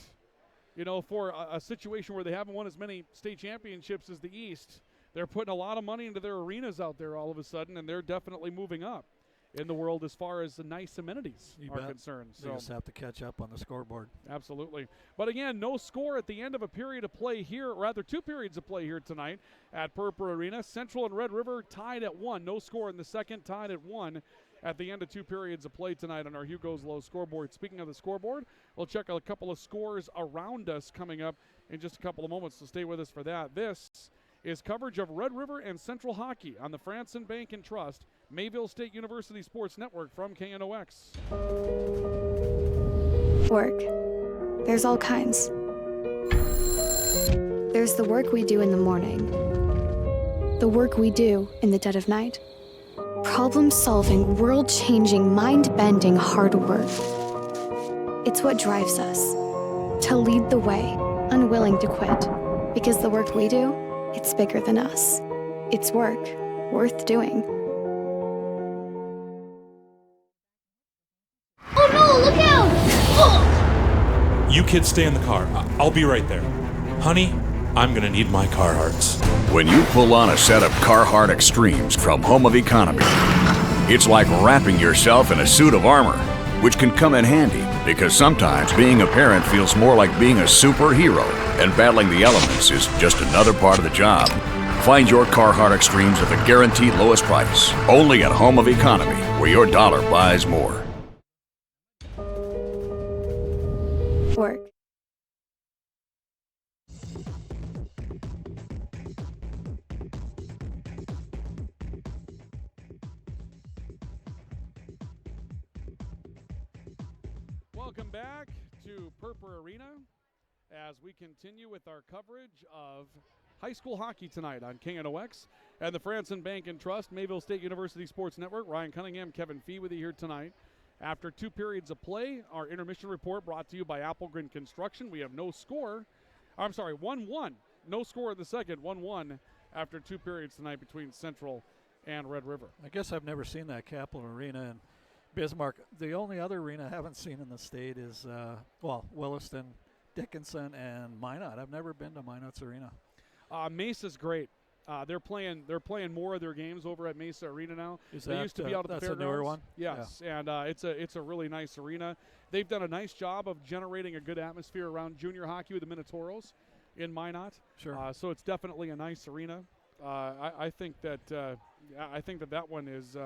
For a situation where they haven't won as many state championships as the East, they're putting a lot of money into their arenas out there all of a sudden, and they're definitely moving up in the world as far as the nice amenities are concerned. So you just have to catch up on the scoreboard. Absolutely. But again, no score at the end of a period of play here, or rather 2 periods of play here tonight at Purpur Arena. Central and Red River tied at 1. No score in the second, tied at 1 at the end of 2 periods of play tonight on our Hugo's Low scoreboard. Speaking of the scoreboard, we'll check a couple of scores around us coming up in just a couple of moments, so stay with us for that. This is coverage of Red River and Central Hockey on the Franson Bank and Trust Mayville State University Sports Network from KNOX. Work. There's all kinds. There's the work we do in the morning. The work we do in the dead of night. Problem-solving, world-changing, mind-bending hard work. It's what drives us. To lead the way, unwilling to quit. Because the work we do, it's bigger than us. It's work worth doing. Oh no, look out! Oh! You kids stay in the car. I'll be right there. Honey, I'm gonna need my Carhartts. When you pull on a set of Carhartt Extremes from Home of Economy, it's like wrapping yourself in a suit of armor, which can come in handy because sometimes being a parent feels more like being a superhero, and battling the elements is just another part of the job. Find your Carhartt Extremes at the guaranteed lowest price, only at Home of Economy, where your dollar buys more. Work. Welcome back to Purpur Arena as we continue with our coverage of high school hockey tonight on KNOX and the Franson Bank and Trust Mayville State University Sports Network. Ryan Cunningham, Kevin Fee with you here tonight. After 2 periods of play, our intermission report brought to you by Applegren Construction. We have no score. I'm sorry, 1-1. No score in the second, 1-1 after 2 periods tonight between Central and Red River. I guess I've never seen that Capital Arena in Bismarck. The only other arena I haven't seen in the state is, Williston, Dickinson, and Minot. I've never been to Minot's arena. Mesa's great. They're playing more of their games over at Mesa Arena now. They used to be out at the that's fairgrounds. a newer one? Yes, yeah. And it's a really nice arena. They've done a nice job of generating a good atmosphere around junior hockey with the Minotauros in Minot. Sure. So it's definitely a nice arena. I think that one is.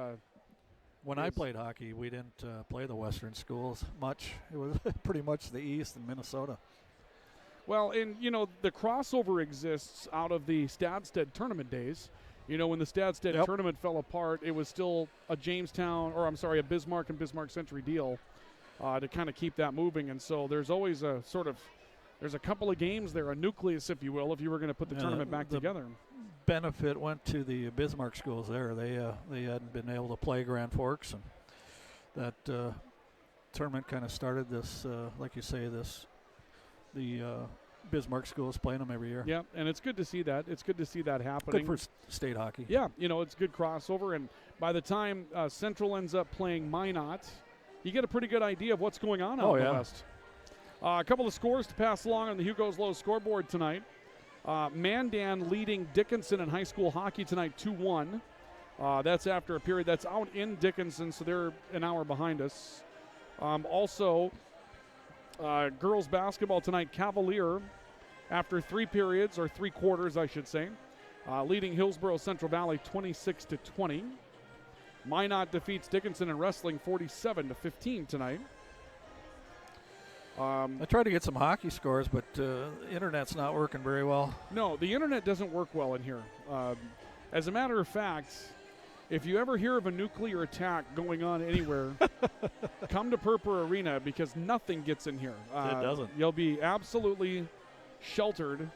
When I played hockey, we didn't play the Western schools much. It was pretty much the East and Minnesota. Well, and, the crossover exists out of the Stadstead tournament days. When the Stadstead tournament fell apart, it was still a a Bismarck and Bismarck Century deal to kind of keep that moving. And so there's always there's a couple of games there, a nucleus, if you will, if you were going to put the tournament back together. Benefit went to the Bismarck schools there. They hadn't been able to play Grand Forks, and that tournament kind of started this, like you say, the Bismarck schools playing them every year. Yeah, and it's good to see that. It's good to see that happening. Good for state hockey. Yeah, it's good crossover, and by the time Central ends up playing Minot, you get a pretty good idea of what's going on out in the West. A couple of scores to pass along on the Hugo's Low scoreboard tonight. Mandan leading Dickinson in high school hockey tonight 2-1. That's after a period that's out in Dickinson, so they're an hour behind us. Also, girls basketball tonight, Cavalier, after 3 periods, or 3 quarters, I should say, leading Hillsborough Central Valley 26-20. Minot defeats Dickinson in wrestling 47-15 tonight. I tried to get some hockey scores, but internet's not working very well. No, the internet doesn't work well in here. As a matter of fact, if you ever hear of a nuclear attack going on anywhere, come to Purpur Arena, because nothing gets in here. It doesn't. You'll be absolutely sheltered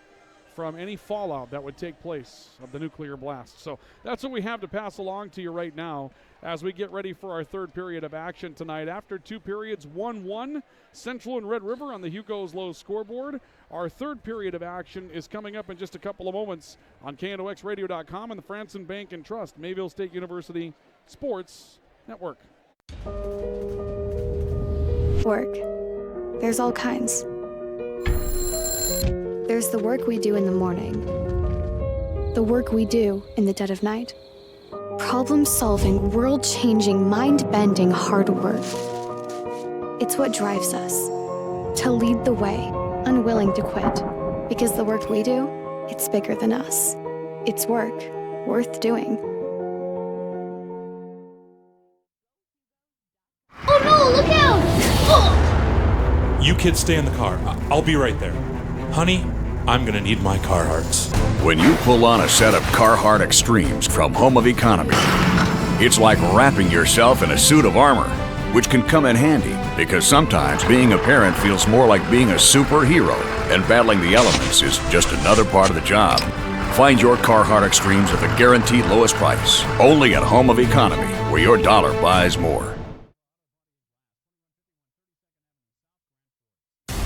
from any fallout that would take place of the nuclear blast. So that's what we have to pass along to you right now as we get ready for our third period of action tonight. After 2 periods, 1-1, Central and Red River on the Hugo's Low scoreboard. Our third period of action is coming up in just a couple of moments on KNOXradio.com and the Franson Bank and Trust Mayville State University Sports Network. Work. There's all kinds. There's the work we do in the morning, the work we do in the dead of night. Problem-solving, world-changing, mind-bending hard work. It's what drives us to lead the way, unwilling to quit. Because the work we do, it's bigger than us. It's work worth doing. Oh no, look out! Oh! You kids stay in the car. I'll be right there. Honey, I'm gonna need my Carhartts. When you pull on a set of Carhartt Extremes from Home of Economy, it's like wrapping yourself in a suit of armor, which can come in handy because sometimes being a parent feels more like being a superhero, and battling the elements is just another part of the job. Find your Carhartt Extremes at the guaranteed lowest price, only at Home of Economy, where your dollar buys more.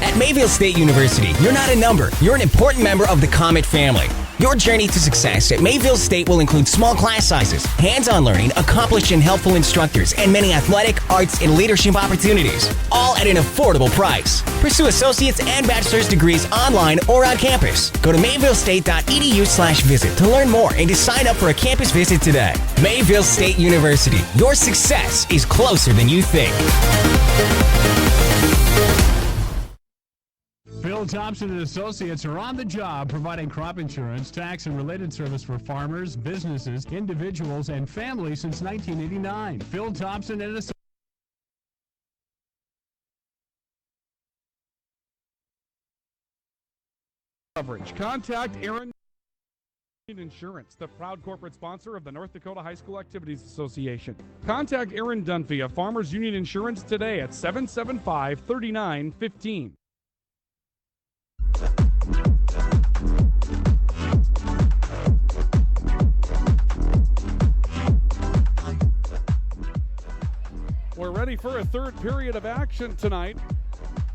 At Mayville State University, you're not a number. You're an important member of the Comet family. Your journey to success at Mayville State will include small class sizes, hands-on learning, accomplished and helpful instructors, and many athletic, arts, and leadership opportunities, all at an affordable price. Pursue associate's and bachelor's degrees online or on campus. Go to mayvillestate.edu/visit to learn more and to sign up for a campus visit today. Mayville State University. Your success is closer than you think. Phil Thompson and Associates are on the job providing crop insurance, tax, and related service for farmers, businesses, individuals, and families since 1989. Phil Thompson and Associates. Coverage. Contact Aaron Insurance, the proud corporate sponsor of the North Dakota High School Activities Association. Contact Aaron Dunphy of Farmers Union Insurance today at 775-3915. We're ready for a third period of action tonight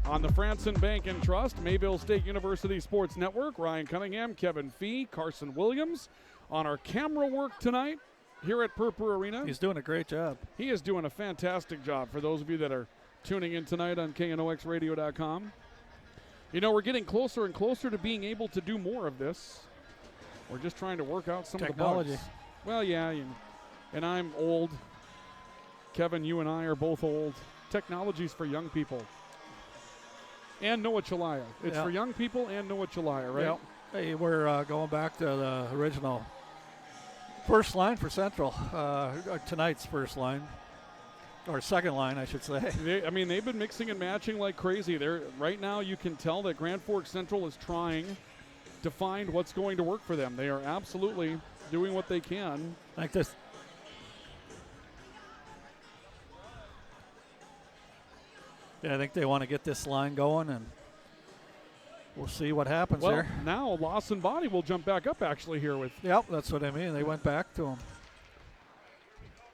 on the Franson Bank and Trust Mayville State University Sports Network. Ryan Cunningham, Kevin Fee, Carson Williams on our camera work tonight here at Purpur Arena. He's doing a great job. He is doing a fantastic job for those of you that are tuning in tonight on KNOXradio.com. You know, we're getting closer and closer to being able to do more of this. We're just trying to work out some Technology. of the bugs. Well, yeah, and I'm old. Kevin, you and I are both old. Technology's for young people. And Noah Chalaya. It's for young people and Noah Chalaya, right? Yep. Hey, we're going back to the original first line for Central. Tonight's first line. Or second line, I should say. They've been mixing and matching like crazy. Right now you can tell that Grand Forks Central is trying to find what's going to work for them. They are absolutely doing what they can. Like this. Yeah, I think they want to get this line going, and we'll see what happens there. Now Lawson Body will jump back up actually here with. Yep, that's what I mean. They went back to him.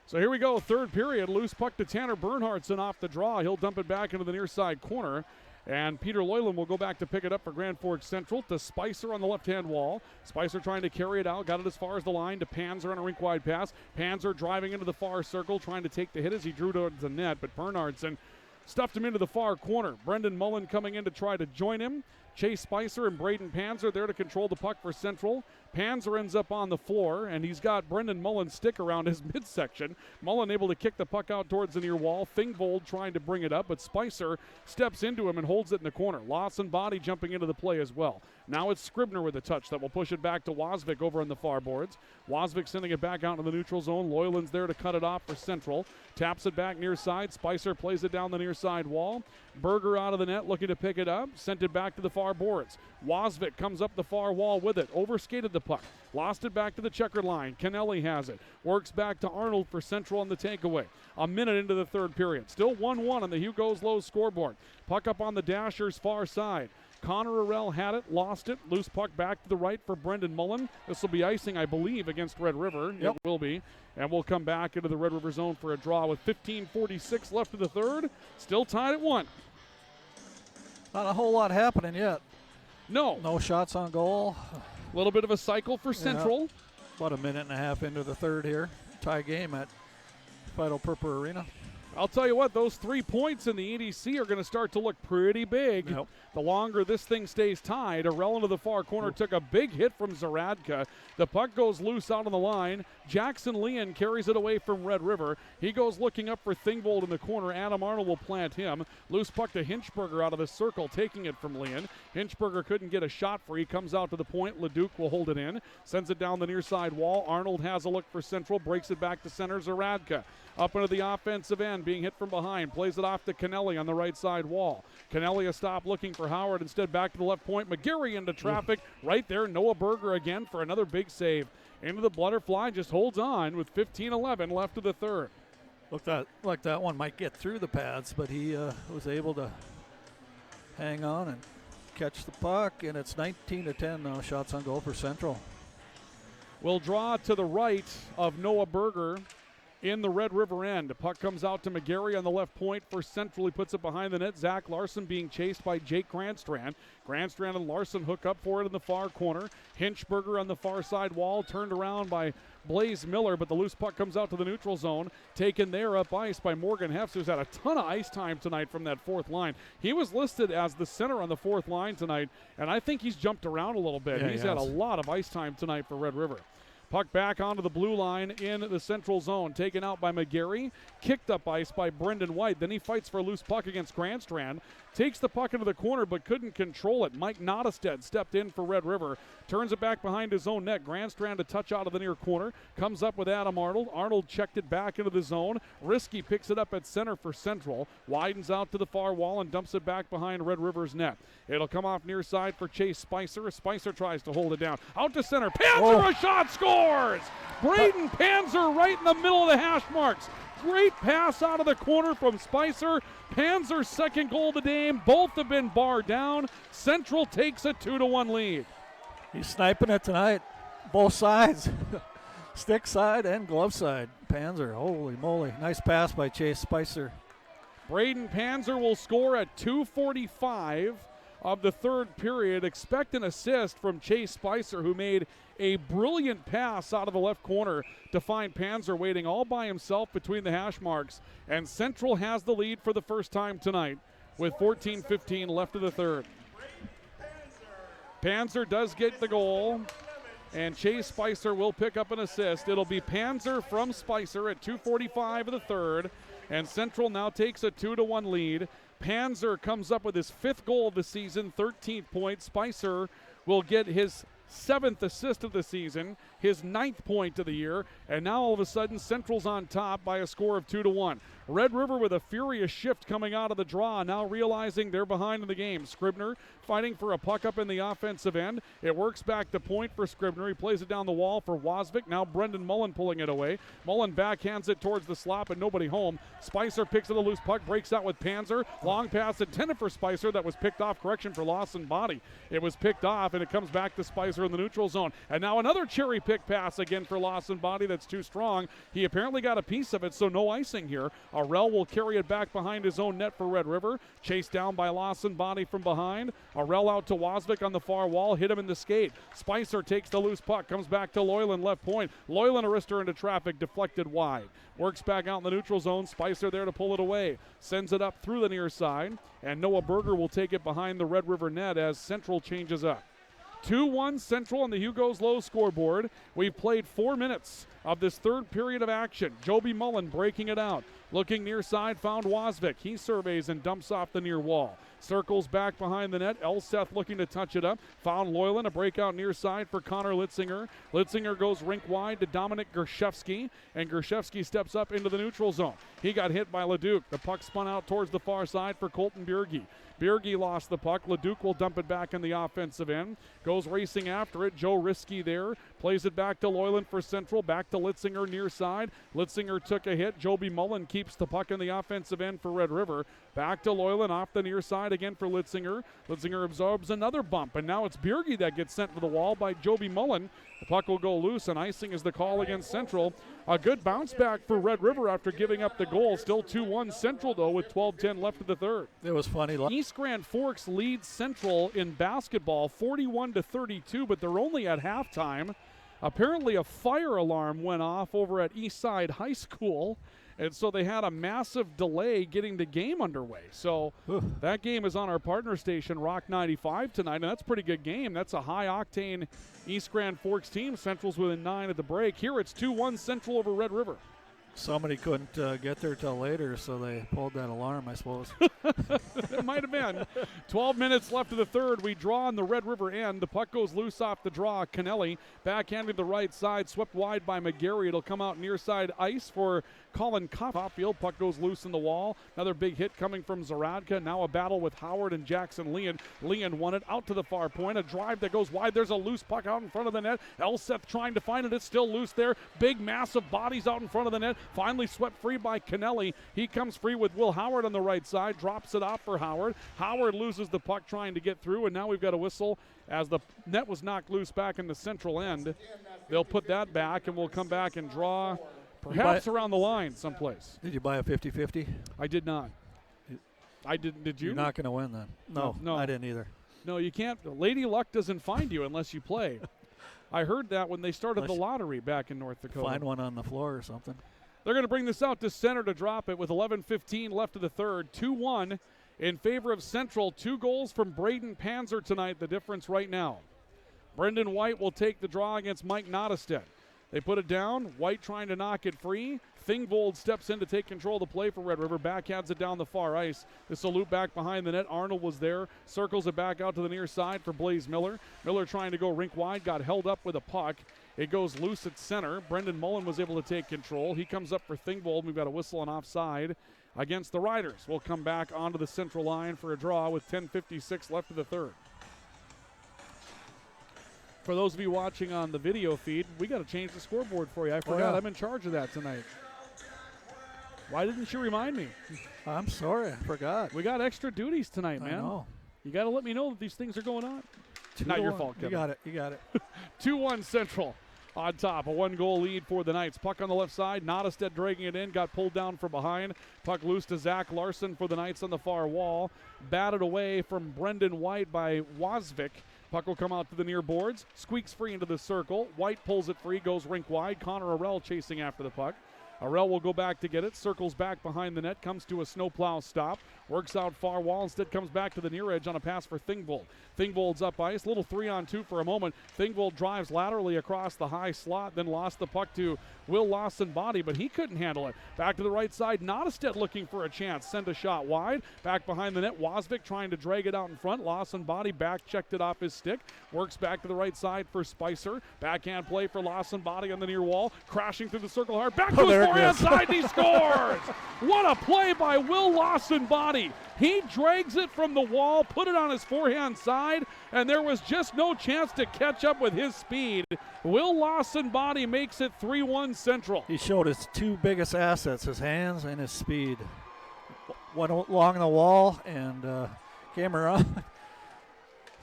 So here we go, third period. Loose puck to Tanner Bernhardtson off the draw. He'll dump it back into the near side corner. And Peter Loyland will go back to pick it up for Grand Forks Central to Spicer on the left-hand wall. Spicer trying to carry it out, got it as far as the line to Panzer on a rink-wide pass. Panzer driving into the far circle, trying to take the hit as he drew towards the net, but Bernhardtson stuffed him into the far corner. Brendan Mullen coming in to try to join him. Chase Spicer and Braden Panzer there to control the puck for Central. Panzer ends up on the floor, and he's got Brendan Mullen's stick around his midsection. Mullen able to kick the puck out towards the near wall. Thingvold trying to bring it up, but Spicer steps into him and holds it in the corner. Lawson Body jumping into the play as well. Now it's Scribner with a touch that will push it back to Wasvik over on the far boards. Wasvik sending it back out into the neutral zone. Loyland's there to cut it off for Central. Taps it back near side. Spicer plays it down the near side wall. Berger out of the net looking to pick it up. Sent it back to the far boards. Wasvik comes up the far wall with it. Overskated the puck. Lost it back to the checkered line. Kennelly has it. Works back to Arnold for Central on the takeaway. A minute into the third period. Still 1-1 on the Hugo's Low scoreboard. Puck up on the Dashers' far side. Connor Arell had it, lost it. Loose puck back to the right for Brendan Mullen. This will be icing, I believe, against Red River. Yep. It will be. And we'll come back into the Red River zone for a draw with 15:46 left in the third. Still tied at 1. Not a whole lot happening yet. No shots on goal. A little bit of a cycle for Central. Yeah. About a minute and a half into the third here. Tie game at Vital Purple Arena. I'll tell you what, those 3 points in the EDC are going to start to look pretty big. Yep. The longer this thing stays tied. Arell into the far corner took a big hit from Zaradka. The puck goes loose out on the line. Jackson Leon carries it away from Red River. He goes looking up for Thingvold in the corner. Adam Arnold will plant him. Loose puck to Hinchberger out of the circle, taking it from Leon. Hinchberger couldn't get a shot free. Comes out to the point. Leduc will hold it in. Sends it down the near side wall. Arnold has a look for Central. Breaks it back to center. Zaradka up into the offensive end. Being hit from behind. Plays it off to Kennelly on the right side wall. Kennelly a stop looking for Howard. Instead back to the left point. McGarry into traffic. Right there. Noah Berger again for another big save. Into the butterfly. Just holds on with 15-11 left of the third. Looked like that one might get through the pads, but he was able to hang on and catch the puck. And it's 19-10 now. Shots on goal for Central. Will draw to the right of Noah Berger in the Red River end. The puck comes out to McGarry on the left point for Central. He puts it behind the net. Zach Larson being chased by Jake Grandstrand. Grandstrand and Larson hook up for it in the far corner. Hinchberger on the far side wall, turned around by Blaze Miller, but the loose puck comes out to the neutral zone. Taken there up ice by Morgan Hefts, who's had a ton of ice time tonight from that fourth line. He was listed as the center on the fourth line tonight, and I think he's jumped around a little bit. Yeah, He's had a lot of ice time tonight for Red River. Puck back onto the blue line in the central zone. Taken out by McGarry. Kicked up ice by Brendan White. Then he fights for a loose puck against Grandstrand. Takes the puck into the corner but couldn't control it. Mike Nottestead stepped in for Red River. Turns it back behind his own net. Grandstrand a touch out of the near corner. Comes up with Adam Arnold. Arnold checked it back into the zone. Risky picks it up at center for Central. Widens out to the far wall and dumps it back behind Red River's net. It'll come off near side for Chase Spicer. Spicer tries to hold it down. Out to center. Panzer a shot, scores! Braden Panzer right in the middle of the hash marks. Great pass out of the corner from Spicer. Panzer's second goal of the game. Both have been barred down. Central takes a 2-1 lead. He's sniping it tonight. Both sides. Stick side and glove side. Panzer, holy moly. Nice pass by Chase Spicer. Braden Panzer will score at 2:45 of the third period. Expect an assist from Chase Spicer, who made a brilliant pass out of the left corner to find Panzer waiting all by himself between the hash marks. And Central has the lead for the first time tonight with 14:15 left of the third. Panzer does get the goal. And Chase Spicer will pick up an assist. It'll be Panzer from Spicer at 2:45 of the third. And Central now takes a 2-1 lead. Panzer comes up with his 5th goal of the season, 13th point. Spicer will get his 7th assist of the season, his 9th point of the year, and now all of a sudden Central's on top by a score of 2-1. Red River with a furious shift coming out of the draw, now realizing they're behind in the game. Scribner fighting for a puck up in the offensive end. It works back to point for Scribner. He plays it down the wall for Wasvik. Now Brendan Mullen pulling it away. Mullen backhands it towards the slot, but nobody home. Spicer picks up the loose puck, breaks out with Panzer. Long pass intended for Spicer that was picked off. Correction for Lawson Body. It was picked off, and it comes back to Spicer in the neutral zone. And now another cherry pick pass again for Lawson Body that's too strong. He apparently got a piece of it, so no icing here. Arell will carry it back behind his own net for Red River. Chased down by Lawson Body from behind. Arell out to Wasvik on the far wall. Hit him in the skate. Spicer takes the loose puck. Comes back to Loyland, left point. Loyland Arister into traffic, deflected wide. Works back out in the neutral zone. Spicer there to pull it away. Sends it up through the near side. And Noah Berger will take it behind the Red River net as Central changes up. 2-1 Central on the Hugo's Low scoreboard. We've played 4 minutes of this third period of action. Joby Mullen breaking it out. Looking near side, found Wasvik. He surveys and dumps off the near wall. Circles back behind the net. Elseth looking to touch it up. Found Loyland. A breakout near side for Connor Litzinger. Litzinger goes rink wide to Dominic Gershevsky. And Gershevsky steps up into the neutral zone. He got hit by Leduc. The puck spun out towards the far side for Colton Bierge. Bierge lost the puck. Leduc will dump it back in the offensive end. Goes racing after it. Joe Risky there. Plays it back to Loyland for Central. Back to Litzinger near side. Litzinger took a hit. Joby Mullen keeps the puck in the offensive end for Red River. Back to Loyland off the near side again for Litzinger. Litzinger absorbs another bump, and now it's Bierge that gets sent to the wall by Joby Mullen. The puck will go loose, and icing is the call against Central. A good bounce back for Red River after giving up the goal. Still 2-1 Central, though, with 12:10 left of the third. It was funny. East Grand Forks leads Central in basketball 41-32, but they're only at halftime. Apparently a fire alarm went off over at Eastside High School, and so they had a massive delay getting the game underway. So that game is on our partner station, Rock 95, tonight, and that's a pretty good game. That's a high-octane East Grand Forks team. Central's within 9 at the break. Here it's 2-1 Central over Red River. Somebody couldn't get there till later, so they pulled that alarm, I suppose. It might have been. 12 minutes left of the third. We draw on the Red River end. The puck goes loose off the draw. Kennelly backhanded the right side, swept wide by McGarry. It'll come out near side ice for Colin Copfield. Puck goes loose in the wall. Another big hit coming from Zaradka. Now a battle with Howard and Jackson Leon. Leon won it out to the far point. A drive that goes wide. There's a loose puck out in front of the net. Elseth trying to find it. It's still loose there. Big, massive bodies out in front of the net. Finally swept free by Kennelly. He comes free with Will Howard on the right side. Drops it off for Howard. Howard loses the puck trying to get through, and now we've got a whistle as the net was knocked loose back in the central end. They'll put that back, and we'll come back and draw perhaps around the line someplace. Did you buy a 50-50? I did not. I didn't. Did you? You're not going to win then. No, I didn't either. No, you can't. Lady Luck doesn't find you unless you play. I heard that when they started the lottery back in North Dakota. Find one on the floor or something. They're going to bring this out to center to drop it with 11:15 left of the third. 2-1 in favor of Central. 2 goals from Braden Panzer tonight, the difference right now. Brendan White will take the draw against Mike Nottestead. They put it down. White trying to knock it free. Thingvold steps in to take control of the play for Red River. Backhands it down the far ice. This will loop back behind the net. Arnold was there. Circles it back out to the near side for Blaze Miller. Miller trying to go rink wide. Got held up with a puck. It goes loose at center. Brendan Mullen was able to take control. He comes up for Thingvold. We've got a whistle and offside against the Riders. We'll come back onto the central line for a draw with 10:56 left of the third. For those of you watching on the video feed, we got to change the scoreboard for you. I forgot. I'm in charge of that tonight. Why didn't you remind me? I'm sorry. I forgot. We got extra duties tonight, man. I know. You got to let me know that these things are going on. Not your fault, Kevin. You got it. 2-1 Central on top. A 1-goal lead for the Knights. Puck on the left side. Nottestead dragging it in. Got pulled down from behind. Puck loose to Zach Larson for the Knights on the far wall. Batted away from Brendan White by Wasvik. Puck will come out to the near boards. Squeaks free into the circle. White pulls it free. Goes rink wide. Connor Arell chasing after the puck. Arell will go back to get it, circles back behind the net, comes to a snowplow stop, works out far wall, instead comes back to the near edge on a pass for Thingvold. Thingvold's up ice, little 3-on-2 for a moment. Thingvold drives laterally across the high slot, then lost the puck to Will Lawson Body, but he couldn't handle it. Back to the right side, Nottestead looking for a chance, send a shot wide. Back behind the net, Wasvik trying to drag it out in front. Lawson Body back checked it off his stick, works back to the right side for Spicer. Backhand play for Lawson Body on the near wall, crashing through the circle hard, back to his forehand side, and he scores! What a play by Will Lawson Body. He drags it from the wall, put it on his forehand side, and there was just no chance to catch up with his speed. Will Lawson Body makes it 3-1 Central. He showed his two biggest assets, his hands and his speed. Went along the wall and came around,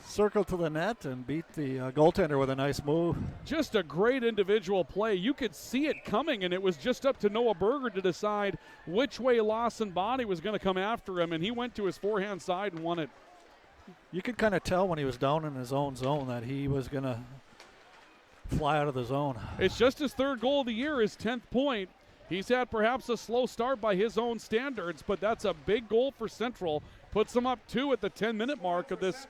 circled to the net, and beat the goaltender with a nice move. Just a great individual play. You could see it coming, and it was just up to Noah Berger to decide which way Lawson Body was going to come after him, and he went to his forehand side and won it. You could kind of tell when he was down in his own zone that he was going to fly out of the zone. It's just his third goal of the year, his 10th point. He's had perhaps a slow start by his own standards, but that's a big goal for Central. Puts them up 2 at the 10-minute mark of this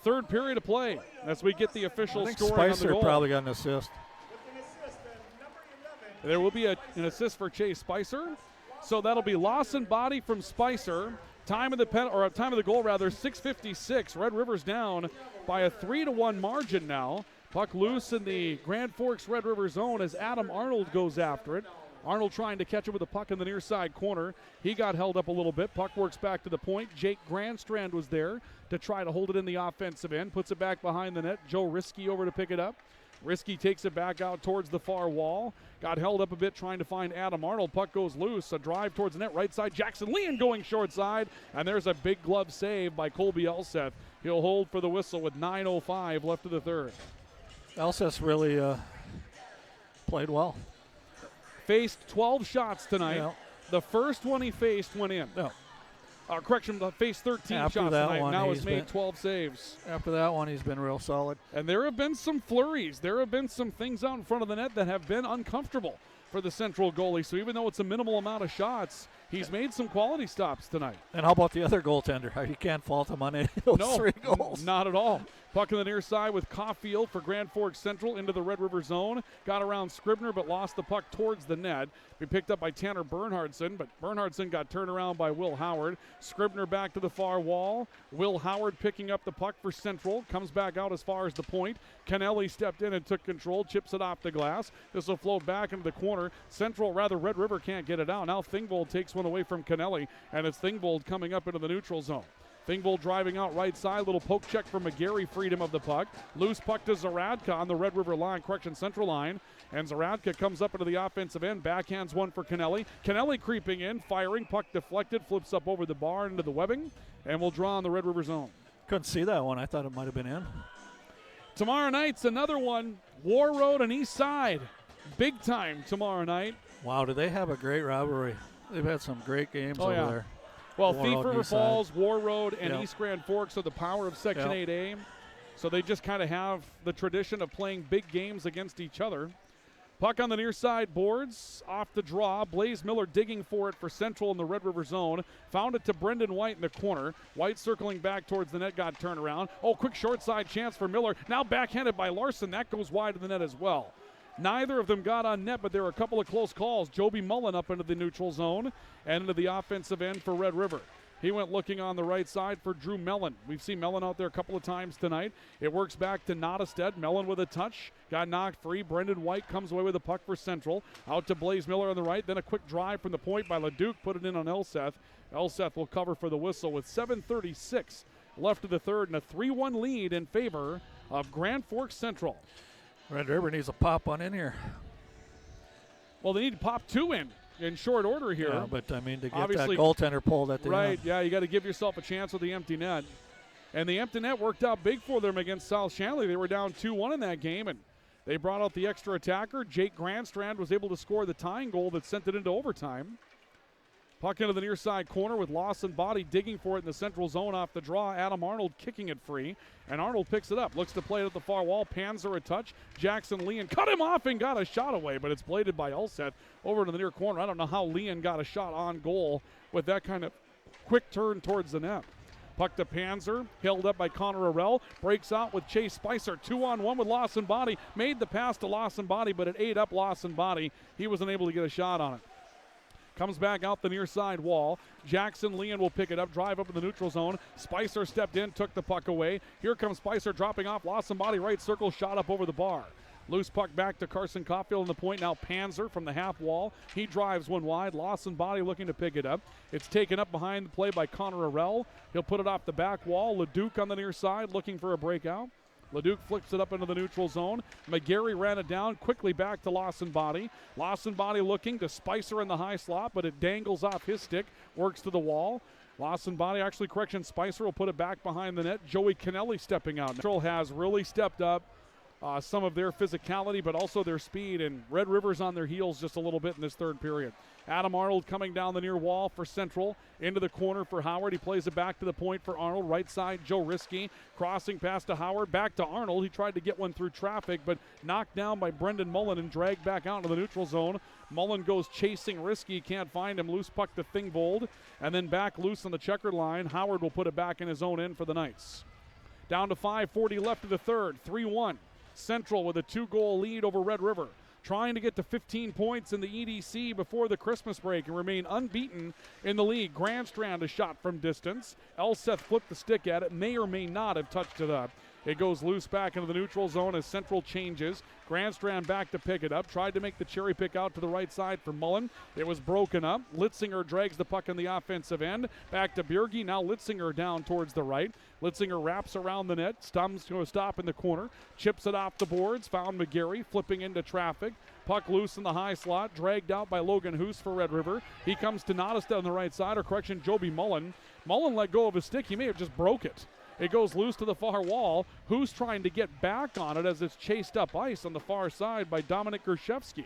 third period of play as we get the official scoring on the Spicer goal. probably got an assist. There will be an assist for Chase Spicer. So that'll be Lawson Body from Spicer. Time of the goal, 6:56. Red River's down by a 3-1 margin now. Puck loose in the Grand Forks Red River zone as Adam Arnold goes after it. Arnold trying to catch it with a puck in the near side corner. He got held up a little bit. Puck works back to the point. Jake Grandstrand was there to try to hold it in the offensive end. Puts it back behind the net. Joe Risky over to pick it up. Risky takes it back out towards the far wall. Got held up a bit trying to find Adam Arnold. Puck goes loose. A drive towards the net. Right side. Jackson Leon going short side. And there's a big glove save by Colby Elseth. He'll hold for the whistle with 9:05 left of the third. Elseth really played well. Faced 12 shots tonight. Yeah. The first one he faced went in. No. Faced 13 After shots that tonight. One, now has made 12 saves. After that one, he's been real solid. And there have been some flurries. There have been some things out in front of the net that have been uncomfortable for the Central goalie. So even though it's a minimal amount of shots, he's made some quality stops tonight. And how about the other goaltender? You can't fault him on any of those 3 goals. Not at all. Puck in the near side with Caulfield for Grand Forks Central into the Red River zone. Got around Scribner but lost the puck towards the net. Be picked up by Tanner Bernhardson, but Bernhardson got turned around by Will Howard. Scribner back to the far wall. Will Howard picking up the puck for Central. Comes back out as far as the point. Kennelly stepped in and took control. Chips it off the glass. This will float back into the corner. Red River can't get it out. Now Thingvold takes one away from Kennelly, and it's Thingvold coming up into the neutral zone. Thingvold driving out right side. Little poke check from McGarry, freedom of the puck. Loose puck to Zaradka on the Red River line, Central line. And Zaradka comes up into the offensive end. Backhands one for Kennelly. Kennelly creeping in, firing. Puck deflected, flips up over the bar into the webbing, and will draw on the Red River zone. Couldn't see that one. I thought it might have been in. Tomorrow night's another one. War Road and East Side. Big time tomorrow night. Wow, do they have a great rivalry. They've had some great games over there. Well, Thief River Falls, War Road, and East Grand Forks are the power of Section 8A. So they just kind of have the tradition of playing big games against each other. Puck on the near side boards, off the draw. Blaze Miller digging for it for Central in the Red River zone. Found it to Brendan White in the corner. White circling back towards the net, got turned around. Oh, quick short side chance for Miller. Now backhanded by Larson. That goes wide of the net as well. Neither of them got on net, but there were a couple of close calls. Joby Mullen up into the neutral zone and into the offensive end for Red River. He went looking on the right side for Drew Mellon. We've seen Mellon out there a couple of times tonight. It works back to Nottestead. Mellon with a touch. Got knocked free. Brendan White comes away with a puck for Central. Out to Blaze Miller on the right. Then a quick drive from the point by Leduc. Put it in on Elseth. Elseth will cover for the whistle with 7:36 left of the third and a 3-1 lead in favor of Grand Forks Central. Red River needs a pop one in here. Well, they need to pop 2 in short order here. Yeah, but I mean, to get Obviously, that goaltender pulled at the right, end. yeah, you got to give yourself a chance with the empty net. And the empty net worked out big for them against South Shanley. They were down 2-1 in that game, and they brought out the extra attacker. Jake Grandstrand was able to score the tying goal that sent it into overtime. Puck into the near side corner with Lawson Body digging for it in the central zone off the draw. Adam Arnold kicking it free, and Arnold picks it up. Looks to play it at the far wall. Panzer a touch. Jackson Leon cut him off and got a shot away, but it's bladed by Ulset over to the near corner. I don't know how Leon got a shot on goal with that kind of quick turn towards the net. Puck to Panzer, held up by Connor Arell, breaks out with Chase Spicer, 2-on-1 with Lawson Body, made the pass to Lawson Body, but it ate up Lawson Body. He was unable to get a shot on it. Comes back out the near side wall. Jackson Leon will pick it up, drive up in the neutral zone. Spicer stepped in, took the puck away. Here comes Spicer dropping off. Lawson Body right circle, shot up over the bar. Loose puck back to Carson Caulfield in the point. Now Panzer from the half wall. He drives one wide. Lawson Body looking to pick it up. It's taken up behind the play by Connor Arell. He'll put it off the back wall. Leduc on the near side looking for a breakout. Leduc flips it up into the neutral zone. McGarry ran it down quickly back to Lawson Body. Lawson Body looking to Spicer in the high slot, but it dangles off his stick, works to the wall. Lawson Body, actually, correction, Spicer will put it back behind the net. Joey Kennelly stepping out. Central has really stepped up some of their physicality, but also their speed, and Red River's on their heels just a little bit in this third period. Adam Arnold coming down the near wall for Central, into the corner for Howard. He plays it back to the point for Arnold. Right side, Joe Risky, crossing pass to Howard, back to Arnold. He tried to get one through traffic, but knocked down by Brendan Mullen and dragged back out into the neutral zone. Mullen goes chasing Risky, can't find him. Loose puck to Thingvold, and then back loose on the checkered line. Howard will put it back in his own end for the Knights. Down to 5:40 left of the third, 3-1. Central with a 2-goal lead over Red River, trying to get to 15 points in the EDC before the Christmas break and remain unbeaten in the league. Grandstrand a shot from distance. Elseth flipped the stick at it, may or may not have touched it up. It goes loose back into the neutral zone as Central changes. Grandstrand back to pick it up. Tried to make the cherry pick out to the right side for Mullen. It was broken up. Litzinger drags the puck in the offensive end. Back to Bjerge. Now Litzinger down towards the right. Litzinger wraps around the net. Stumps to a stop in the corner. Chips it off the boards. Found McGarry flipping into traffic. Puck loose in the high slot. Dragged out by Logan Hoos for Red River. He comes to Nottestad on the right side. Or correction, Joby Mullen. Mullen let go of his stick. He may have just broke it. It goes loose to the far wall. Who's trying to get back on it as it's chased up ice on the far side by Dominic Gershevsky.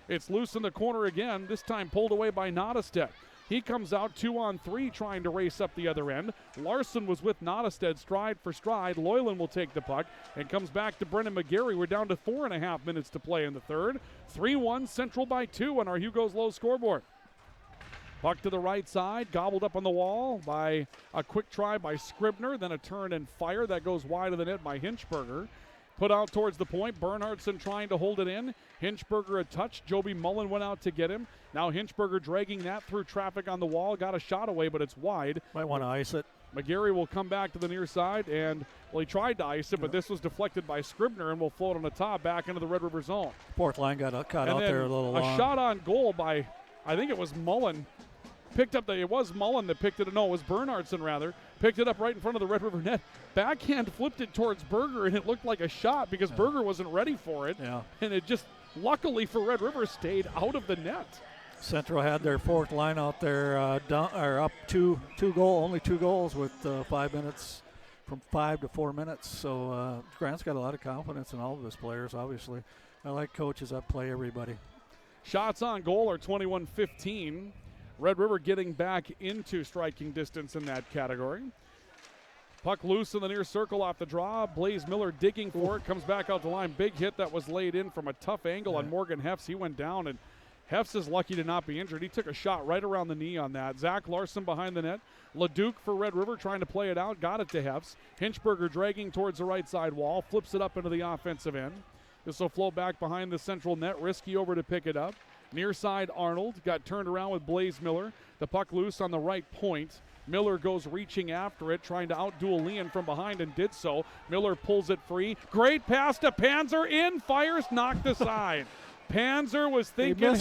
It's loose in the corner again, this time pulled away by Nottestad. He comes out 2-on-3 trying to race up the other end. Larson was with Nottestad stride for stride. Loyland will take the puck and comes back to Brendan McGarry. We're down to 4.5 minutes to play in the third. 3-1 Central by 2 on our Hugo's Low scoreboard. Puck to the right side, gobbled up on the wall by a quick try by Scribner, then a turn and fire that goes wide of the net by Hinchberger. Put out towards the point, Bernhardson trying to hold it in. Hinchberger a touch, Joby Mullen went out to get him. Now Hinchberger dragging that through traffic on the wall, got a shot away, but it's wide. Might want to ice it. McGarry will come back to the near side, and, well, he tried to ice it, but this was deflected by Scribner and will float on the top back into the Red River zone. Fourth line got caught out there a little long. A shot on goal by, I think it was Mullen. It was Mullen that picked it. No, it was Bernhardson rather. Picked it up right in front of the Red River net. Backhand flipped it towards Berger, and it looked like a shot because Berger wasn't ready for it. Yeah. And it just, luckily for Red River, stayed out of the net. Central had their fourth line out there up only two goals with 5 minutes, from 5 to 4 minutes. So Grant's got a lot of confidence in all of his players, obviously. I like coaches that play everybody. Shots on goal are 21-15. Red River getting back into striking distance in that category. Puck loose in the near circle off the draw. Blaze Miller digging for it. Comes back out the line. Big hit that was laid in from a tough angle on Morgan Hefts. He went down, and Hefts is lucky to not be injured. He took a shot right around the knee on that. Zach Larson behind the net. Leduc for Red River trying to play it out. Got it to Hefts. Hinchberger dragging towards the right side wall. Flips it up into the offensive end. This will flow back behind the central net. Risky over to pick it up. Near side Arnold got turned around with Blaze Miller. The puck loose on the right point. Miller goes reaching after it, trying to outduel Leon from behind and did so. Miller pulls it free. Great pass to Panzer, in, fires, knocked aside. Panzer was thinking,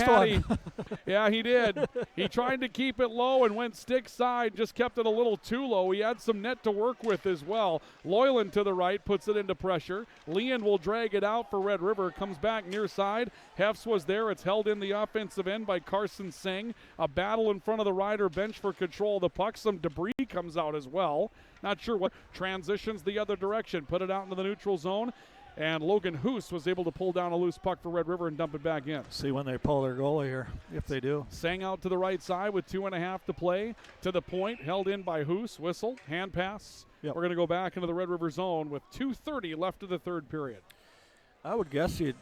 yeah, he did. He tried to keep it low and went stick side, just kept it a little too low. He had some net to work with as well. Loyland to the right puts it into pressure. Leon will drag it out for Red River. Comes back near side. Hefts was there. It's held in the offensive end by Carson Singh. A battle in front of the Rider bench for control of the puck. Some debris comes out as well. Not sure what. Transitions the other direction. Put it out into the neutral zone. And Logan Hoos was able to pull down a loose puck for Red River and dump it back in. See when they pull their goalie here, if they do. Sang out to the right side with 2.5 to play. To the point, held in by Hoos. Whistle, hand pass. Yep. We're going to go back into the Red River zone with 2:30 left of the third period. I would guess you'd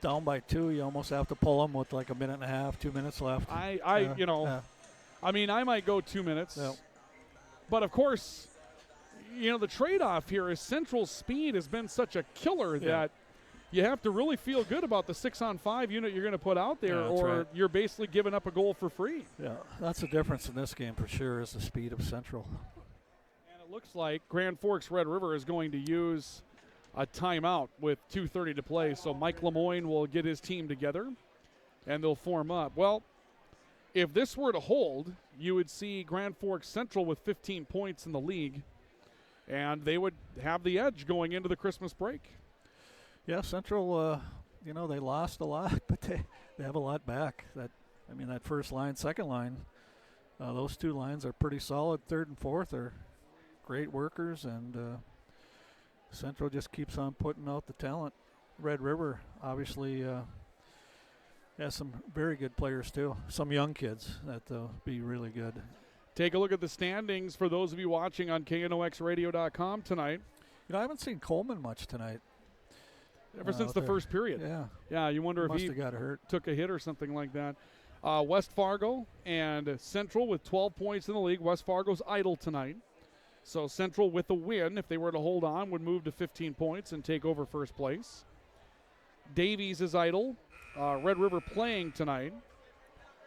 down by 2. You almost have to pull them with like a minute and a half, 2 minutes left. I mean, I might go 2 minutes. Yep. But, of course, the trade-off here is Central's speed has been such a killer that you have to really feel good about the 6-on-5 unit you're going to put out there, or you're basically giving up a goal for free. Yeah, that's the difference in this game for sure, is the speed of Central. And it looks like Grand Forks Red River is going to use a timeout with 2:30 to play. So Mike Lemoyne will get his team together, and they'll form up. Well, if this were to hold, you would see Grand Forks Central with 15 points in the league, and they would have the edge going into the Christmas break. Yeah, Central, they lost a lot, but they have a lot back. That first line, second line, those two lines are pretty solid. Third and fourth are great workers, and Central just keeps on putting out the talent. Red River obviously has some very good players too. Some young kids that be really good. Take a look at the standings for those of you watching on KNOXradio.com tonight. I haven't seen Coleman much tonight. Ever since the first period. Yeah, you wonder if he got hurt. Took a hit or something like that. West Fargo and Central with 12 points in the league. West Fargo's idle tonight. So Central with a win, if they were to hold on, would move to 15 points and take over first place. Davies is idle. Red River playing tonight.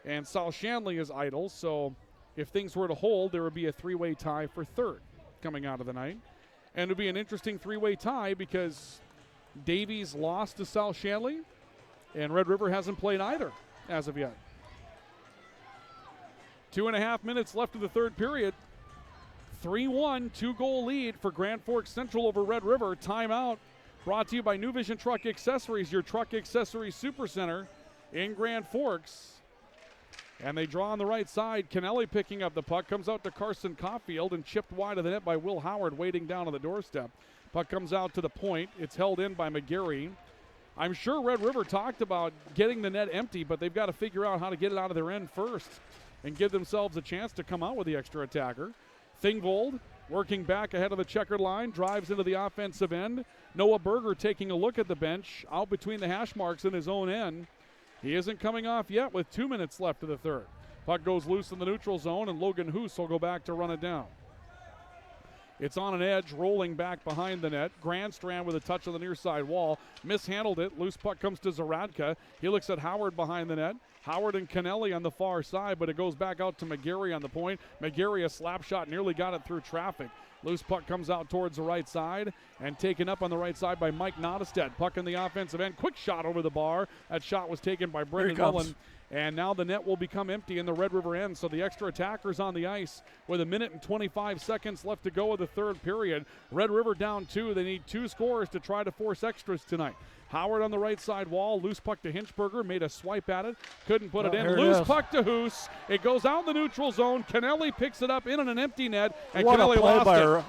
And South Shanley is idle. So if things were to hold, there would be a three-way tie for third coming out of the night. And it would be an interesting three-way tie because Davies lost to South Shanley, and Red River hasn't played either as of yet. 2.5 minutes left of the third period. 3-1, 2-goal lead for Grand Forks Central over Red River. Timeout brought to you by New Vision Truck Accessories, your truck accessories supercenter in Grand Forks. And they draw on the right side. Kennelly picking up the puck. Comes out to Carson Caulfield and chipped wide of the net by Will Howard waiting down on the doorstep. Puck comes out to the point. It's held in by McGarry. I'm sure Red River talked about getting the net empty, but they've got to figure out how to get it out of their end first and give themselves a chance to come out with the extra attacker. Thingvold working back ahead of the checkered line, drives into the offensive end. Noah Berger taking a look at the bench, out between the hash marks in his own end. He isn't coming off yet with 2 minutes left of the third. Puck goes loose in the neutral zone, and Logan Hoos will go back to run it down. It's on an edge, rolling back behind the net. Grandstrand with a touch on the near side wall. Mishandled it. Loose puck comes to Zaradka. He looks at Howard behind the net. Howard and Kennelly on the far side, but it goes back out to McGarry on the point. McGarry, a slap shot, nearly got it through traffic. Loose puck comes out towards the right side and taken up on the right side by Mike Nottestead. Puck in the offensive end. Quick shot over the bar. That shot was taken by Brendan Mullen. And now the net will become empty in the Red River end. So the extra attackers on the ice with 1 minute and 25 seconds left to go of the third period. Red River down 2. They need 2 scores to try to force extras tonight. Howard on the right side wall. Loose puck to Hinchberger. Made a swipe at it. Couldn't put it in. Loose puck to Hoos. It goes out in the neutral zone. Kennelly picks it up in an empty net. And Kennelly lost it.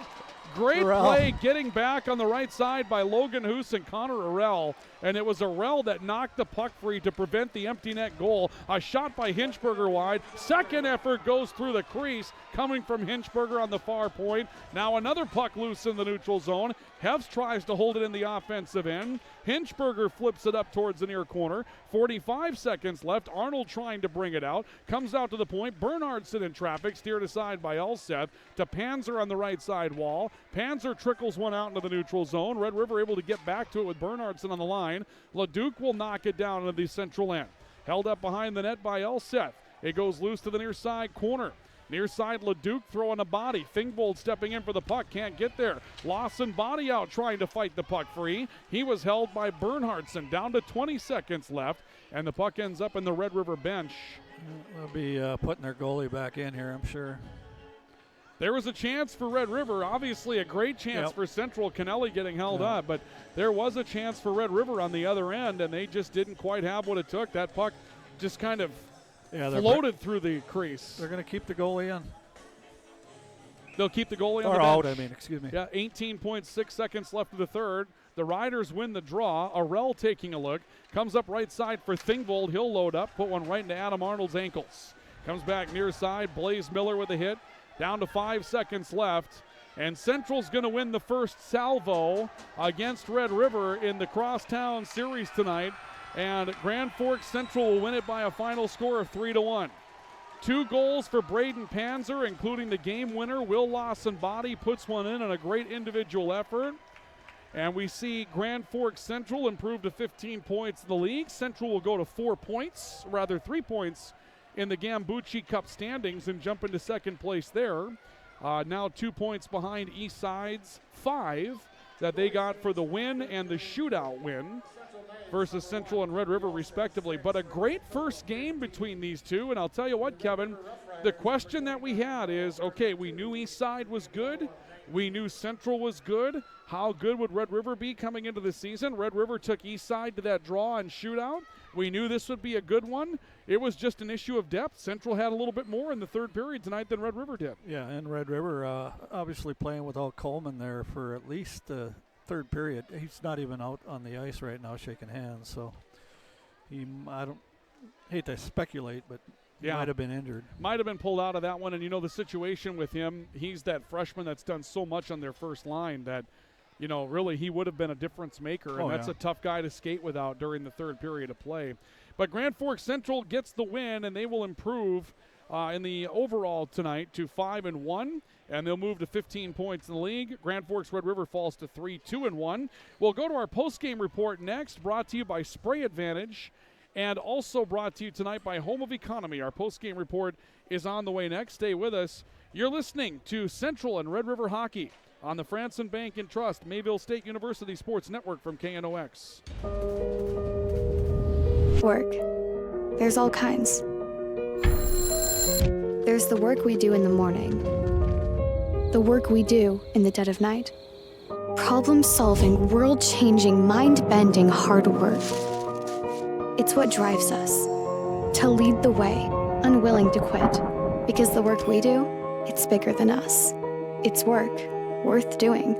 Great play getting back on the right side by Logan Hoos and Connor Arell. And it was Arell that knocked the puck free to prevent the empty net goal. A shot by Hinchberger wide. Second effort goes through the crease, coming from Hinchberger on the far point. Now another puck loose in the neutral zone. Hefs tries to hold it in the offensive end. Hinchberger flips it up towards the near corner. 45 seconds left. Arnold trying to bring it out. Comes out to the point. Bernhardson in traffic. Steered aside by Elseth to Panzer on the right side wall. Panzer trickles one out into the neutral zone. Red River able to get back to it with Bernhardson on the line. LeDuc will knock it down into the central end. Held up behind the net by Elseth. It goes loose to the near side corner. Near side, LeDuc throwing a body. Thingvold stepping in for the puck. Can't get there. Lawson body out trying to fight the puck free. He was held by Bernhardson. Down to 20 seconds left. And the puck ends up in the Red River bench. They'll be putting their goalie back in here, I'm sure. There was a chance for Red River. Obviously a great chance for Central. Kennelly getting held up. But there was a chance for Red River on the other end. And they just didn't quite have what it took. That puck just kind of floated through the crease. They're going to keep the goalie in. They'll keep the goalie on or the bench. out, excuse me. Yeah, 18.6 seconds left of the third. The Riders win the draw. Arell taking a look. Comes up right side for Thingvold. He'll load up. Put one right into Adam Arnold's ankles. Comes back near side. Blaze Miller with a hit. Down to 5 seconds left. And Central's going to win the first salvo against Red River in the Crosstown Series tonight. And Grand Forks Central will win it by a final score of 3-1. 2 goals for Braden Panzer, including the game winner. Will Lawson Body puts one in on a great individual effort. And we see Grand Forks Central improve to 15 points in the league. Central will go to 3 points in the Gambucci Cup standings and jump into second place there. Now 2 points behind East Side's 5 that they got for the win and the shootout win versus Central and Red River respectively. But a great first game between these two. And I'll tell you what, Kevin, the question that we had is, okay, we knew East Side was good. We knew Central was good. How good would Red River be coming into the season? Red River took East Side to that draw and shootout. We knew this would be a good one. It was just an issue of depth. Central had a little bit more in the third period tonight than Red River did. Yeah, and Red River obviously playing without Coleman there for at least the third period. He's not even out on the ice right now shaking hands, so I don't hate to speculate, but he might have been injured. Might have been pulled out of that one, and you know the situation with him, he's that freshman that's done so much on their first line that, you know, really he would have been a difference maker, and that's a tough guy to skate without during the third period of play. But Grand Forks Central gets the win, and they will improve in the overall tonight to 5-1, and they'll move to 15 points in the league. Grand Forks Red River falls to 3-2-1. We'll go to our post-game report next, brought to you by Spray Advantage, and also brought to you tonight by Home of Economy. Our post-game report is on the way next. Stay with us. You're listening to Central and Red River Hockey on the Franson Bank and Trust Mayville State University Sports Network from KNOX. Work. There's all kinds. There's the work we do in the morning. The work we do in the dead of night. Problem-solving, world-changing, mind-bending hard work. It's what drives us. To lead the way, unwilling to quit. Because the work we do, it's bigger than us. It's work worth doing.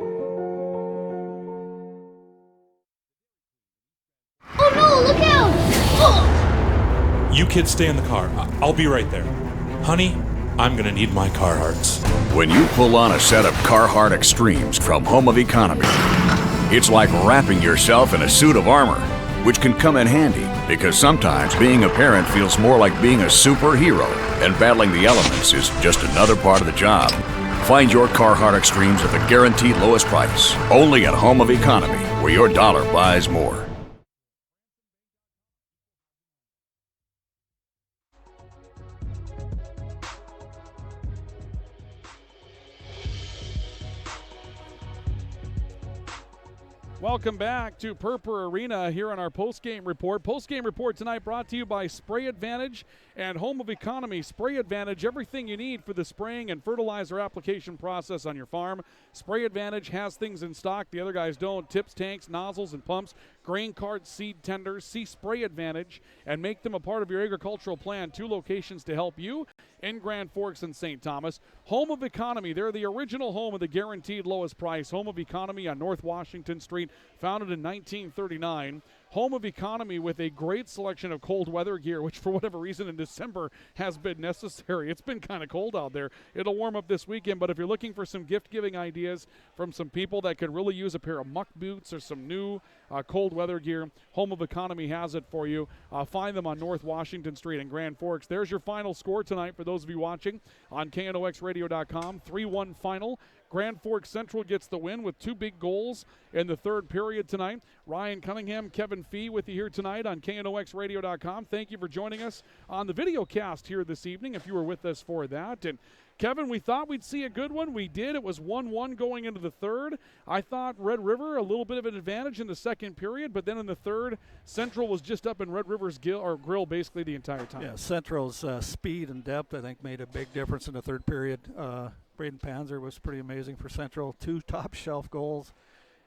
Oh no, look out! Oh! You kids stay in the car. I'll be right there. Honey, I'm gonna need my Carhartts. When you pull on a set of Carhartt Extremes from Home of Economy, it's like wrapping yourself in a suit of armor, which can come in handy because sometimes being a parent feels more like being a superhero, and battling the elements is just another part of the job. Find your Carhartt Extremes at the guaranteed lowest price, only at Home of Economy, where your dollar buys more. Welcome back to Purpur Arena here on our post-game report. Post-game report tonight brought to you by Spray Advantage and Home of Economy. Spray Advantage, everything you need for the spraying and fertilizer application process on your farm. Spray Advantage has things in stock the other guys don't. Tips, tanks, nozzles, and pumps. Grain carts, seed tenders. See Spray Advantage and make them a part of your agricultural plan. 2 locations to help you in Grand Forks and St. Thomas. Home of Economy, they're the original home of the guaranteed lowest price. Home of Economy on North Washington Street, founded in 1939. Home of Economy with a great selection of cold weather gear, which for whatever reason in December has been necessary. It's been kind of cold out there. It'll warm up this weekend, but if you're looking for some gift-giving ideas from some people that could really use a pair of muck boots or some new cold weather gear, Home of Economy has it for you. Find them on North Washington Street in Grand Forks. There's your final score tonight for those of you watching on KNOXradio.com. 3-1 final. Grand Forks Central gets the win with 2 big goals in the third period tonight. Ryan Cunningham, Kevin Fee with you here tonight on KNOXradio.com. Thank you for joining us on the video cast here this evening if you were with us for that. And Kevin, we thought we'd see a good one. We did. It was 1-1 going into the third. I thought Red River a little bit of an advantage in the second period, but then in the third, Central was just up in Red River's grill basically the entire time. Yeah, Central's speed and depth, I think, made a big difference in the third period. Braden Panzer was pretty amazing for Central. 2 top-shelf goals.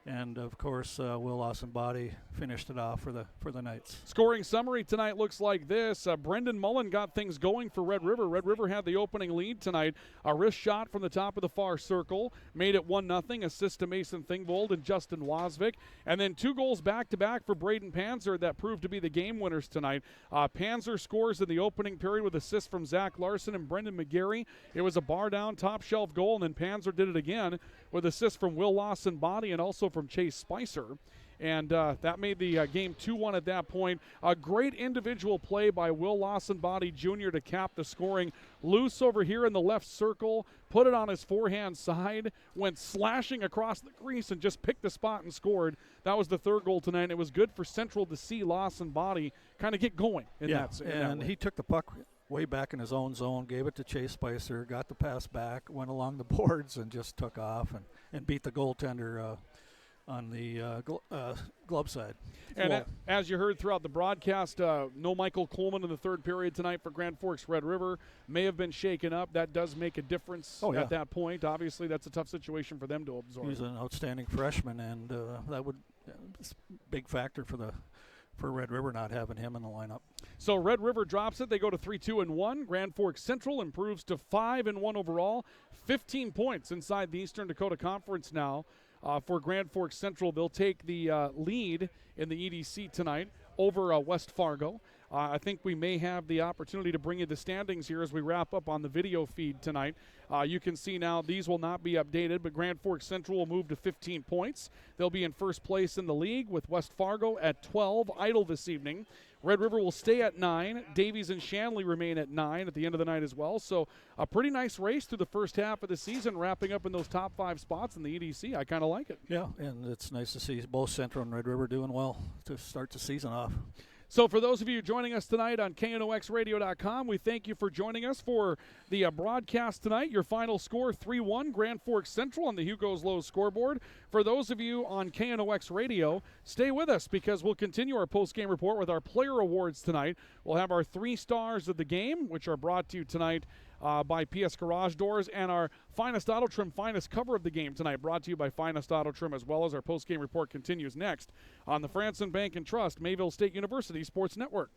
And of course, Will Lawson-Body finished it off for the Knights. Scoring summary tonight looks like this. Brendan Mullen got things going for Red River. Red River had the opening lead tonight. A wrist shot from the top of the far circle made it 1-0. Assist to Mason Thingvold and Justin Wasvik. And then 2 goals back-to-back for Braden Panzer that proved to be the game winners tonight. Panzer scores in the opening period with assists from Zach Larson and Brendan McGarry. It was a bar-down, top-shelf goal, and then Panzer did it again with assists from Will Lawson-Body and also from Chase Spicer. And that made the game 2-1 at that point. A great individual play by Will Lawson-Body Jr. to cap the scoring. Loose over here in the left circle, put it on his forehand side, went slashing across the crease and just picked the spot and scored. That was the 3rd goal tonight. It was good for Central to see Lawson-Body kind of get going in that. And he took the puck way back in his own zone, gave it to Chase Spicer, got the pass back, went along the boards and just took off and beat the goaltender on the glove side. And as you heard throughout the broadcast, no Michael Coleman in the 3rd period tonight for Grand Forks Red River. May have been shaken up. That does make a difference at that point. Obviously, that's a tough situation for them to absorb. He's an outstanding freshman, and that would it's a big factor for Red River not having him in the lineup. So Red River drops it. They go to 3-2-1. Grand Forks Central improves to 5-1 overall. 15 points inside the Eastern Dakota Conference now. For Grand Forks Central, they'll take the lead in the EDC tonight over West Fargo. I think we may have the opportunity to bring you the standings here as we wrap up on the video feed tonight. You can see now these will not be updated, but Grand Forks Central will move to 15 points. They'll be in first place in the league with West Fargo at 12, idle this evening. Red River will stay at 9. Davies and Shanley remain at 9 at the end of the night as well. So a pretty nice race through the first half of the season, wrapping up in those top 5 spots in the EDC. I kind of like it. Yeah, and it's nice to see both Central and Red River doing well to start the season off. So for those of you joining us tonight on KNOXradio.com, we thank you for joining us for the broadcast tonight. Your final score, 3-1, Grand Forks Central on the Hugo's Lowe's scoreboard. For those of you on KNOX Radio, stay with us because we'll continue our post-game report with our player awards tonight. We'll have our 3 stars of the game, which are brought to you tonight by PS Garage Doors, and our Finest Auto Trim Finest cover of the game tonight, brought to you by Finest Auto Trim, as well as our post-game report continues next on the Franson Bank and Trust Mayville State University Sports Network.